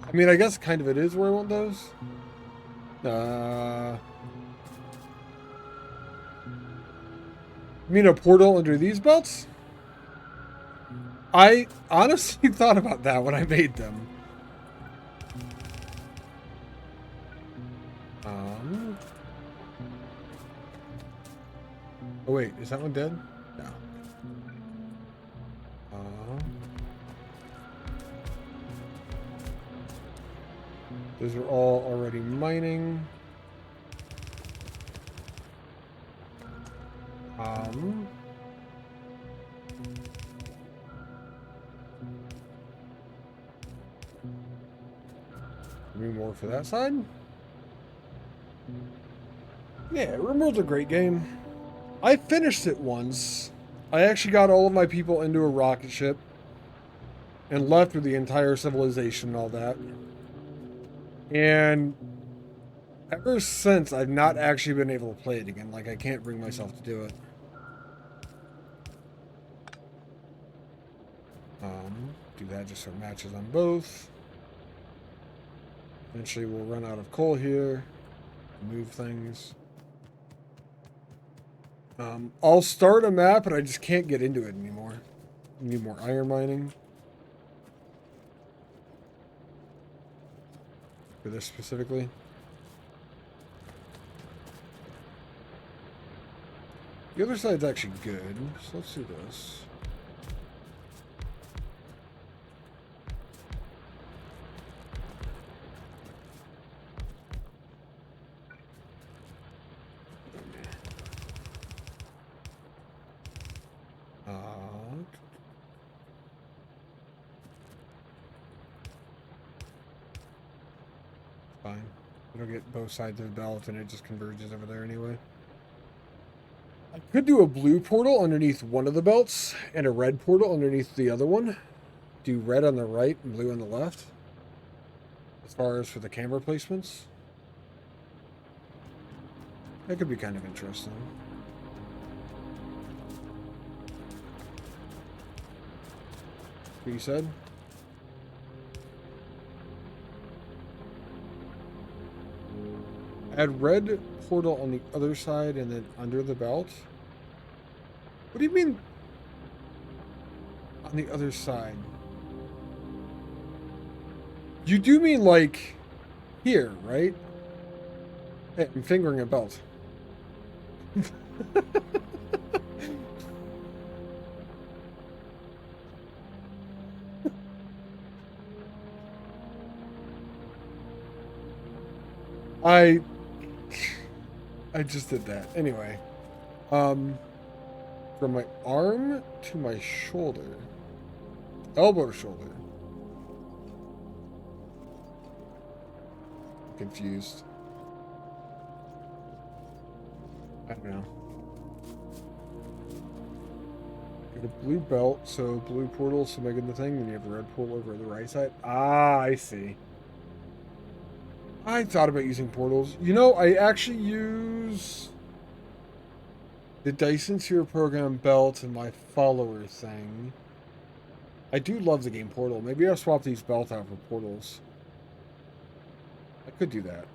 I mean, I guess kind of it is where I want those. You mean a portal under these belts? I honestly thought about that when I made them. Oh wait, is that one dead? No. Those are all already mining. Maybe more for that side? Yeah, Rimworld's a great game. I finished it once. I actually got all of my people into a rocket ship and left with the entire civilization and all that. And ever since, I've not actually been able to play it again. Like, I can't bring myself to do it. Do that just so it matches on both. Eventually, we'll run out of coal here. Move things. I'll start a map, but I just can't get into it anymore. Need more iron mining. For this specifically. The other side's actually good, so let's do this. Fine. It'll get both sides of the belt and it just converges over there anyway. I could do a blue portal underneath one of the belts and a red portal underneath the other one. Do red on the right and blue on the left. As far as for the camera placements. That could be kind of interesting. What you said? Add red portal on the other side and then under the belt. What do you mean on the other side? You do mean like here, right? Hey, I'm fingering a belt. I just did that. Anyway. From my arm to my shoulder. Elbow to shoulder. I'm confused. I don't know. Get a blue belt, so blue portal, so making the thing, then you have a red portal over the right side. Ah, I see. I thought about using portals. You know, I actually use the Dyson Sphere Program belt and my follower thing. I do love the game Portal. Maybe I'll swap these belts out for portals. I could do that.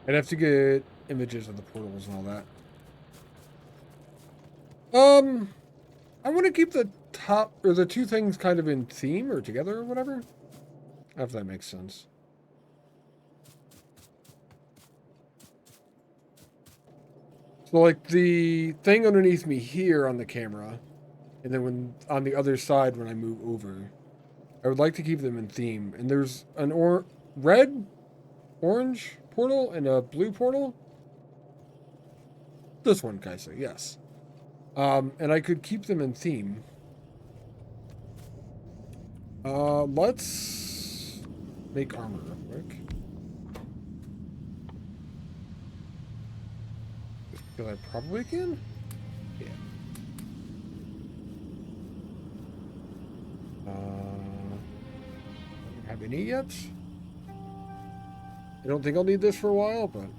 I'd have to get images of the portals and all that. I want to keep the top, or the two things kind of in theme or together or whatever. If that makes sense. So like the thing underneath me here on the camera, and then when on the other side when I move over, I would like to keep them in theme. And there's an red, orange portal and a blue portal. This one, Kaisa, yes. And I could keep them in theme. Let's make armor real quick. Because I probably can? Yeah. Don't have any yet. I don't think I'll need this for a while, but...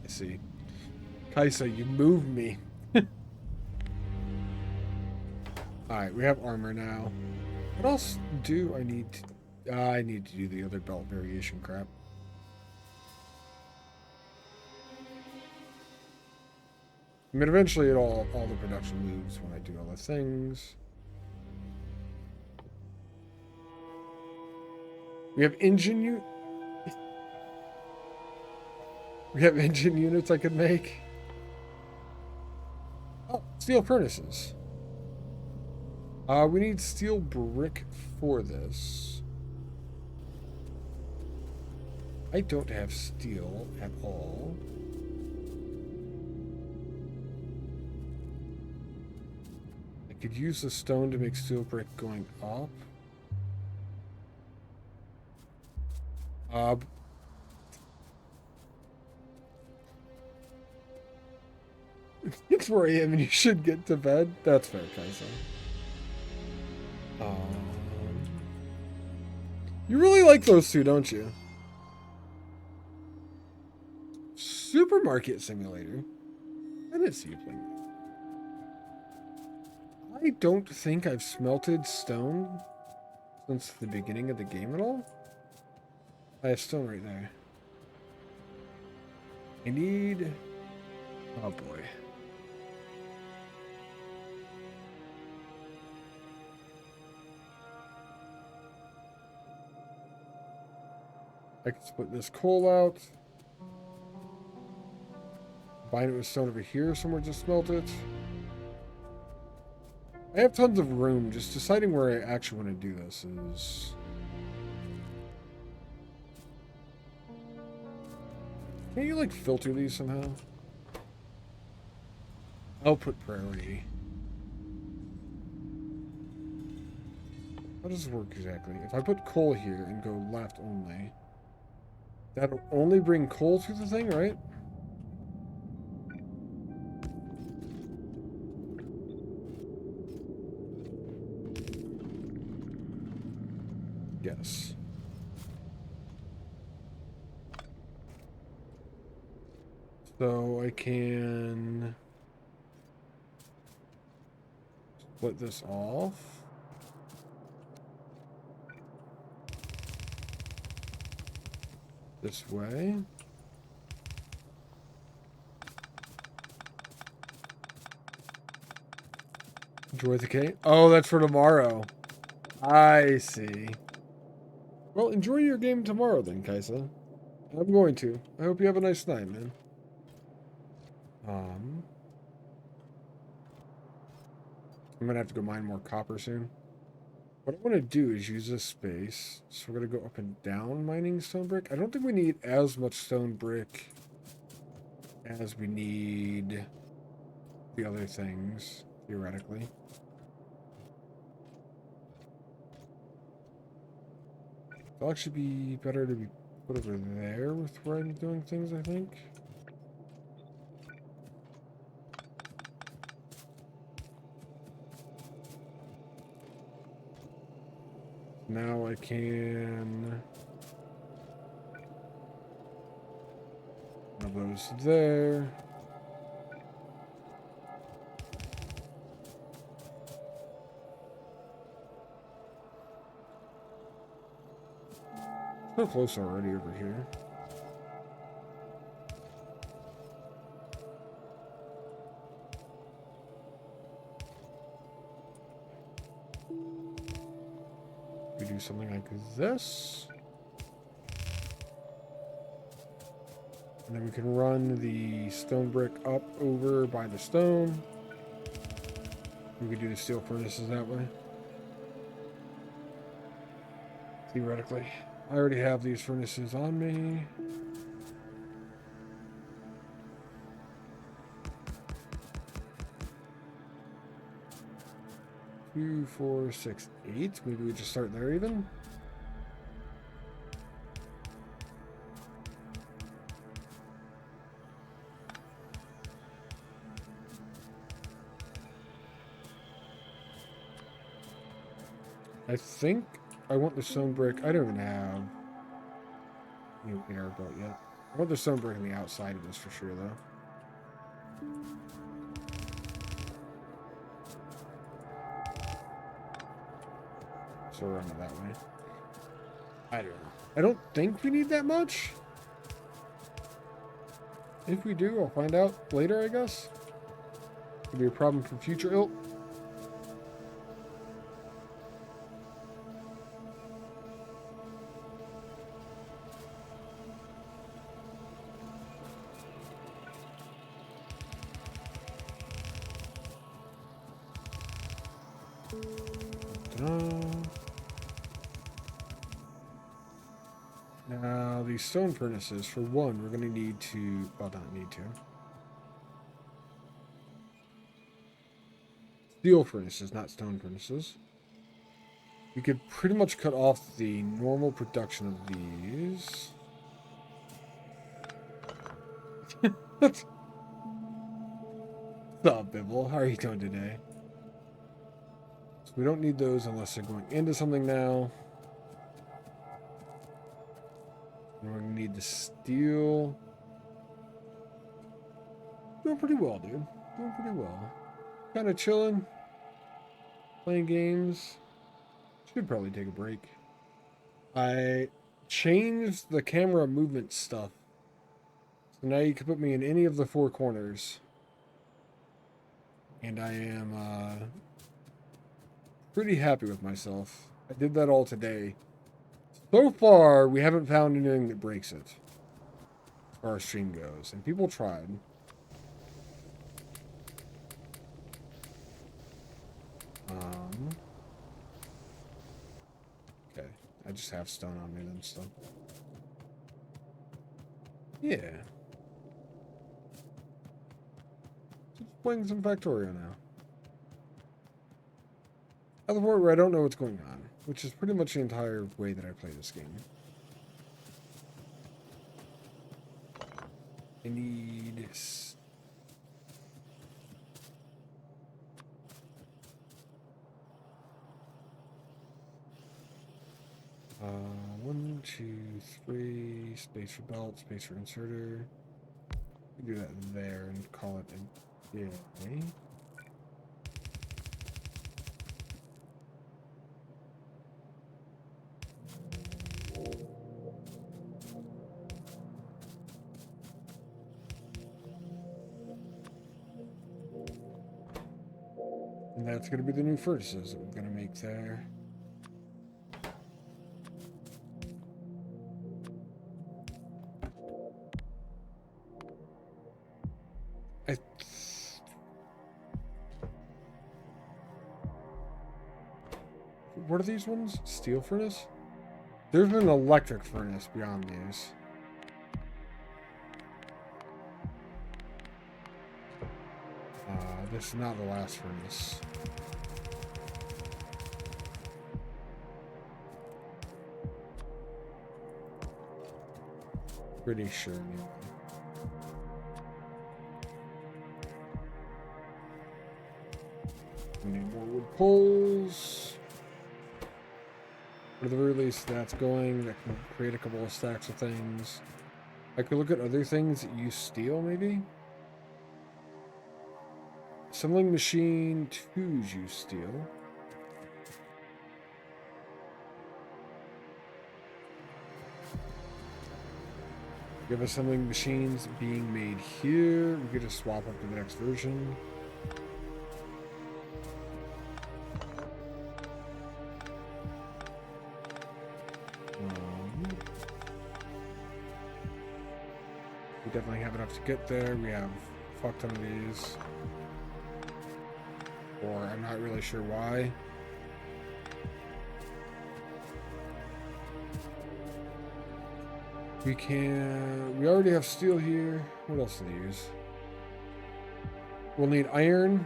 I see. Kaisa, you moved me. Alright, we have armor now. What else do I need to... I need to do the other belt variation crap. I mean, eventually all the production moves when I do all the things. We have engine units I could make. Oh, steel furnaces. We need steel brick for this. I don't have steel at all. I could use the stone to make steel brick going up. It's 4 a.m. and you should get to bed. That's fair, Kaisa. You really like those two, don't you? Supermarket Simulator. I didn't see you playing that. I don't think I've smelted stone since the beginning of the game at all. I have stone right there. I need... Oh boy. I can split this coal out. Combine it with stone over here somewhere to smelt it. I have tons of room. Just deciding where I actually want to do this is... Can you, like, filter these somehow? Output priority. How does this work exactly? If I put coal here and go left only, that'll only bring coal through the thing, right? Yes. So I can split this off. This way. Enjoy the cake. Oh, that's for tomorrow. I see. Well, enjoy your game tomorrow then, Kaisa. I'm going to. I hope you have a nice night, man. I'm gonna have to go mine more copper soon. What I want to do is use this space. So we're gonna go up and down mining stone brick. I don't think we need as much stone brick as we need the other things, theoretically. It'll actually be better to be put over there with where I'm doing things, I think. Now I can... One of those there. So close already over here. We do something like this. And then we can run the stone brick up over by the stone. We could do the steel furnaces that way. Theoretically. I already have these furnaces on me. Two, 4, 6, 8. Maybe we just start there even. I think I want the stone brick. I don't even have new air built yet. I want the stone brick on the outside of this for sure, though. So we'll run it that way. I don't know. I don't think we need that much. If we do, I'll find out later, I guess. Could be a problem for future ilk. Now, these stone furnaces, for one, we're going to need to... Well, not need to. Steel furnaces, not stone furnaces. We could pretty much cut off the normal production of these. What's up, Bibble? How are you doing today? So we don't need those unless they're going into something now. We're going to need the steel. Doing pretty well, dude. Doing pretty well. Kind of chilling. Playing games. Should probably take a break. I changed the camera movement stuff. So now you can put me in any of the four corners. And I am pretty happy with myself. I did that all today. So far, we haven't found anything that breaks it, as far as stream goes, and people tried. Okay, I just have stone on me then, so. Yeah. Just playing some Factorio now. At the point where I don't know what's going on, which is pretty much the entire way that I play this game. I need... one, two, three, space for belt, space for inserter. Do that there and call it a day. And that's going to be the new furnaces that we're going to make there. What are these ones? Steel furnace? There's an electric furnace beyond these. This is not the last furnace. Pretty sure anyway. We need more wood poles. At the very least, that's going. That can create a couple of stacks of things. I could look at other things that use steel, maybe? Assembling machine 2s use steel. We have assembling machines being made here. We could just swap up to the next version. We definitely have enough to get there. We have a fuck ton of these. Or I'm not really sure why. We already have steel here. What else do they use? We'll need iron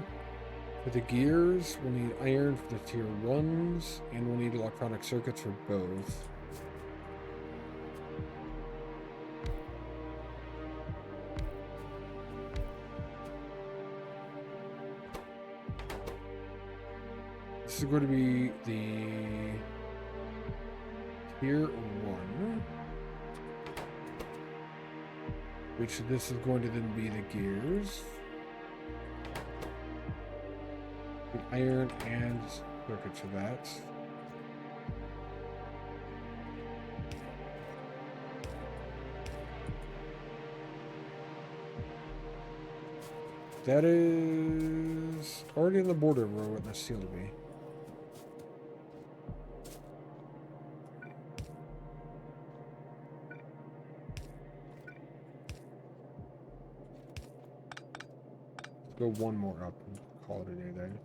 for the gears. We'll need iron for the tier 1s. And we'll need electronic circuits for both. This is going to be the tier 1. Which this is going to then be the gears. The iron and circuits for that. That is already in the border where I want the steel to be. Go one more up and call it a day then.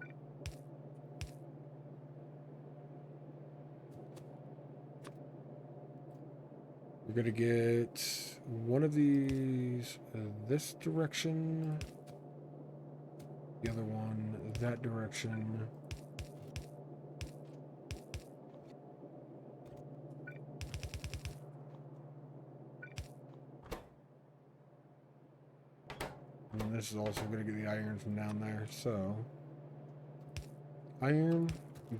We're gonna get one of these this direction, the other one that direction. And this is also going to get the iron from down there. So, iron,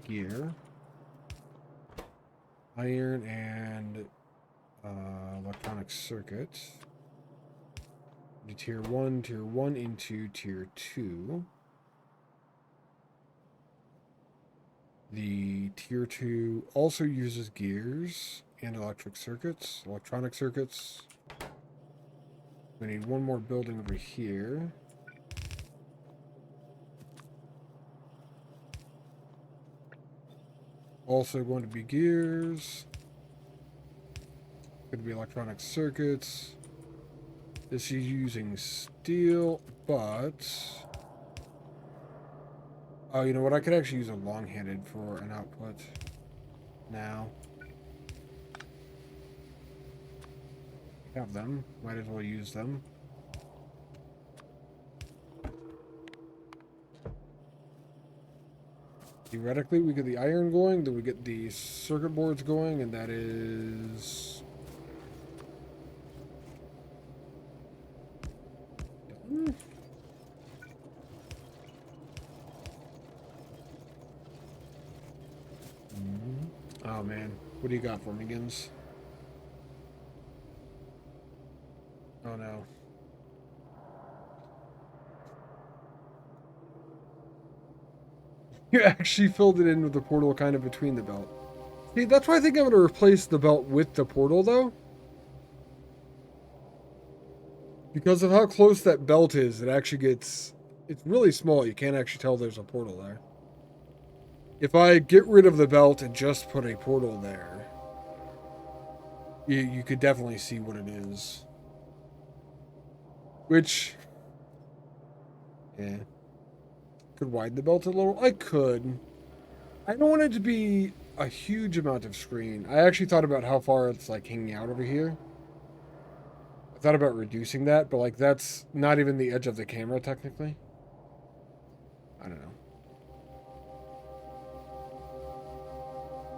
gear, iron, and electronic circuit. The tier 1 into tier 2. The tier 2 also uses gears and electronic circuits. We need one more building over here. Also going to be gears. Could be electronic circuits. This is using steel, but... Oh, you know what? I could actually use a long-handed for an output now. Have them. Might as well use them. Theoretically, we get the iron going, then we get the circuit boards going, and that is... done? Oh man, what do you got for me, Gins? Oh no. You actually filled it in with the portal kind of between the belt. See, that's why I think I'm going to replace the belt with the portal, though. Because of how close that belt is, it actually gets... It's really small. You can't actually tell there's a portal there. If I get rid of the belt and just put a portal there, you could definitely see what it is. Which... yeah. Could widen the belt a little. I could. I don't want it to be a huge amount of screen. I actually thought about how far it's like hanging out over here. I thought about reducing that, but like that's not even the edge of the camera technically. I don't know.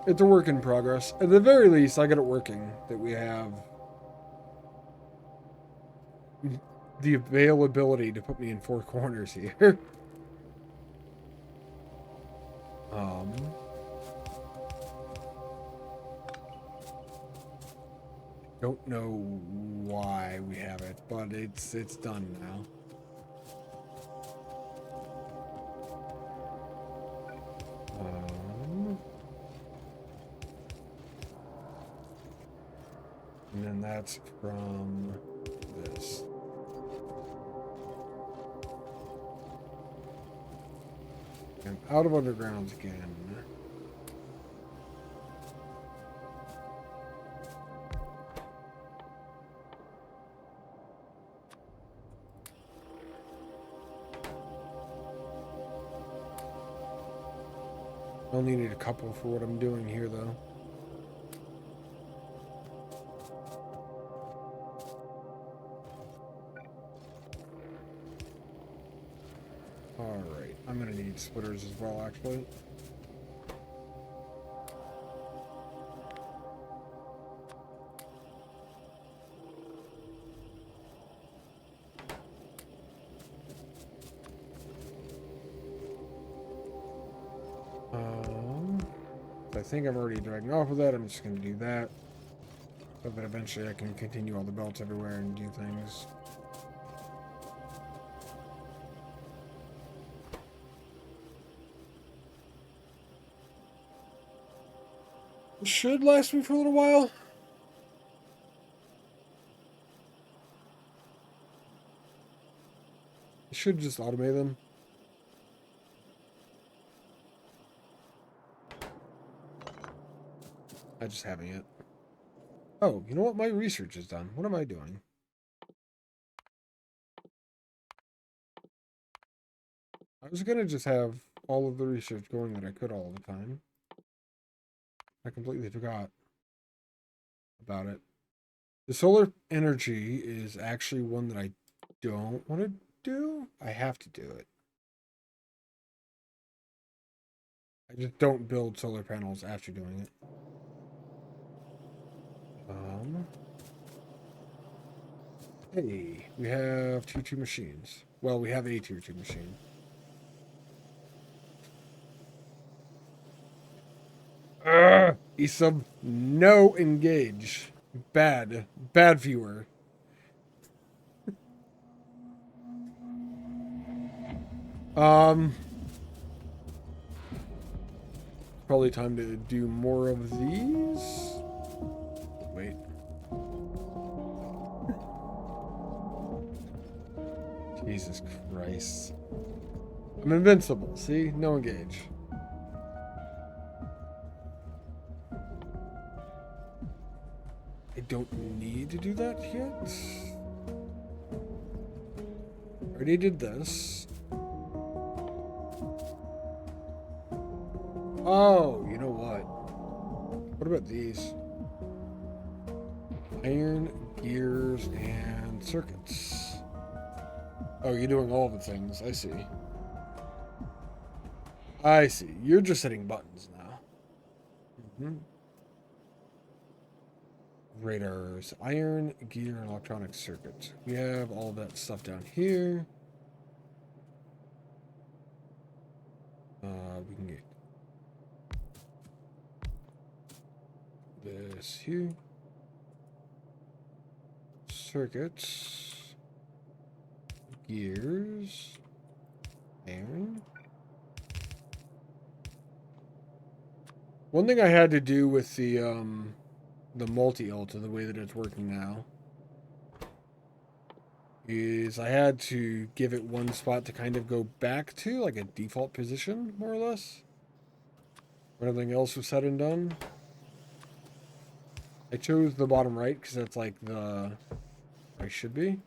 It's a work in progress. At the very least, I got it working. That we have the availability to put me in four corners here. Don't know why we have it, but it's done now. And then that's from this. And out of undergrounds again. I only need a couple for what I'm doing here, though. Alright, I'm gonna need splitters as well, actually. I think I'm already dragging off of that. I'm just going to do that. So that eventually I can continue all the belts everywhere and do things. It should last me for a little while. I should just automate them. I just haven't yet. Oh, you know what? My research is done. What am I doing? I was gonna just have all of the research going that I could all the time. I completely forgot about it. The solar energy is actually one that I don't want to do. I have to do it. I just don't build solar panels after doing it. Hey, we have tier 2 machines. Well, we have a tier 2 machine. Esub, no engage. Bad viewer. Probably time to do more of these. Wait. Jesus Christ. I'm invincible, see? No engage. I don't need to do that yet. Already did this. Oh, you know what? What about these? Iron, gears, and circuits. Oh, you're doing all the things. I see. I see. You're just hitting buttons now. Mm-hmm. Radars, iron, gear, and electronic circuits. We have all that stuff down here. We can get this here. Circuits, gears, iron. One thing I had to do with the multi-ulta, the way that it's working now, is I had to give it one spot to kind of go back to, like a default position, more or less. When everything else was said and done. I chose the bottom right because that's like the I should be.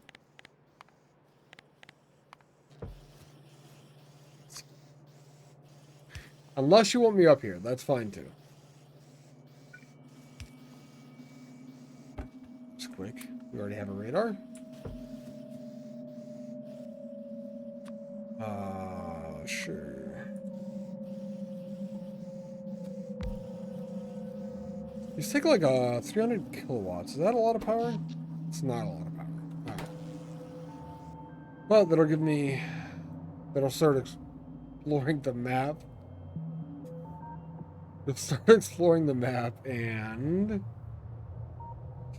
Unless you want me up here, that's fine too. Just quick. We already have a radar. Sure. These take like 300 kilowatts. Is that a lot of power? It's not a lot of power. Alright. But that'll give me... That'll start exploring the map. Let's start exploring the map and...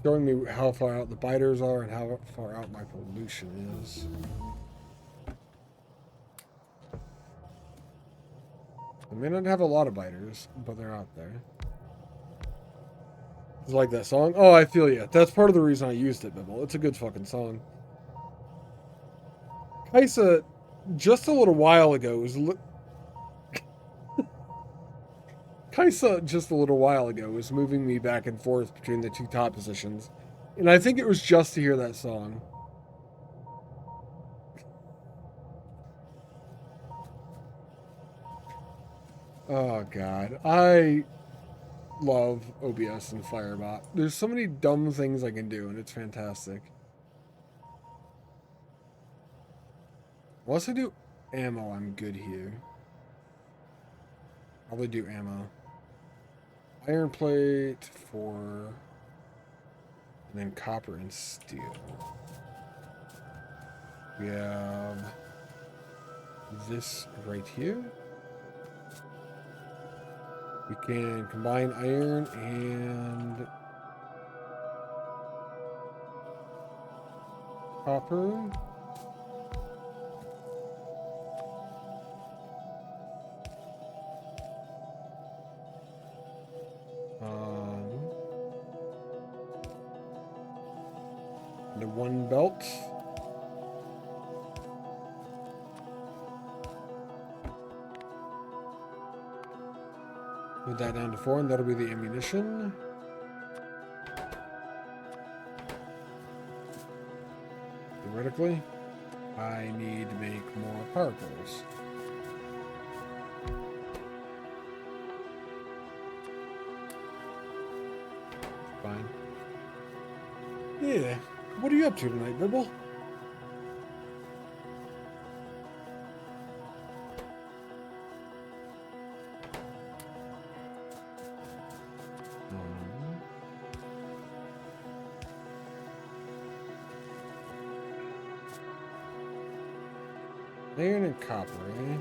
showing me how far out the biters are and how far out my pollution is. I may not have a lot of biters, but they're out there. It's like that song. Oh, I feel you. That's part of the reason I used it, Bibble. It's a good fucking song. Kaisa, just a little while ago, Kaisa, just a little while ago, was moving me back and forth between the two top positions. And I think it was just to hear that song. Oh, God. I love OBS and Firebot. There's so many dumb things I can do, and it's fantastic. Unless I do ammo, I'm good here. Probably do ammo. Iron plate for... and then copper and steel. We have this right here. We can combine iron and copper. Into one belt. Put that down to 4, and that'll be the ammunition. Theoretically, I need to make more power poles. Fine. Yeah. What are you up to tonight, Bibble? Iron and copper, eh?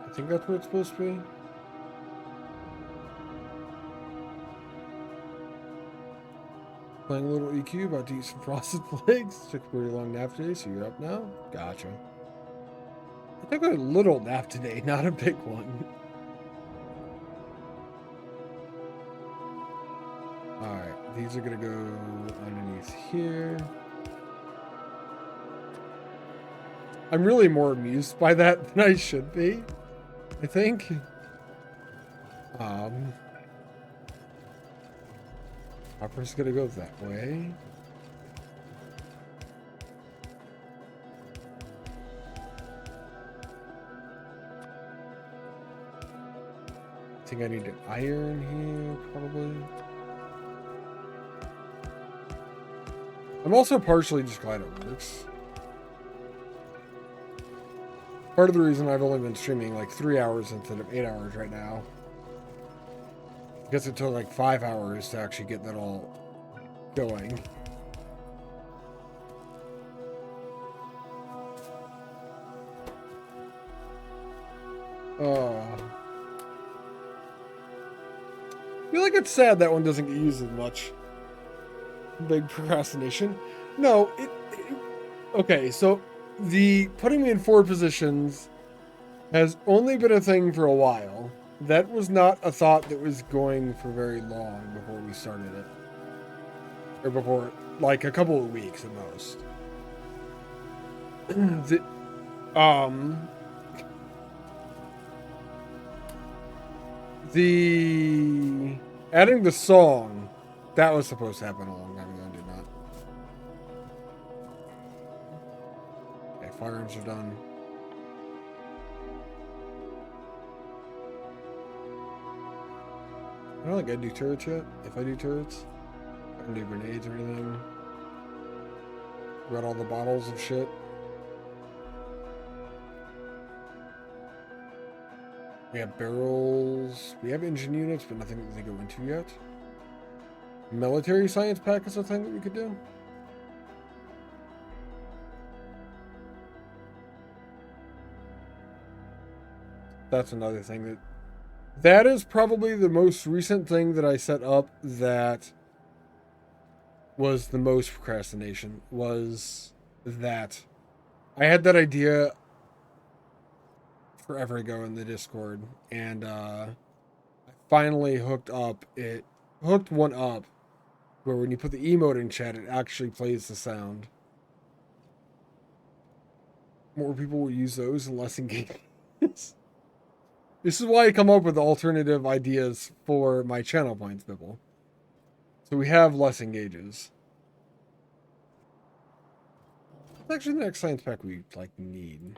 I think that's what it's supposed to be. Playing a little EQ, about to eat some frosted flakes. Took a pretty long nap today, so you're up now? Gotcha. I took a little nap today, not a big one. Alright, these are gonna go underneath here. I'm really more amused by that than I should be, I think. Copper's gonna go that way. I think I need an iron here, probably. I'm also partially just glad it works. Part of the reason I've only been streaming like 3 hours instead of 8 hours right now. Because it took like 5 hours to actually get that all going. I feel like it's sad that one doesn't get used as much. Big procrastination. No, okay, so the putting me in forward positions has only been a thing for a while. That was not a thought that was going for very long before we started it. Or before, like, a couple of weeks at most. The adding the song, that was supposed to happen a long time ago and did not. Okay, firearms are done. I don't think I do turrets yet. If I do turrets, I don't do grenades or anything. Got all the bottles of shit. We have barrels. We have engine units, but nothing that they go into yet. Military science pack is a thing that we could do. That's another thing that is probably the most recent thing that I set up that was the most procrastination, was that I had that idea forever ago in the Discord, and I finally hooked one up where when you put the emote in chat, it actually plays the sound. More people will use those and less engagements. This is why I come up with alternative ideas for my channel points, people. So we have less engages. It's actually the next science pack we like need.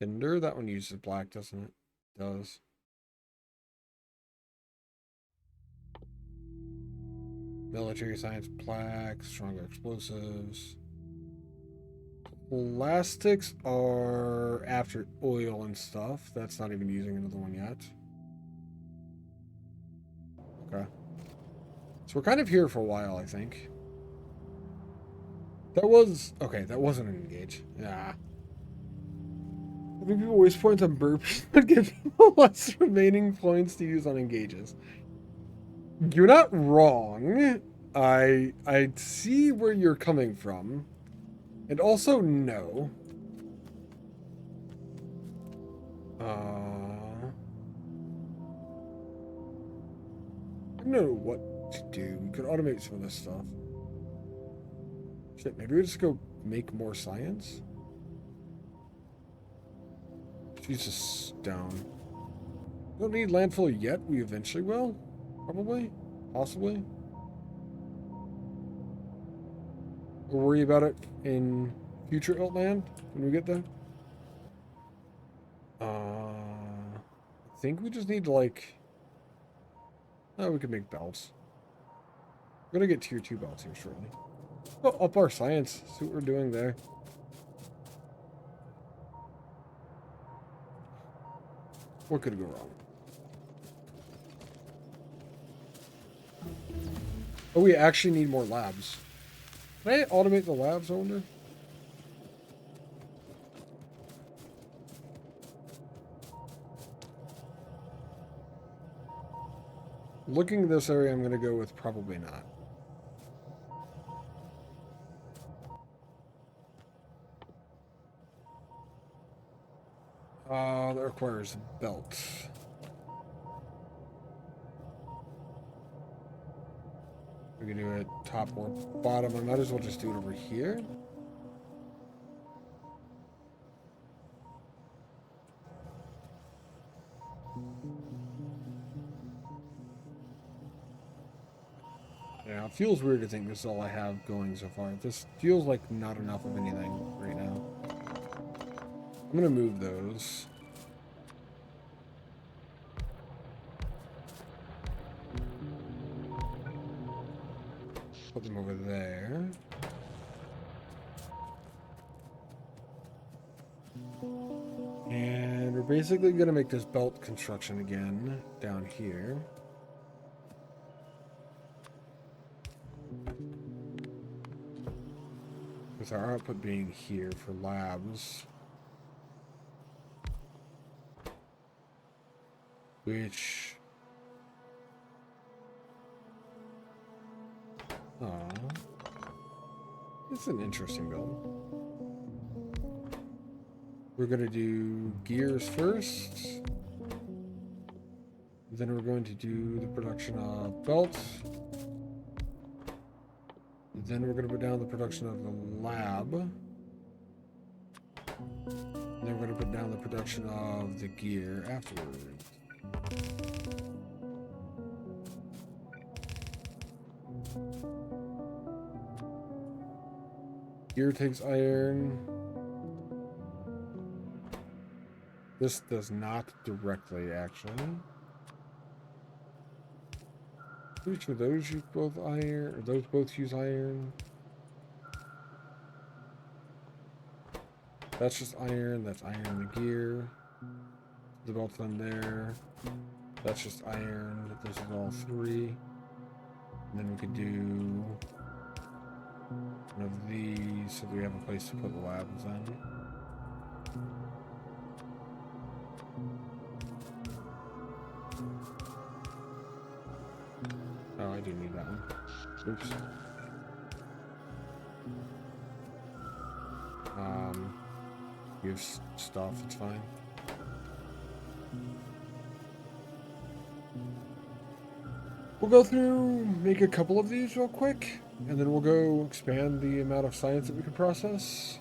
Tinder, that one uses black, doesn't it? Does. Military science plaque, stronger explosives. Plastics are after oil and stuff. That's not even using another one yet. Okay. So we're kind of here for a while, I think. That wasn't an engage. Yeah. I think people waste points on burpees but give people less remaining points to use on engages. You're not wrong. I see where you're coming from. And also, no. I don't know what to do. We could automate some of this stuff. Shit, maybe we just go make more science? Jesus, stone. Don't need landfill yet. We eventually will. Probably. Possibly. We'll worry about it in future Outland when we get there. I think we just need to, like... Oh, we could make belts. We're gonna get tier 2 belts here shortly. Oh, up our science. See what we're doing there. What could go wrong? Oh, we actually need more labs. Can I automate the labs, I wonder? Looking at this area, I'm going to go with probably not. That requires a belt. We can do it top or bottom. I might as well just do it over here. Yeah, it feels weird to think this is all I have going so far. This feels like not enough of anything right now. I'm gonna move those. Put them over there. And we're basically gonna make this belt construction again down here. With our output being here for labs. Which... it's an interesting build. We're going to do gears first. Then we're going to do the production of belts. Then we're going to put down the production of the lab. And then we're going to put down the production of the gear afterwards. Gear takes iron. This does not directly, actually. Pretty sure those use both iron, or those both use iron. That's just iron. That's iron in the gear. The belt's on there. That's just iron. This is all three. And then we could do one of these so we have a place to put the labs in. Oh, I do need that one. Oops. Use stuff, it's fine. We'll go through, make a couple of these real quick, and then we'll go expand the amount of science that we can process.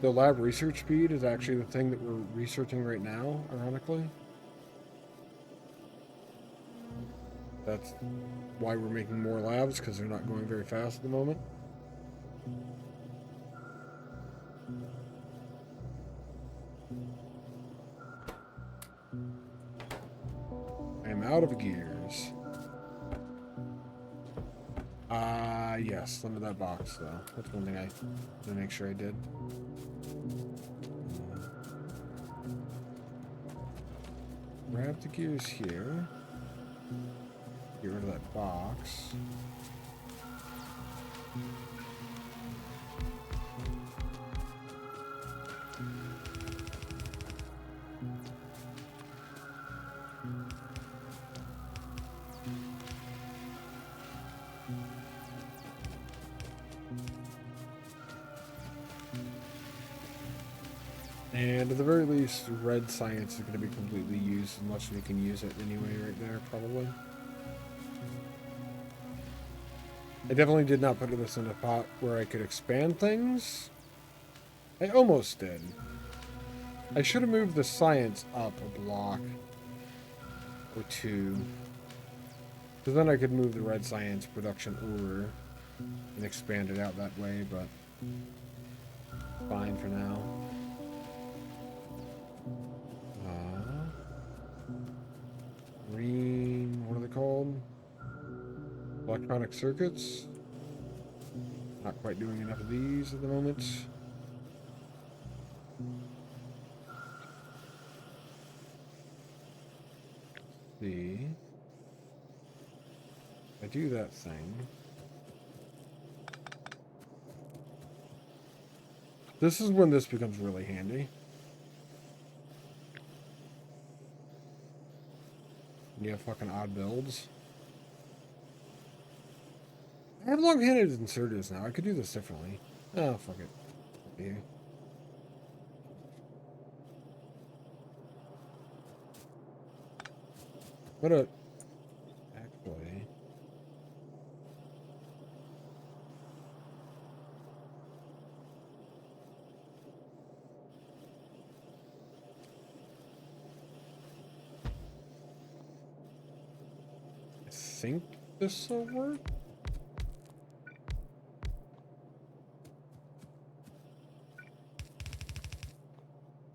The lab research speed is actually the thing that we're researching right now, ironically. That's why we're making more labs, because they're not going very fast at the moment. I am out of gears. Yes, under that box, though. That's one thing I want to make sure I did. Grab the gears here. Get rid of that box. And at the very least, red science is going to be completely used as much as we can use it anyway right there, probably. I definitely did not put this in a pot where I could expand things. I almost did. I should have moved the science up a block or two. Because then I could move the red science production over and expand it out that way, but fine for now. Green, what are they called? Electronic circuits. Not quite doing enough of these at the moment. See. I do that thing. This is when this becomes really handy. Yeah, fucking odd builds. I have long-handed inserters now. I could do this differently. Oh, fuck it. Yeah. What a... Actually... I think this will work.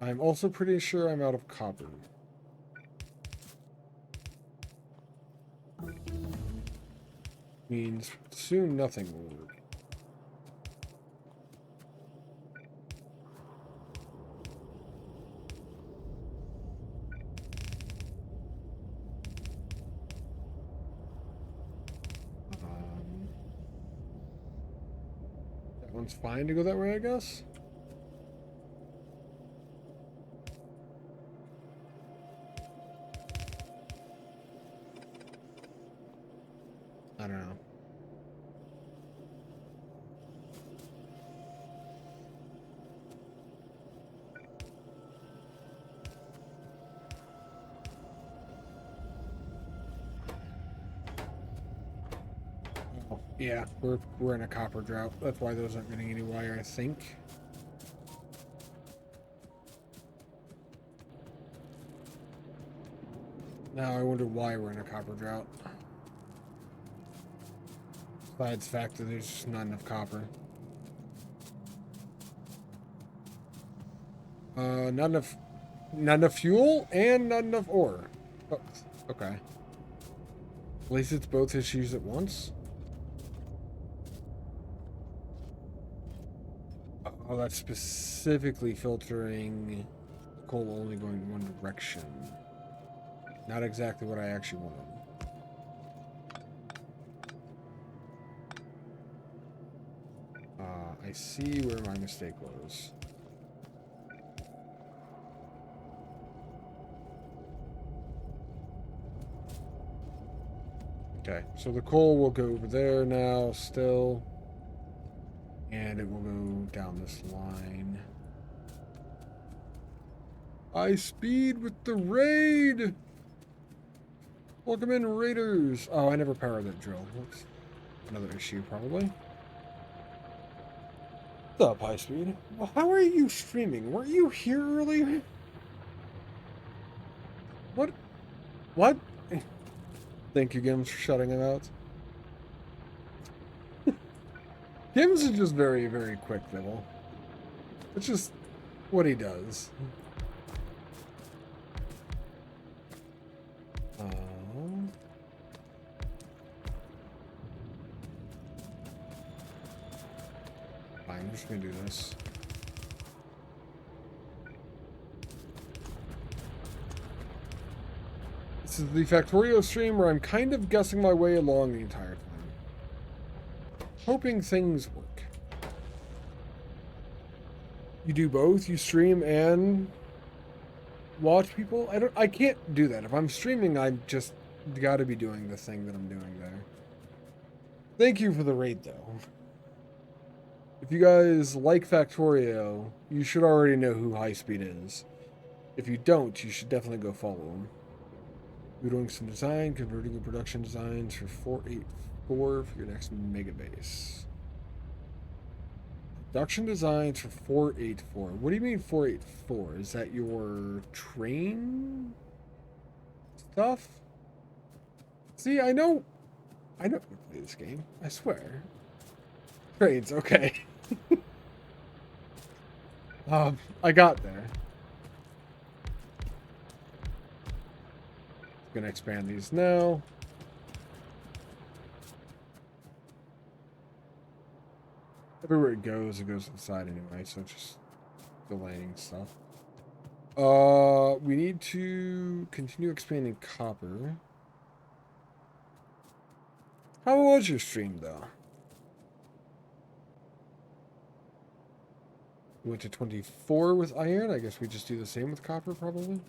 I'm also pretty sure I'm out of copper. Means soon nothing will work. That one's fine to go that way, I guess. I don't know. Oh, yeah, we're in a copper drought. That's why those aren't getting any wire, I think. Now I wonder why we're in a copper drought. Besides the fact that there's just not enough copper. Not enough fuel and not enough ore. Oh, okay. At least it's both issues at once. Oh, that's specifically filtering coal only going in one direction. Not exactly what I actually wanted. I see where my mistake was. Okay, so the coal will go over there now, still. And it will go down this line. High speed with the raid! Welcome in, raiders! Oh, I never powered that drill. That's another issue, probably. What's up, high speed? Well, how are you streaming? Weren't you here earlier? What? What? Thank you, Gims, for shutting him out. Gims is just very, very quick, Nibble. It's just what he does. Fine, I'm just gonna do this. This is the Factorio stream where I'm kind of guessing my way along the entire time. Hoping things work. You do both? You stream and watch people? I can't do that. If I'm streaming, I've just gotta be doing the thing that I'm doing there. Thank you for the raid, though. If you guys like Factorio, you should already know who High Speed is. If you don't, you should definitely go follow him. We're doing some design, converting your production designs for 484 for your next mega base. Production designs for 484. What do you mean 484? Is that your train stuff? See, I know how to play this game. I swear. Trains, okay. I got there. Gonna expand these now. Everywhere it goes to the side anyway, so it's just delaying stuff. We need to continue expanding copper. How was your stream, though? We went to 24 with iron. I guess we just do the same with copper, probably.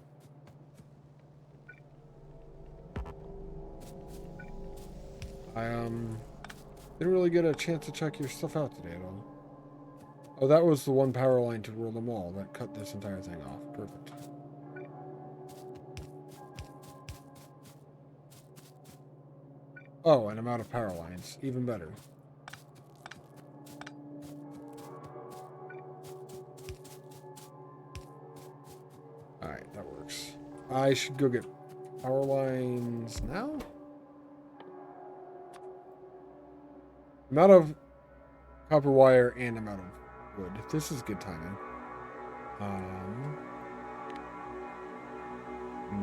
I didn't really get a chance to check your stuff out today at all. Oh, that was the one power line to rule them all. That cut this entire thing off. Perfect. Oh, and I'm out of power lines. Even better. Alright, that works. I should go get power lines now? I'm out of copper wire and I'm out of wood. This is good timing.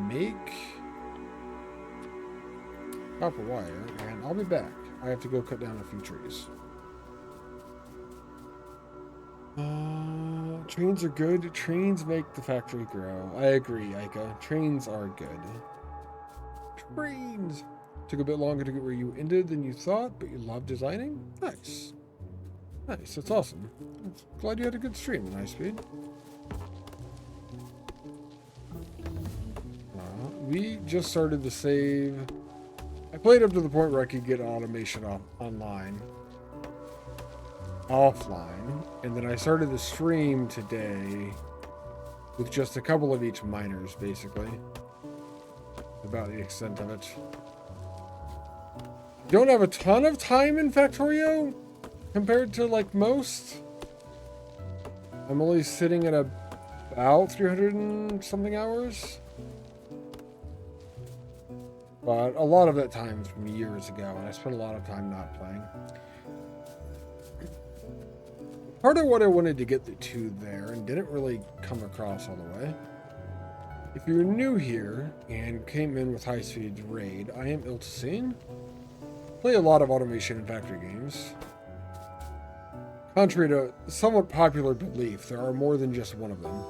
Make copper wire, and I'll be back. I have to go cut down a few trees. Trains are good. Trains make the factory grow. I agree, Aika. Trains are good. Trains! Took a bit longer to get where you ended than you thought, but you love designing? Nice. Nice, that's awesome. Glad you had a good stream at high speed. We just started the save. I played up to the point where I could get automation offline, and then I started the stream today with just a couple of each miners, basically. About the extent of it. Don't have a ton of time in Factorio compared to like most. I'm only sitting at about 300 and something hours. But a lot of that time from years ago, and I spent a lot of time not playing. Part of what I wanted to get to there, and didn't really come across all the way. If you're new here, and came in with High Speed Raid, I am Iltasine. Play a lot of automation in factory games. Contrary to somewhat popular belief, there are more than just one of them.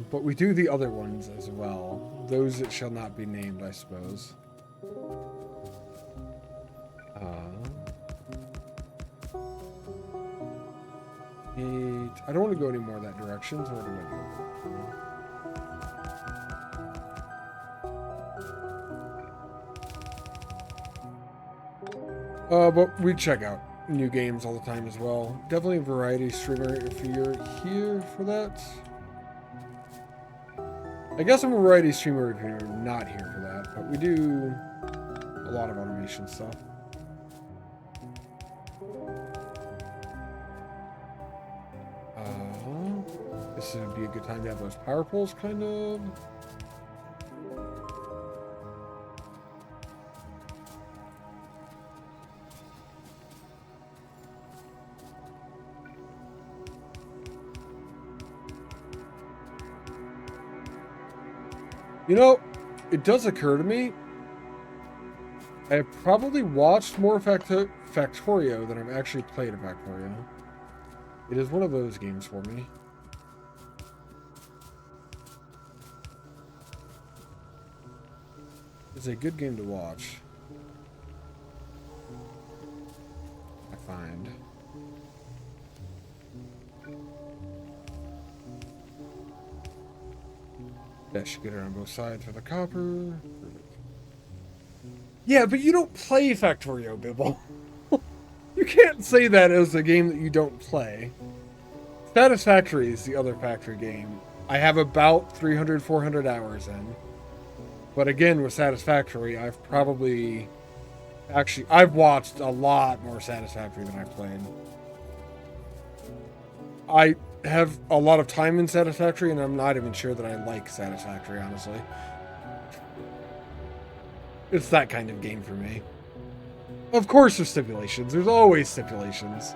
But we do the other ones as well. Those that shall not be named, I suppose. I don't want to go any more that direction, so what do I do? But we check out new games all the time as well. Definitely a variety streamer if you're here for that. I guess I'm a variety streamer if you're not here for that, but we do a lot of automation stuff. This would be a good time to have those power poles, kind of. You know, it does occur to me, I have probably watched more Factorio than I've actually played a Factorio. It is one of those games for me. It's a good game to watch. I find. That should get it on both sides for the copper. Yeah, but you don't play Factorio, Bibble. You can't say that as a game that you don't play. Satisfactory is the other factory game. I have about 300, 400 hours in. But again, with Satisfactory, I've probably... Actually, I've watched a lot more Satisfactory than I've played. I have a lot of time in Satisfactory, and I'm not even sure that I like Satisfactory, honestly. It's that kind of game for me. Of course there's stipulations. There's always stipulations.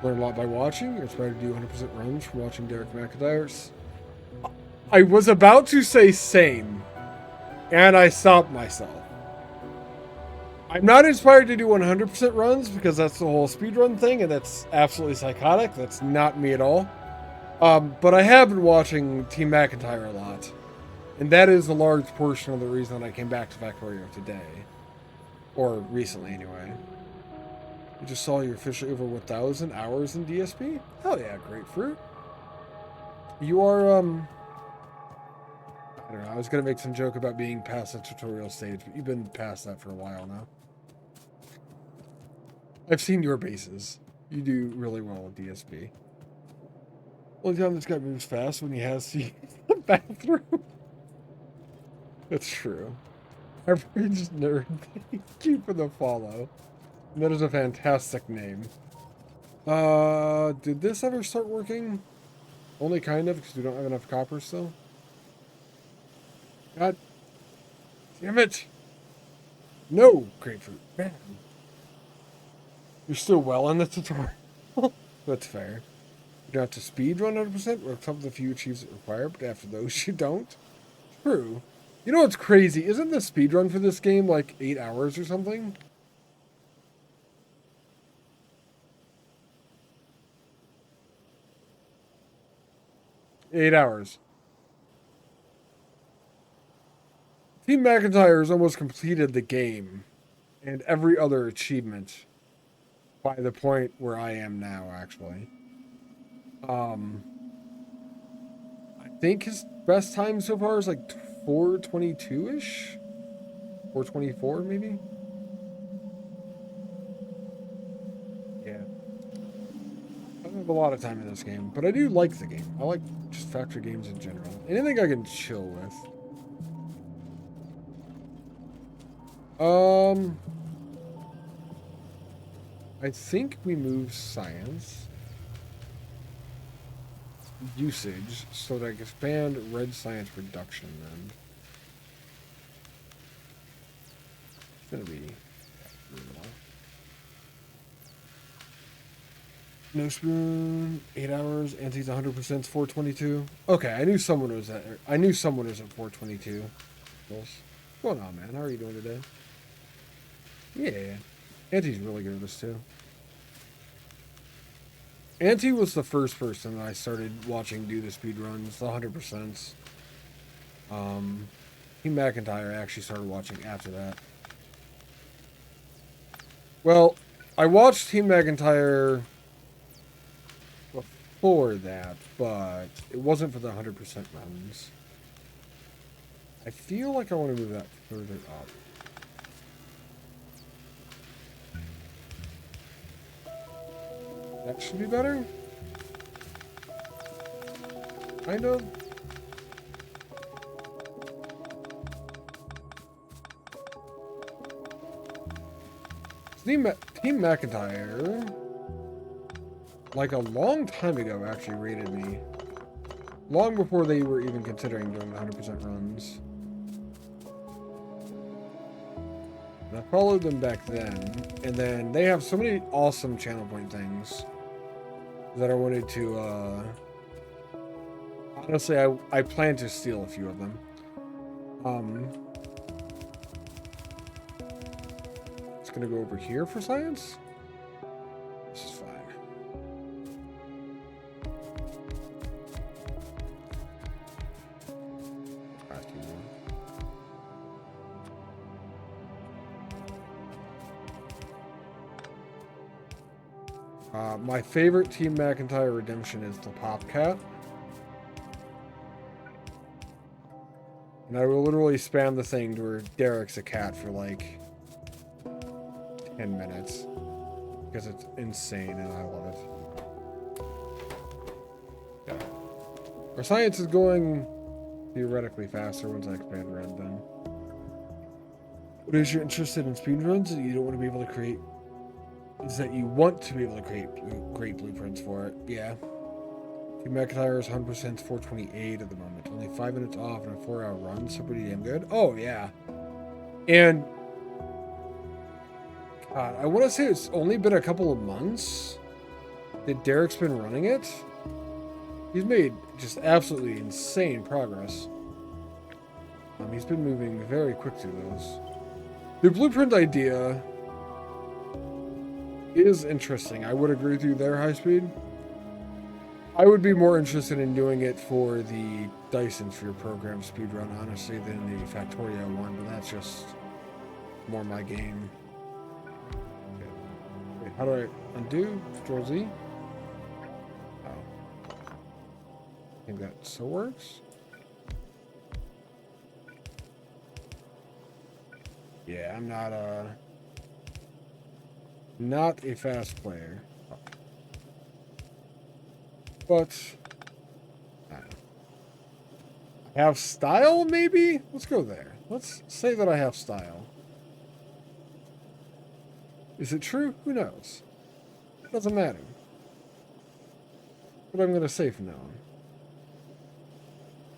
Learn a lot by watching. You're inspired to do 100% runs from watching Derek McIntyre's. I was about to say same, and I stopped myself. I'm not inspired to do 100% runs because that's the whole speedrun thing, and that's absolutely psychotic. That's not me at all. But I have been watching Team McIntyre a lot. And that is a large portion of the reason I came back to Factorio today. Or recently, anyway. You just saw you're officially over 1,000 hours in DSP? Hell yeah, grapefruit. You are, I don't know. I was gonna make some joke about being past the tutorial stage, but you've been past that for a while now. I've seen your bases. You do really well with DSP. Only time this guy moves fast when he has to use the bathroom. That's true. Average nerd. Thank you for the follow. That is a fantastic name. Did this ever start working? Only kind of, because we don't have enough copper still. God damn it! No, grapefruit. Man. You're still well in the tutorial. That's fair. You don't have to speed run 100%, or some of the few achieves it require, but after those you don't. True. You know what's crazy? Isn't the speed run for this game like 8 hours or something? Eight hours. Team McIntyre has almost completed the game and every other achievement by the point where I am now, actually. I think his best time so far is like 4:22-ish? 4:24 maybe? Yeah. I don't have a lot of time in this game, but I do like the game. I like just factory games in general. Anything I can chill with. I think we move science usage so that I can expand red science production then. It's gonna be no spoon, 8 hours, anti's 100%, 422. Okay, I knew someone was at 422. What's going on, man? How are you doing today? Yeah. Auntie's really good at this too. Auntie was the first person that I started watching do the speedruns, the 100%. Team McIntyre I actually started watching after that. Well, I watched Team McIntyre before that, but it wasn't for the 100% runs. I feel like I want to move that further up. That should be better. Kind of. Team McIntyre, like a long time ago, actually rated me. Long before they were even considering doing the 100% runs. And I followed them back then, and then they have so many awesome channel point things that I wanted to, honestly, I plan to steal a few of them. It's gonna go over here for science. This is fine. My favorite Team McIntyre redemption is the Popcat. And I will literally spam the thing to where Derek's a cat for like 10 minutes. Because it's insane and I love it. Yeah. Our science is going theoretically faster once I expand red then. What is you're interested in speedruns that you don't want to be able to create? Is that you want to be able to create great blueprints for it. Yeah. Team McIntyre is 100% 428 at the moment. Only 5 minutes off in a 4-hour run, so pretty damn good. Oh, yeah. And, God, I want to say it's only been a couple of months that Derek's been running it. He's made just absolutely insane progress. He's been moving very quick through those. The blueprint idea is interesting. I would agree with you there, high speed. I would be more interested in doing it for the Dyson Sphere program speedrun, honestly, than the Factorio one, but that's just more my game. Okay. Wait, how do I undo? Control Z? Oh. I think that so works. Yeah, I'm not a fast player. But I don't know. I have style, maybe? Let's go there. Let's say that I have style. Is it true? Who knows? It doesn't matter. But I'm gonna say from now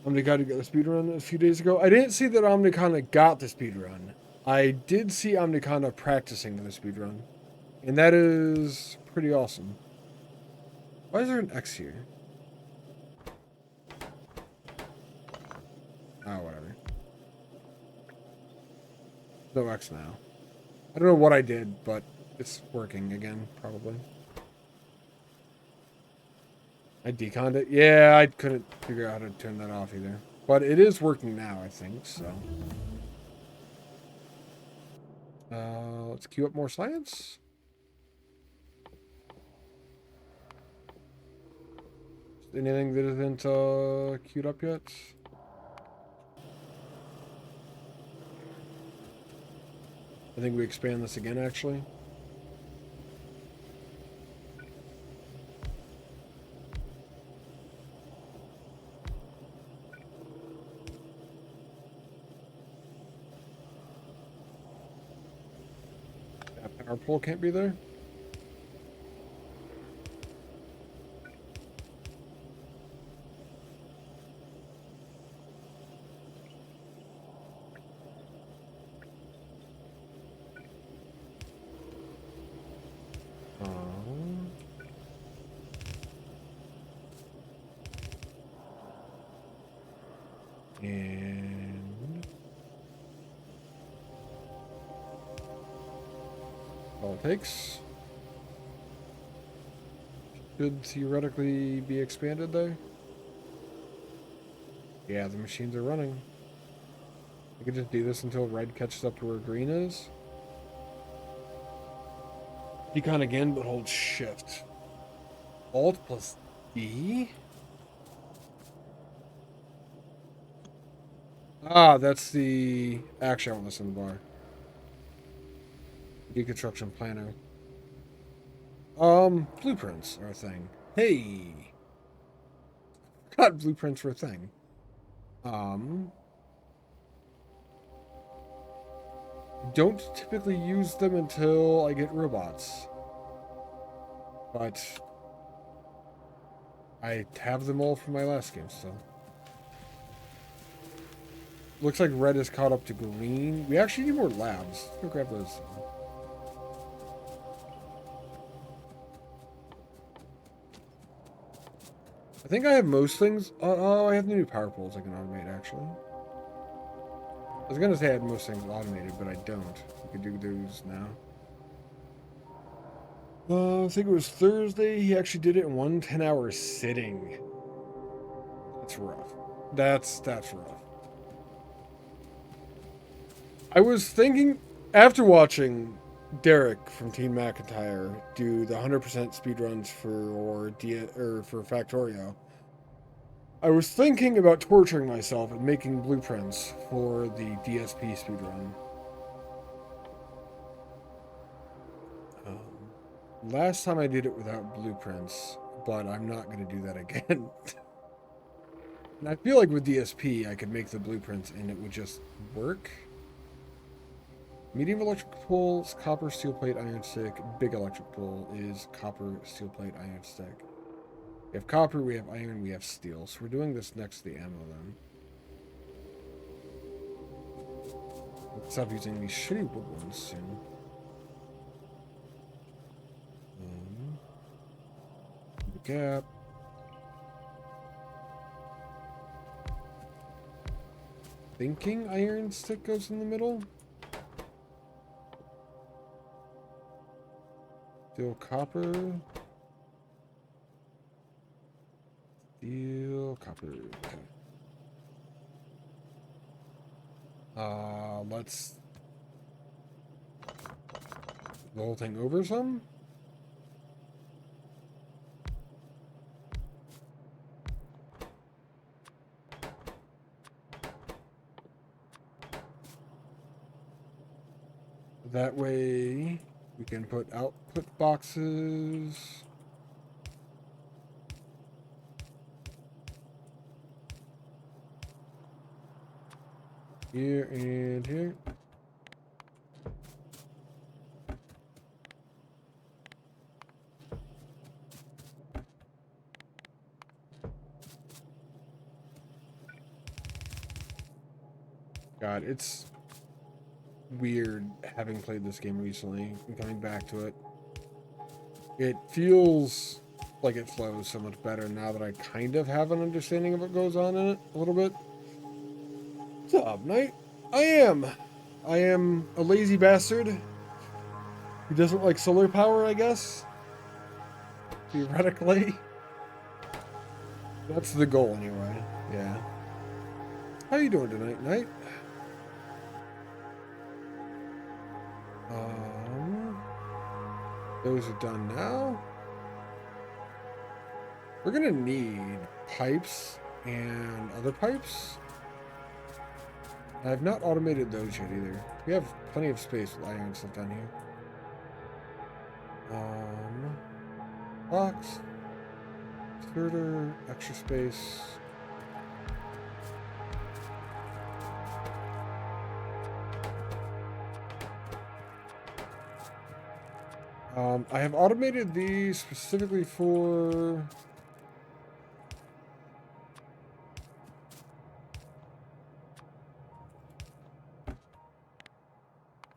on. Omnicon got the speedrun a few days ago. I didn't see that Omnicon got the speedrun. I did see Omnicon practicing the speedrun. And that is pretty awesome. Why is there an X here? Oh, whatever. No X now. I don't know what I did, but it's working again, probably. I deconned it. Yeah, I couldn't figure out how to turn that off either. But it is working now, I think, so. Let's queue up more science. Anything that isn't queued up yet? I think we expand this again, actually. That power pole can't be there. And all it takes. Should theoretically be expanded there. Yeah, the machines are running. I could just do this until red catches up to where green is. Decon again, but hold shift. Alt plus D? Ah, that's the... Actually, I want this in the bar. Deconstruction planner. Blueprints are a thing. Hey! God, blueprints are a thing. Don't typically use them until I get robots. But I have them all from my last game, so. Looks like red is caught up to green. We actually need more labs. Let's go grab those. I think I have most things. Oh, I have the new power poles I can automate, actually. I was gonna say I had most things automated, but I don't. We can do those now. I think it was Thursday. He actually did it in one 10-hour sitting. That's rough. That's rough. I was thinking, after watching Derek from Team McIntyre do the 100% speedruns for Factorio, I was thinking about torturing myself and making blueprints for the DSP speedrun. Last time I did it without blueprints, but I'm not going to do that again. And I feel like with DSP, I could make the blueprints and it would just work. Medium electric poles, copper, steel plate, iron stick. Big electric pole is copper, steel plate, iron stick. We have copper, we have iron, we have steel. So we're doing this next to the ammo then. Let's stop using these shitty wood ones soon. Gap. Thinking iron stick goes in the middle. Steel, copper. Steel, copper. Okay. Let's the whole thing over some. That way we can put output boxes. Here and here. God, it's weird having played this game recently and coming back to it. It feels like it flows so much better now that I kind of have an understanding of what goes on in it a little bit. What's up, Knight? I am a lazy bastard who doesn't like solar power, I guess. Theoretically. That's the goal anyway. Yeah. How you doing tonight, Knight? Those are done now. We're gonna need pipes and other pipes. I have not automated those yet either. We have plenty of space with iron stuff down here. Box. Skirter, extra space. I have automated these specifically for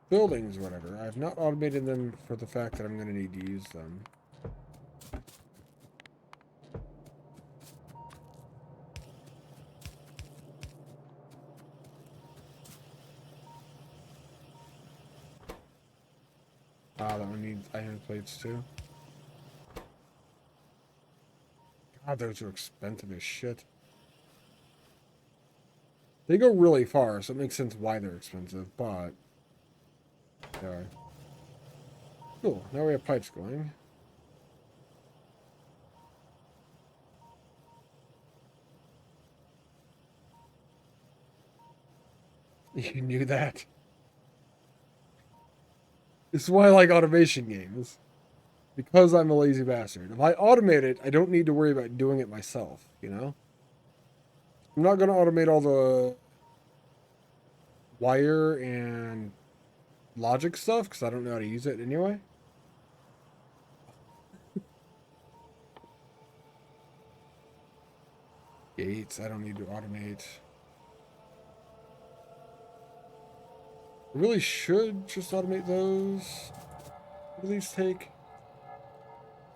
buildings or whatever. I have not automated them for the fact that I'm going to need to use them. Ah, that one needs iron plates too. God, those are expensive as shit. They go really far, so it makes sense why they're expensive, but they are. Cool, now we have pipes going. You knew that. This is why I like automation games. Because I'm a lazy bastard. If I automate it, I don't need to worry about doing it myself, you know? I'm not going to automate all the wire and logic stuff because I don't know how to use it anyway. Gates, I don't need to automate. I really should just automate those. What do these take?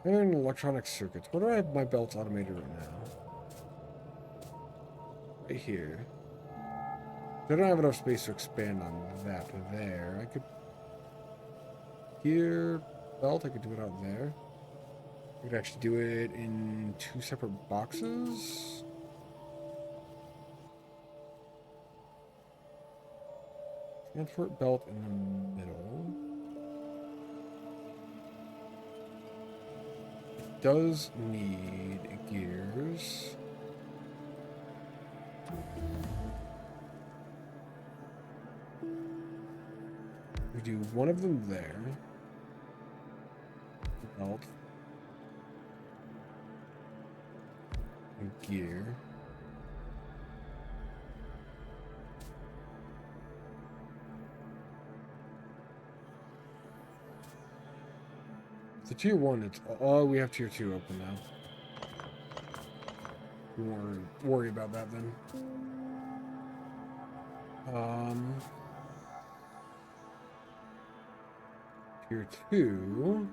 Iron electronic circuits. What do I have my belts automated right now? Right here. I don't have enough space to expand on that there. I could... Here, belt, I could do it out there. I could actually do it in 2 separate boxes. Transport belt in the middle. It does need gears. We do one of them there. Belt. And gear. So tier 1, it's all we have tier 2 open now. We won't worry about that then. Tier 2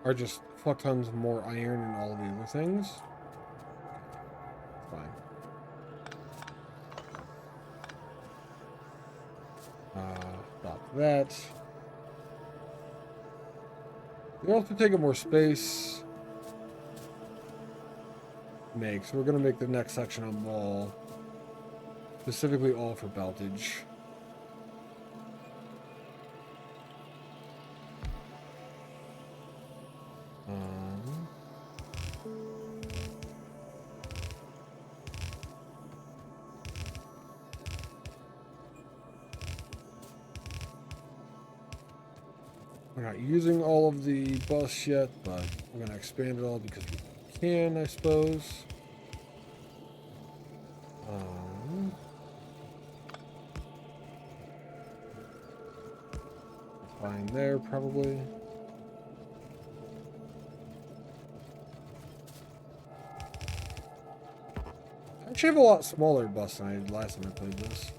are just fuck tons more iron and all the other things. Fine. Stop that. They also take up more space. So we're gonna make the next section on wall specifically all for beltage. We're not using all of the bus yet, but we're going to expand it all because we can, I suppose. Fine there, probably. I actually have a lot smaller bus than I did last time I played this.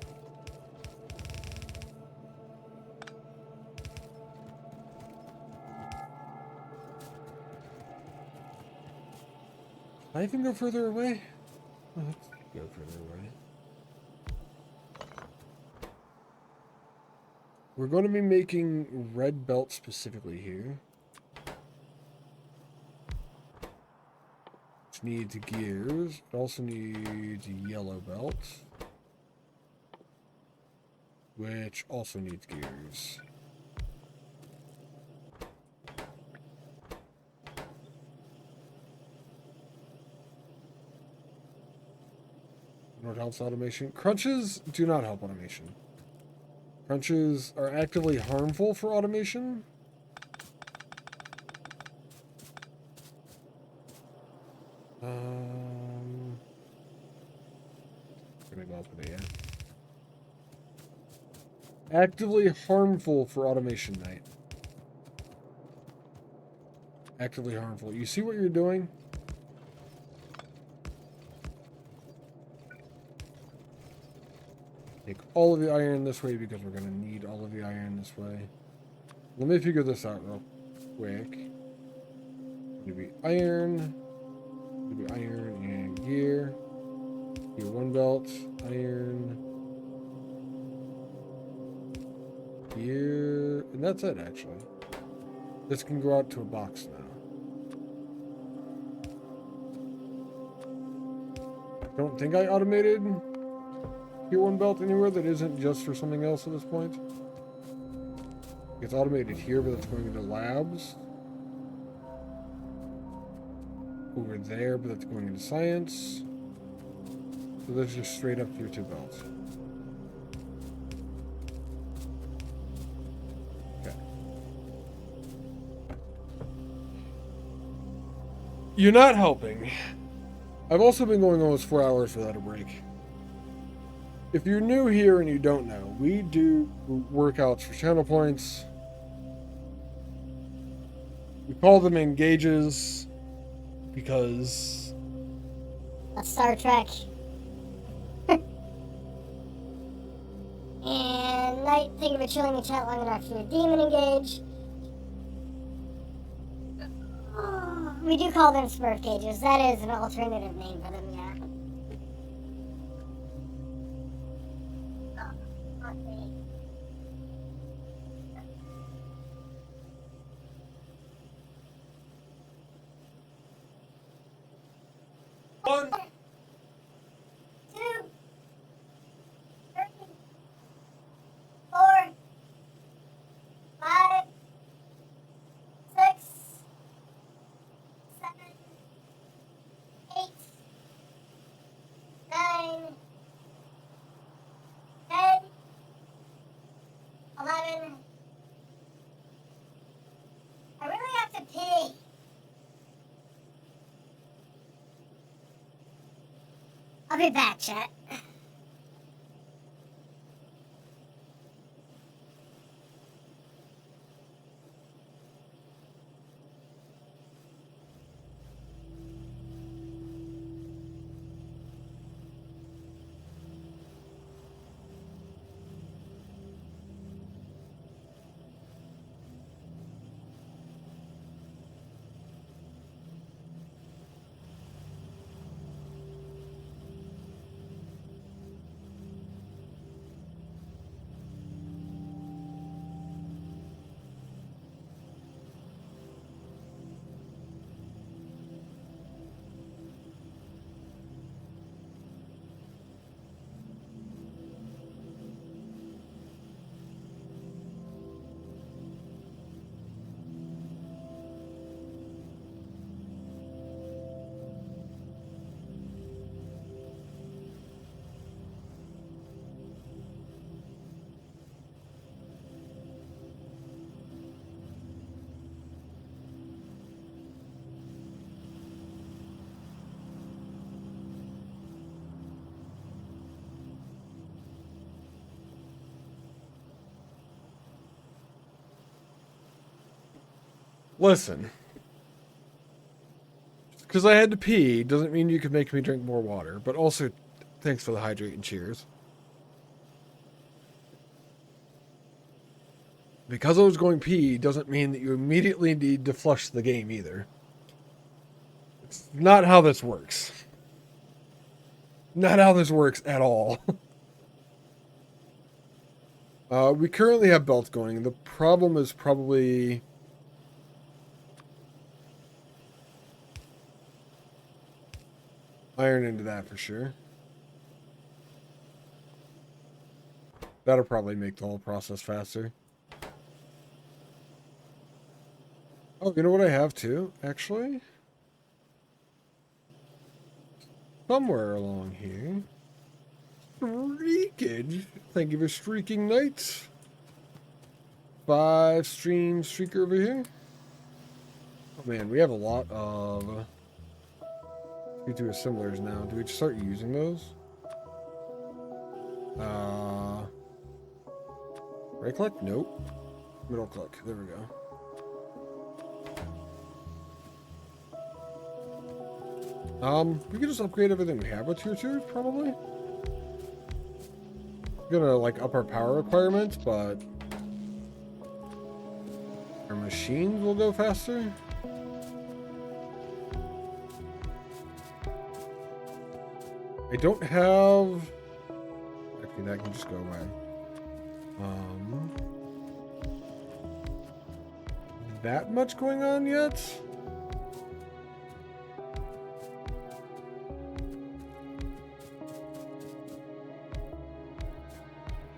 Can I even go further away? Let's go further away. We're going to be making red belt specifically here. Which needs gears. It also needs yellow belt. Which also needs gears. What helps automation? Crunches do not help automation. Crunches are actively harmful for automation. I'm gonna go up with it, yeah. Actively harmful for automation, Knight. Actively harmful. You see what you're doing? Take all of the iron this way because we're gonna need all of the iron this way. Let me figure this out real quick. Maybe iron. Maybe iron and gear. Gear 1 belt. Iron. Gear. And that's it, actually. This can go out to a box now. I don't think I automated Gear 1 belt anywhere that isn't just for something else at this point. It's automated here, but it's going into labs. Over there, but that's going into science. So that's just straight up through 2 belts. Okay. You're not helping. I've also been going almost 4 hours without a break. If you're new here and you don't know, we do workouts for channel points. We call them engages because... That's Star Trek. And Knight, thank you for chilling the chat long enough for your demon engage. We do call them Smurf cages. That is an alternative name for them, yeah. One, 2, 3, 4, 5, 6, 7, 8, 9, 10, 11. I really have to pee. I'll be back, chat. Listen. Because I had to pee doesn't mean you can make me drink more water. But also, thanks for the hydrate and cheers. Because I was going pee doesn't mean that you immediately need to flush the game either. It's not how this works. Not how this works at all. We currently have belts going. The problem is probably... iron into that for sure. That'll probably make the whole process faster. Oh, you know what I have too, actually? Somewhere along here. Streakage. Thank you for streaking nights. 5 stream streaker over here. Oh man, we have a lot of Q2 assemblers now. Do we just start using those? Right click? Nope. Middle click. There we go. We could just upgrade everything we have with tier 2, probably. Gonna like up our power requirements, but our machines will go faster. I don't have... actually, that can just go away. That much going on yet?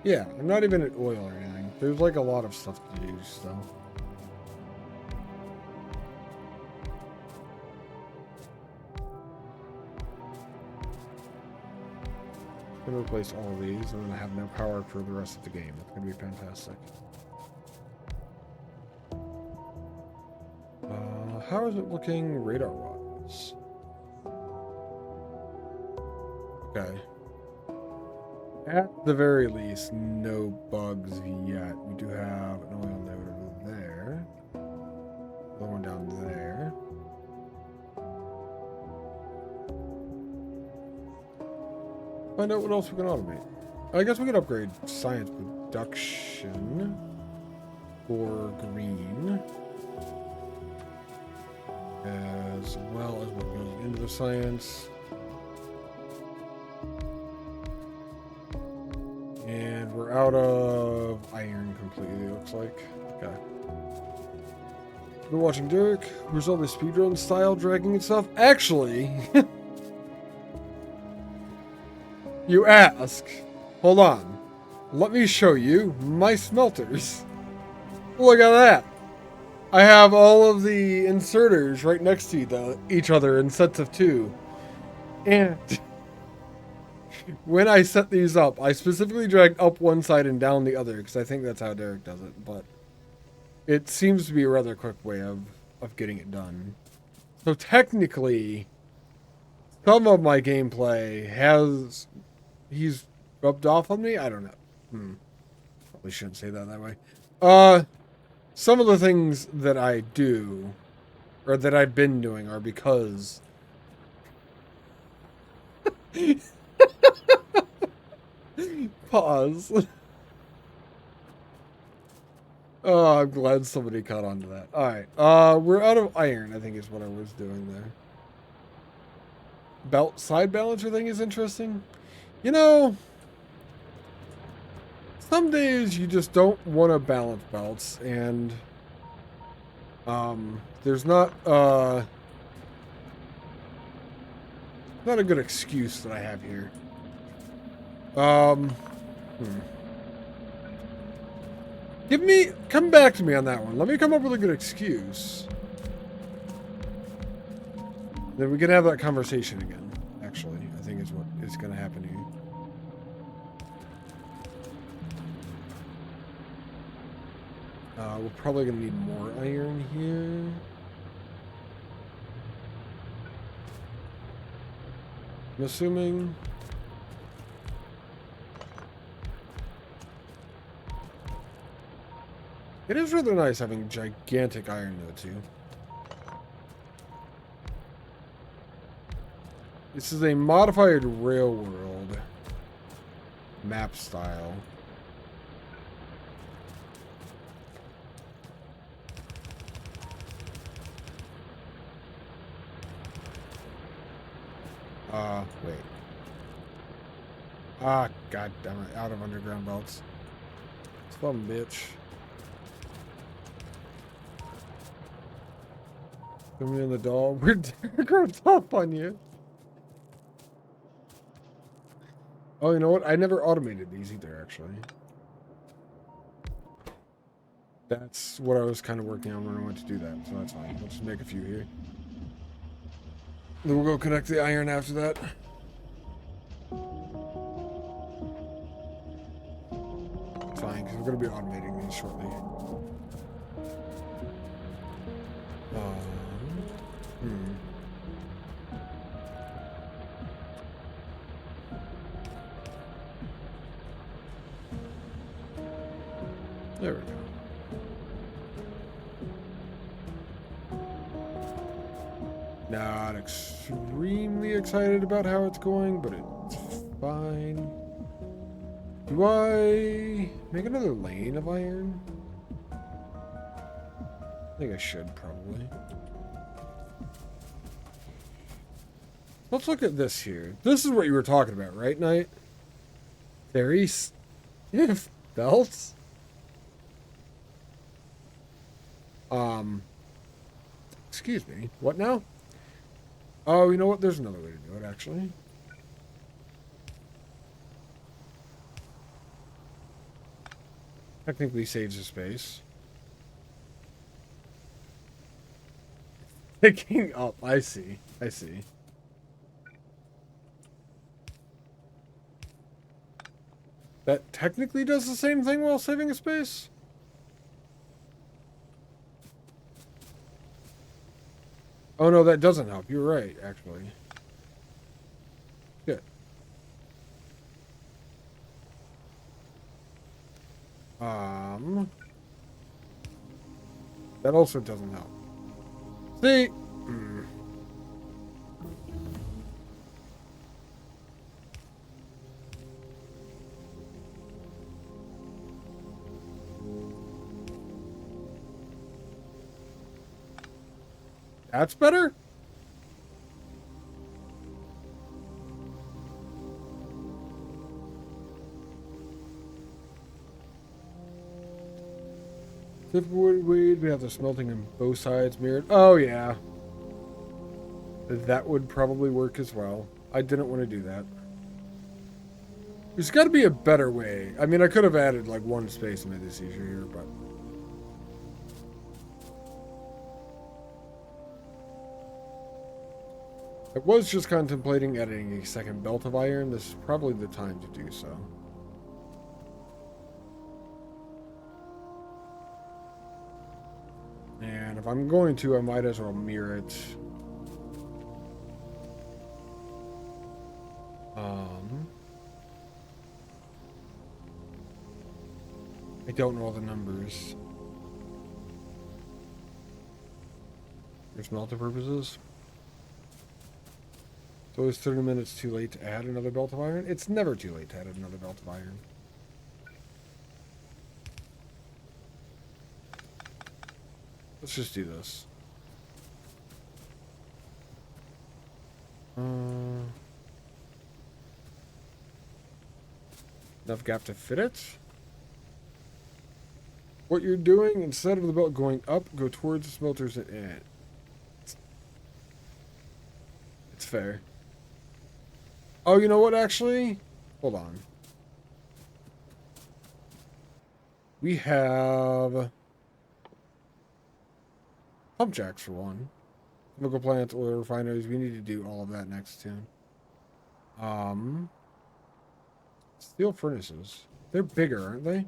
Yeah, I'm not even at oil or anything. There's like a lot of stuff to do still. I'm gonna replace all of these and then I have no power for the rest of the game. It's gonna be fantastic. How is it looking radar-wise? Okay. At the very least, no bugs yet. We do have an oil node over there. Another one down there. Find out what else we can automate. I guess we could upgrade science production for green. As well as what goes into the science. And we're out of iron completely, it looks like. Okay. Been watching Derek. Where's all the speedrun style dragging and stuff? Actually, you ask. Hold on. Let me show you my smelters. Look at that. I have all of the inserters right next to each other in sets of 2. And when I set these up, I specifically drag up one side and down the other because I think that's how Derek does it. But it seems to be a rather quick way of getting it done. So technically, some of my gameplay he's rubbed off on me? I don't know. Probably shouldn't say that way. Some of the things that I do, or that I've been doing, are because... Pause. Oh, I'm glad somebody caught on to that. Alright, we're out of iron, I think is what I was doing there. Belt side balancer thing is interesting. You know... some days you just don't want to balance belts, and there's not a good excuse that I have here. Come back to me on that one. Let me come up with a good excuse. Then we can have that conversation again, actually. I think is what is going to happen here. We're probably going to need more iron here. I'm assuming. It is really nice having gigantic iron though too. This is a modified rail world map style. Wait. Ah, god damn it. Out of underground belts. Some bitch. Coming in the doll. We're grown up on you. Oh, you know what? I never automated these either, actually. That's what I was kind of working on when I went to do that, so that's fine. Let's just make a few here. Then we'll go connect the iron after that. Fine, because we're going to be automating these shortly. Hmm. There we go. Not extremely excited about how it's going, but it's fine. Do I make another lane of iron? I think I should, probably. Let's look at this here. This is what you were talking about, right, Knight? Very stiff belts? Excuse me. What now? Oh, you know what? There's another way to do it, actually. Technically saves the space. Picking up. I see. I see. That technically does the same thing while saving a space? Oh, no, that doesn't help. You're right, actually. Good. That also doesn't help. See? That's better? Wood weed, we have the smelting on both sides mirrored. Oh, yeah. That would probably work as well. I didn't want to do that. There's got to be a better way. I mean, I could have added like one space and made this easier here, but... I was just contemplating adding a second belt of iron. This is probably the time to do so. And if I'm going to, I might as well mirror it. I don't know all the numbers. For smelter purposes. So it's 30 minutes too late to add another belt of iron? It's never too late to add another belt of iron. Let's just do this. Enough gap to fit it? What you're doing, instead of the belt going up, go towards the smelters and in. It's fair. Oh, you know what, actually? Hold on. We have... pump jacks, for one. Chemical plants, oil refineries. We need to do all of that next tune. Steel furnaces. They're bigger, aren't they?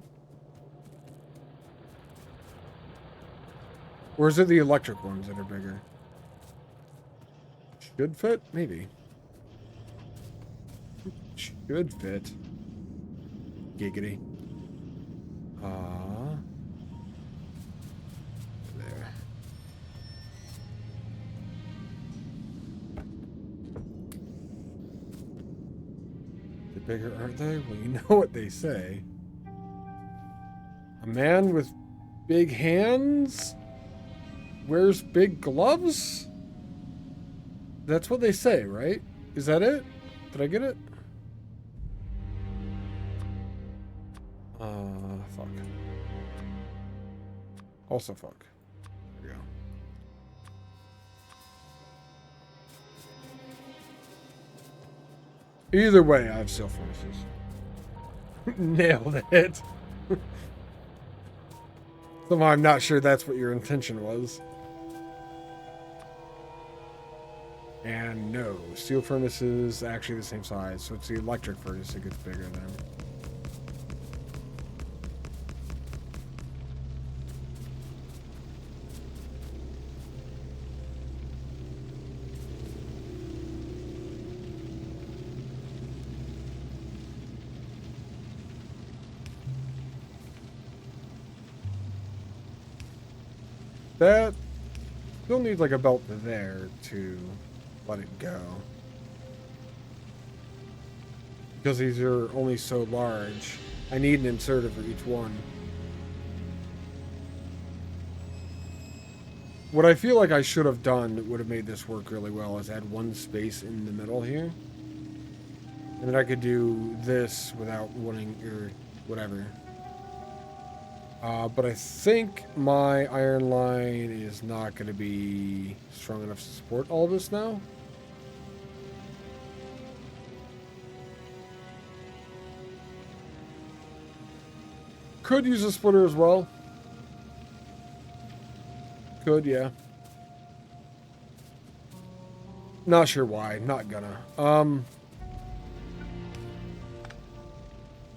Or is it the electric ones that are bigger? Should fit? Maybe. Should fit. Giggity. bigger, aren't they? Well, you know what they say. A man with big hands wears big gloves? That's what they say, right? Is that it? Did I get it? Fuck. Also fuck. There we go. Either way, I have steel furnaces. Nailed it. Somehow I'm not sure that's what your intention was. And no, steel furnace is actually the same size, so it's the electric furnace that gets bigger then. That still needs like a belt there to let it go. Because these are only so large. I need an inserter for each one. What I feel like I should have done that would have made this work really well is add one space in the middle here. And then I could do this without wanting, or whatever. But I think my iron line is not going to be strong enough to support all this now. Could use a splitter as well. Could, yeah. Not sure why. Not gonna. I'm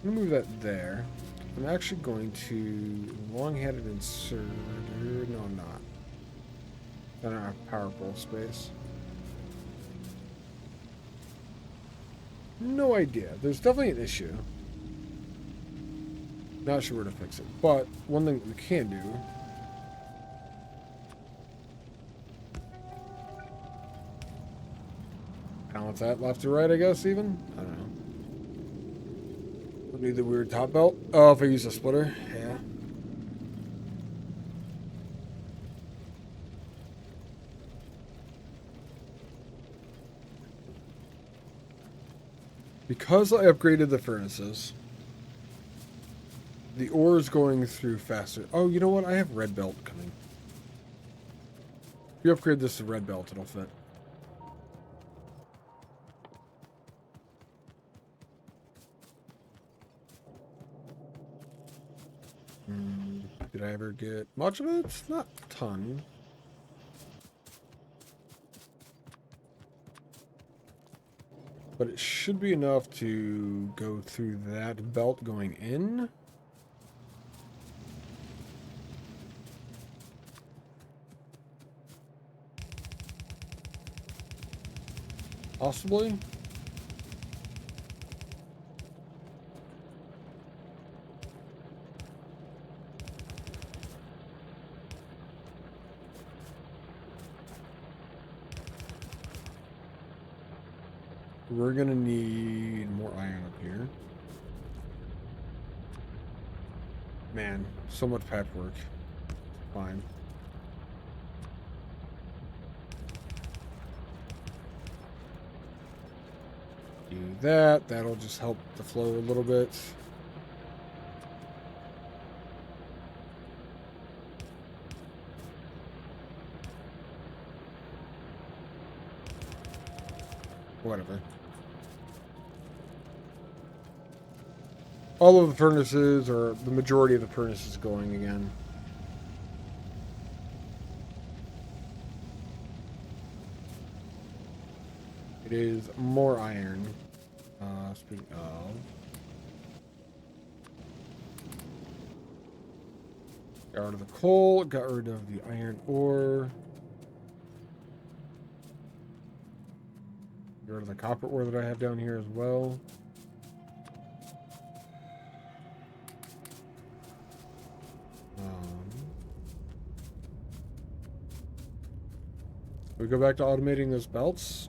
gonna move that there. I'm actually going to long-headed insert. No, I'm not. I don't have power pole space. No idea. There's definitely an issue. Not sure where to fix it. But one thing we can do. Balance that left to right, I guess, even? I don't know. Would be the weird top belt. Oh, if I use a splitter, yeah. Because I upgraded the furnaces, the ore is going through faster. Oh, you know what? I have red belt coming. If you upgrade this to red belt, it'll fit. Did I ever get much of it? Not a ton. But it should be enough to go through that belt going in. Possibly. We're gonna need more iron up here. Man, so much patchwork. Fine. Do that. That'll just help the flow a little bit. Whatever. All of the furnaces, or the majority of the furnaces, going again. It is more iron. Speaking of, got rid of the coal, got rid of the iron ore. Got rid of the copper ore that I have down here as well. We go back to automating those belts.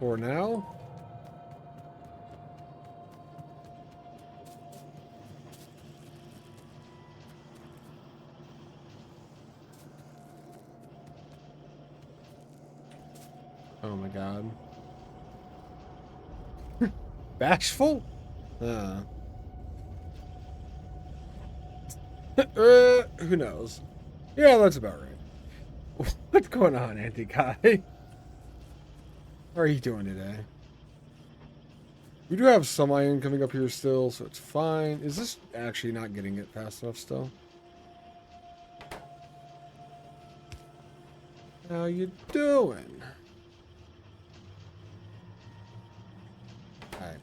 For now. Oh my god. Bashful? Who knows? Yeah, that's about right. What's going on, Anti-Guy? How are you doing today? We do have some iron coming up here still, so it's fine. Is this actually not getting it fast enough still? How you doing? Alright.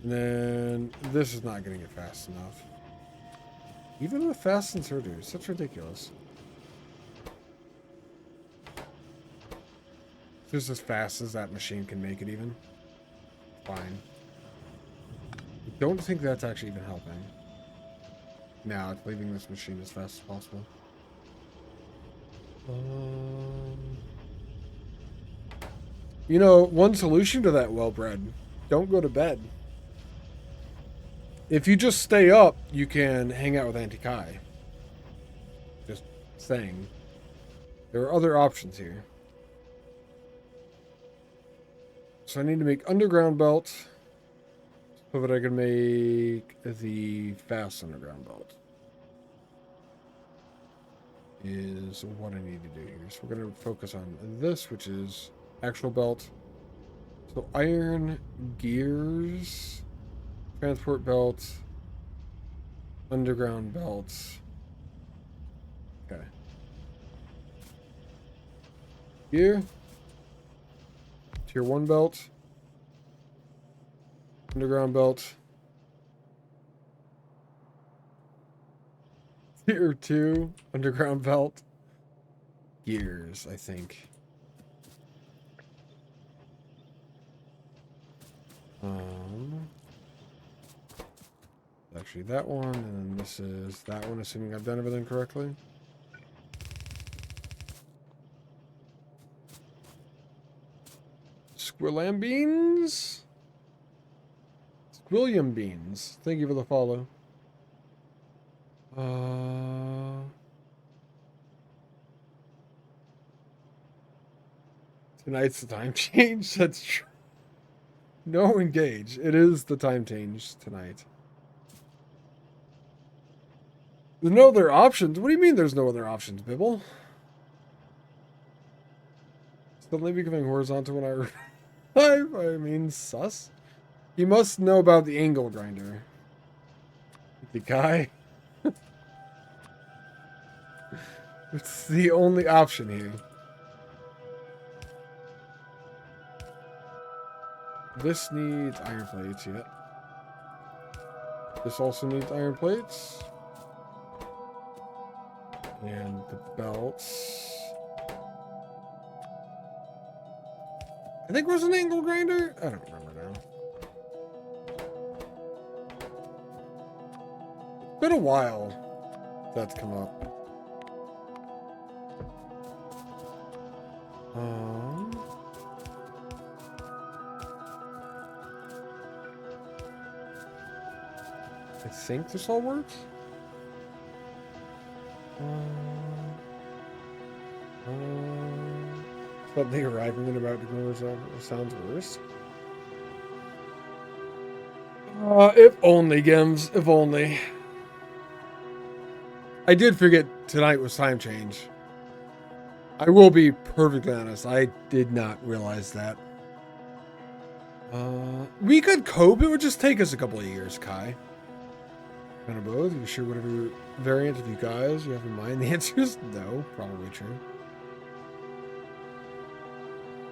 And then this is not getting it fast enough. Even with fast inserters, that's ridiculous. Just as fast as that machine can make it even. Fine. I don't think that's actually even helping. No, it's leaving this machine as fast as possible. You know, one solution to that, well-bred, don't go to bed. If you just stay up, you can hang out with Auntie Kai. Just saying. There are other options here. So I need to make underground belt so that I can make the fast underground belt. Is what I need to do here. So we're going to focus on this, which is actual belt. So iron, gears, transport belt, underground belts. Okay. Gear. Tier 1 belt. Underground belt. Tier 2 underground belt. Gears, I think. Actually that one, and then this is that one, assuming I've done everything correctly. Squillam beans? Squilliam beans. Thank you for the follow. Tonight's the time change. That's true. No, engage. It is the time change tonight. There's no other options. What do you mean there's no other options, Bibble? Suddenly becoming horizontal when I mean, sus. You must know about the angle grinder. The guy. It's the only option here. This needs iron plates, yeah. This also needs iron plates. And the belts. I think it was an angle grinder? I don't remember now. It's been a while that's come up. I think this all works. Something arriving and about to go sounds worse. If only, Gims. If only. I did forget tonight was time change. I will be perfectly honest. I did not realize that. We could cope. It would just take us a couple of years, Kai. Kind of both. You sure whatever variant of you guys you have in mind? The answer is no. Probably true.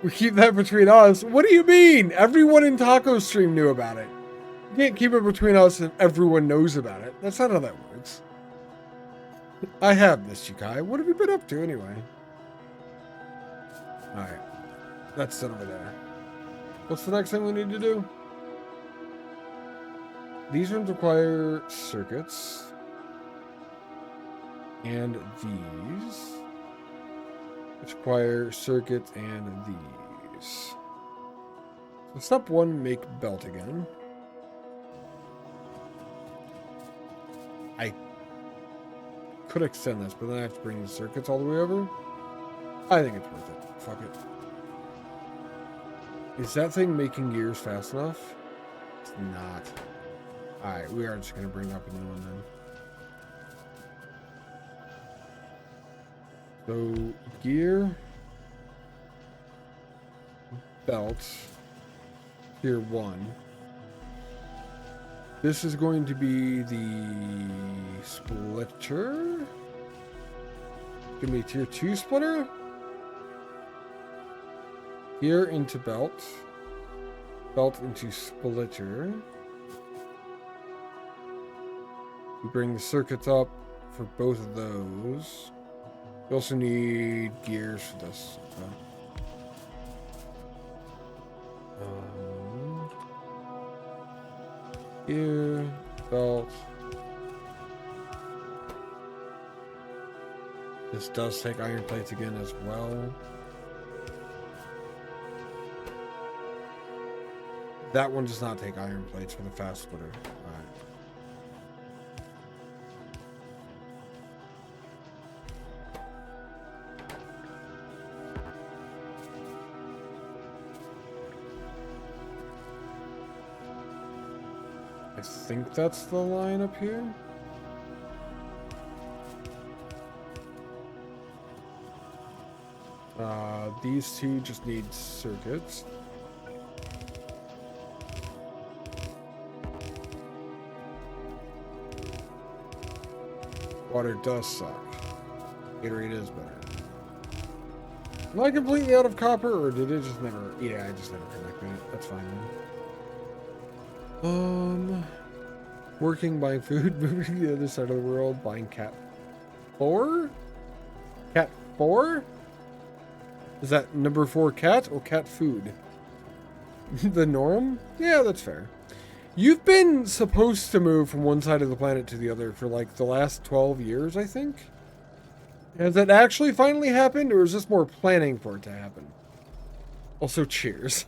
We keep that between us. What do you mean? Everyone in Taco Stream knew about it. You can't keep it between us and everyone knows about it. That's not how that works. I have missed you, Kai. What have you been up to anyway? Alright. That's done over there. What's the next thing we need to do? These rooms require circuits. And these. which require circuits and these. So step 1, make belt again. I could extend this, but then I have to bring the circuits all the way over. I think it's worth it. Fuck it. Is that thing making gears fast enough? It's not. Alright, we are just going to bring up a new one then. So, gear. Belt. Tier 1. This is going to be the splitter. Give me tier 2 splitter. Gear into belt. Belt into splitter. We bring the circuits up for both of those. We also need gears for this. Gear, belt. This does take iron plates again as well. That one does not take iron plates for the fast splitter. Alright. I think that's the line up here. These two just need circuits. Water does suck. Gatorade is better. Am I completely out of copper, or did it just never... Yeah, I just never connected it. That's fine then. Working, buying food, moving to the other side of the world, buying cat 4? Cat 4? Is that number 4 cat or cat food? The norm? Yeah, that's fair. You've been supposed to move from one side of the planet to the other for like the last 12 years, I think. Has that actually finally happened, or is this more planning for it to happen? Also, cheers.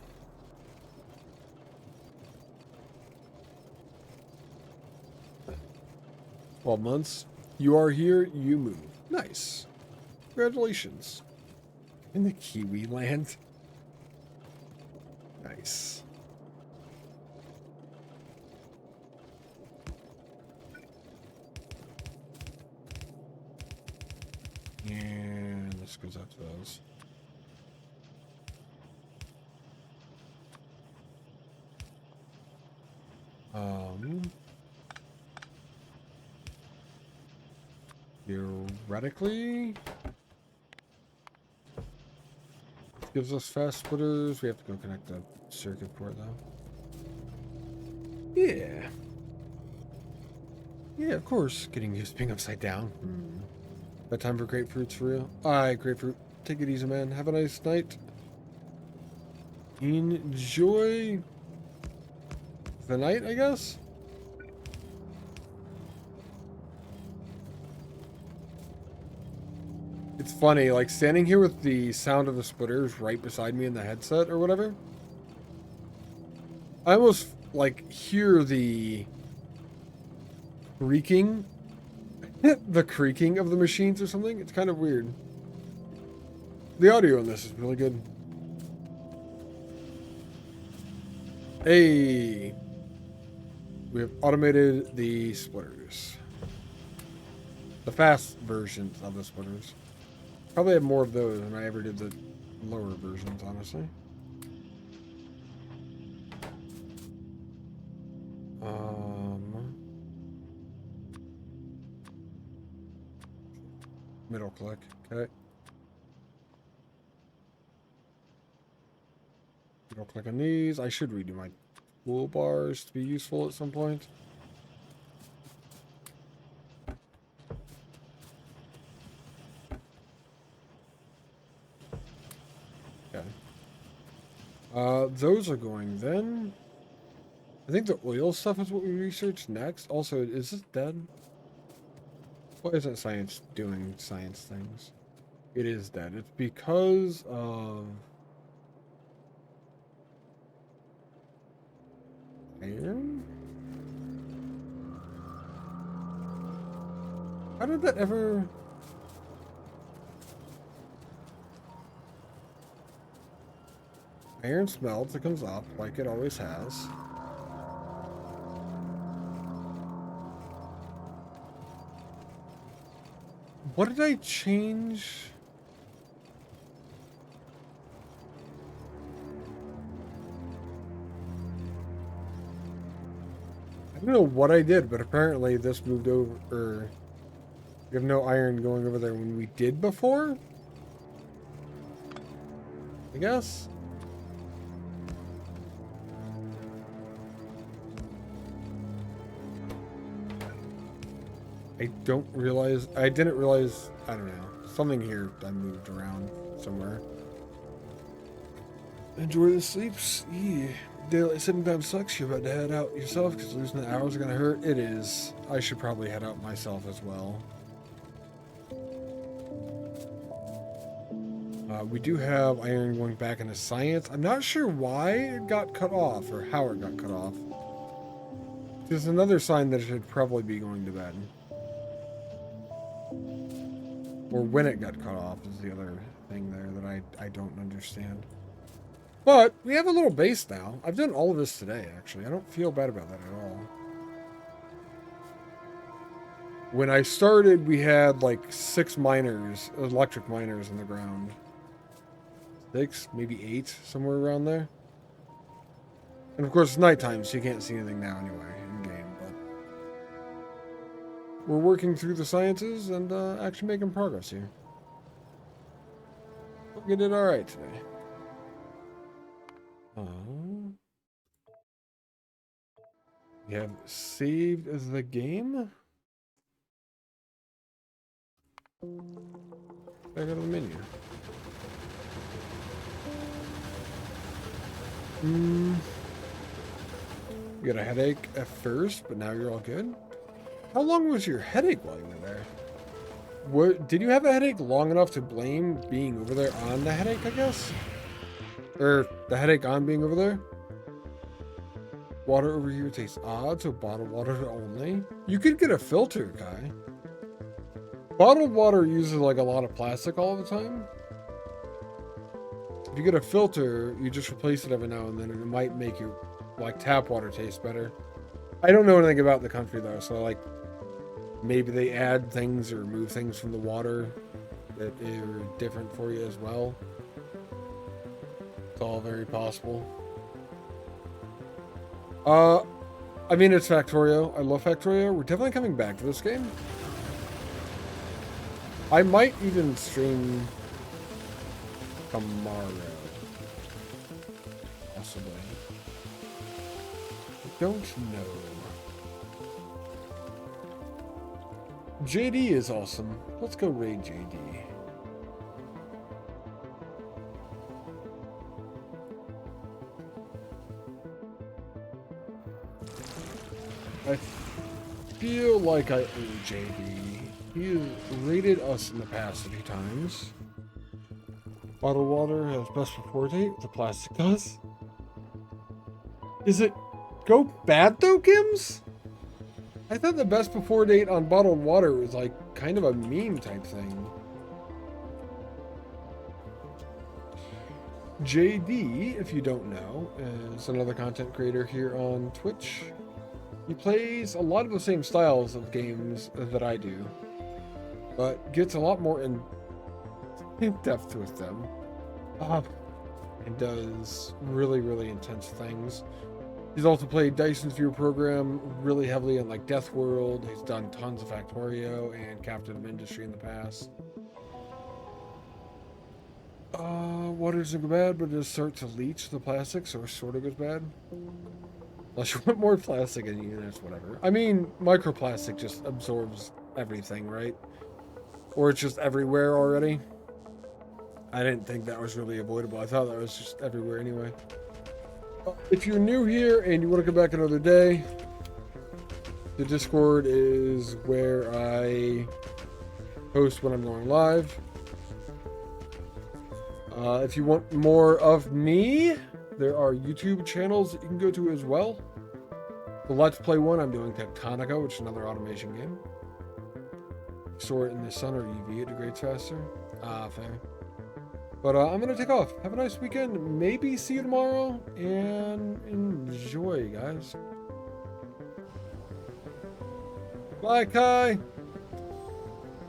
"12 months. You are here, you move." Nice. Congratulations. In the Kiwi land. Nice. And this goes out to those. Theoretically, gives us fast splitters. We have to go connect the circuit port though. Yeah. Yeah, of course. Getting used to being upside down. That time for grapefruits for real? Alright, grapefruit. Take it easy, man. Have a nice night. Enjoy the night, I guess? It's funny, like standing here with the sound of the splitters right beside me in the headset or whatever. I almost like hear the creaking, the creaking of the machines or something. It's kind of weird. The audio on this is really good. Hey, we have automated the splitters. The fast versions of the splitters. Probably have more of those than I ever did the lower versions, honestly. Middle click, okay. Middle click on these. I should redo my toolbars to be useful at some point. Okay. Those are going then. I think the oil stuff is what we research next. Also, is this dead? Why isn't science doing science things? It is dead. It's because of iron? How did that ever... Iron smelts, it comes up like it always has. What did I change? I don't know what I did, but apparently this moved over, or we have no iron going over there when we did before? I guess? I didn't realize, I don't know. Something here I moved around somewhere. Enjoy the sleeps. Daylight saving time sucks. You're about to head out yourself because losing the hours are going to hurt. It is. I should probably head out myself as well. We do have iron going back into science. I'm not sure why it got cut off or how it got cut off. There's another sign that it should probably be going to bed. Or when it got cut off is the other thing there that I don't understand. But we have a little base now. I've done all of this today, actually. I don't feel bad about that at all. When I started, we had like 6 miners, electric miners in the ground. 6, maybe 8, somewhere around there. And of course, it's nighttime, so you can't see anything now anyway in game. But we're working through the sciences and actually making progress here. We did all right today. We have saved as the game. Back out of the menu. You got a headache at first, but now you're all good. How long was your headache while you were there? What, did you have a headache long enough to blame being over there on the headache, I guess? Or the headache on being over there? Water over here tastes odd, so bottled water only. You could get a filter, Kai. Bottled water uses like a lot of plastic all the time. If you get a filter, you just replace it every now and then, and it might make your like tap water taste better. I don't know anything about the country though, so like maybe they add things or remove things from the water that are different for you as well. It's all very possible. I mean, it's Factorio. I love Factorio. We're definitely coming back to this game. I might even stream tomorrow. Possibly. I don't know. JD is awesome. Let's go raid JD. I feel like I owe JD. He has raided us in the past a few times. Bottled water has best before date. The plastic does. Is it go bad though, Kims? I thought the best before date on bottled water was like kind of a meme type thing. JD, if you don't know, is another content creator here on Twitch. He plays a lot of the same styles of games that I do, but gets a lot more in depth with them. And does really, really intense things. He's also played Dyson's Viewer Program really heavily in like Death World. He's done tons of Factorio and Captain of Industry in the past. Water doesn't go bad, but it does start to leach the plastic, so it sort of goes bad. Unless you want more plastic in units, whatever. I mean, microplastic just absorbs everything, right? Or it's just everywhere already. I didn't think that was really avoidable. I thought that was just everywhere anyway. If you're new here and you want to come back another day, the Discord is where I post when I'm going live. If you want more of me, there are YouTube channels that you can go to as well. The Let's Play one, I'm doing Tectonica, which is another automation game. Store it in the sun or UV, it degrades faster. Fair. But I'm going to take off. Have a nice weekend. Maybe see you tomorrow. And enjoy, guys. Bye, Kai.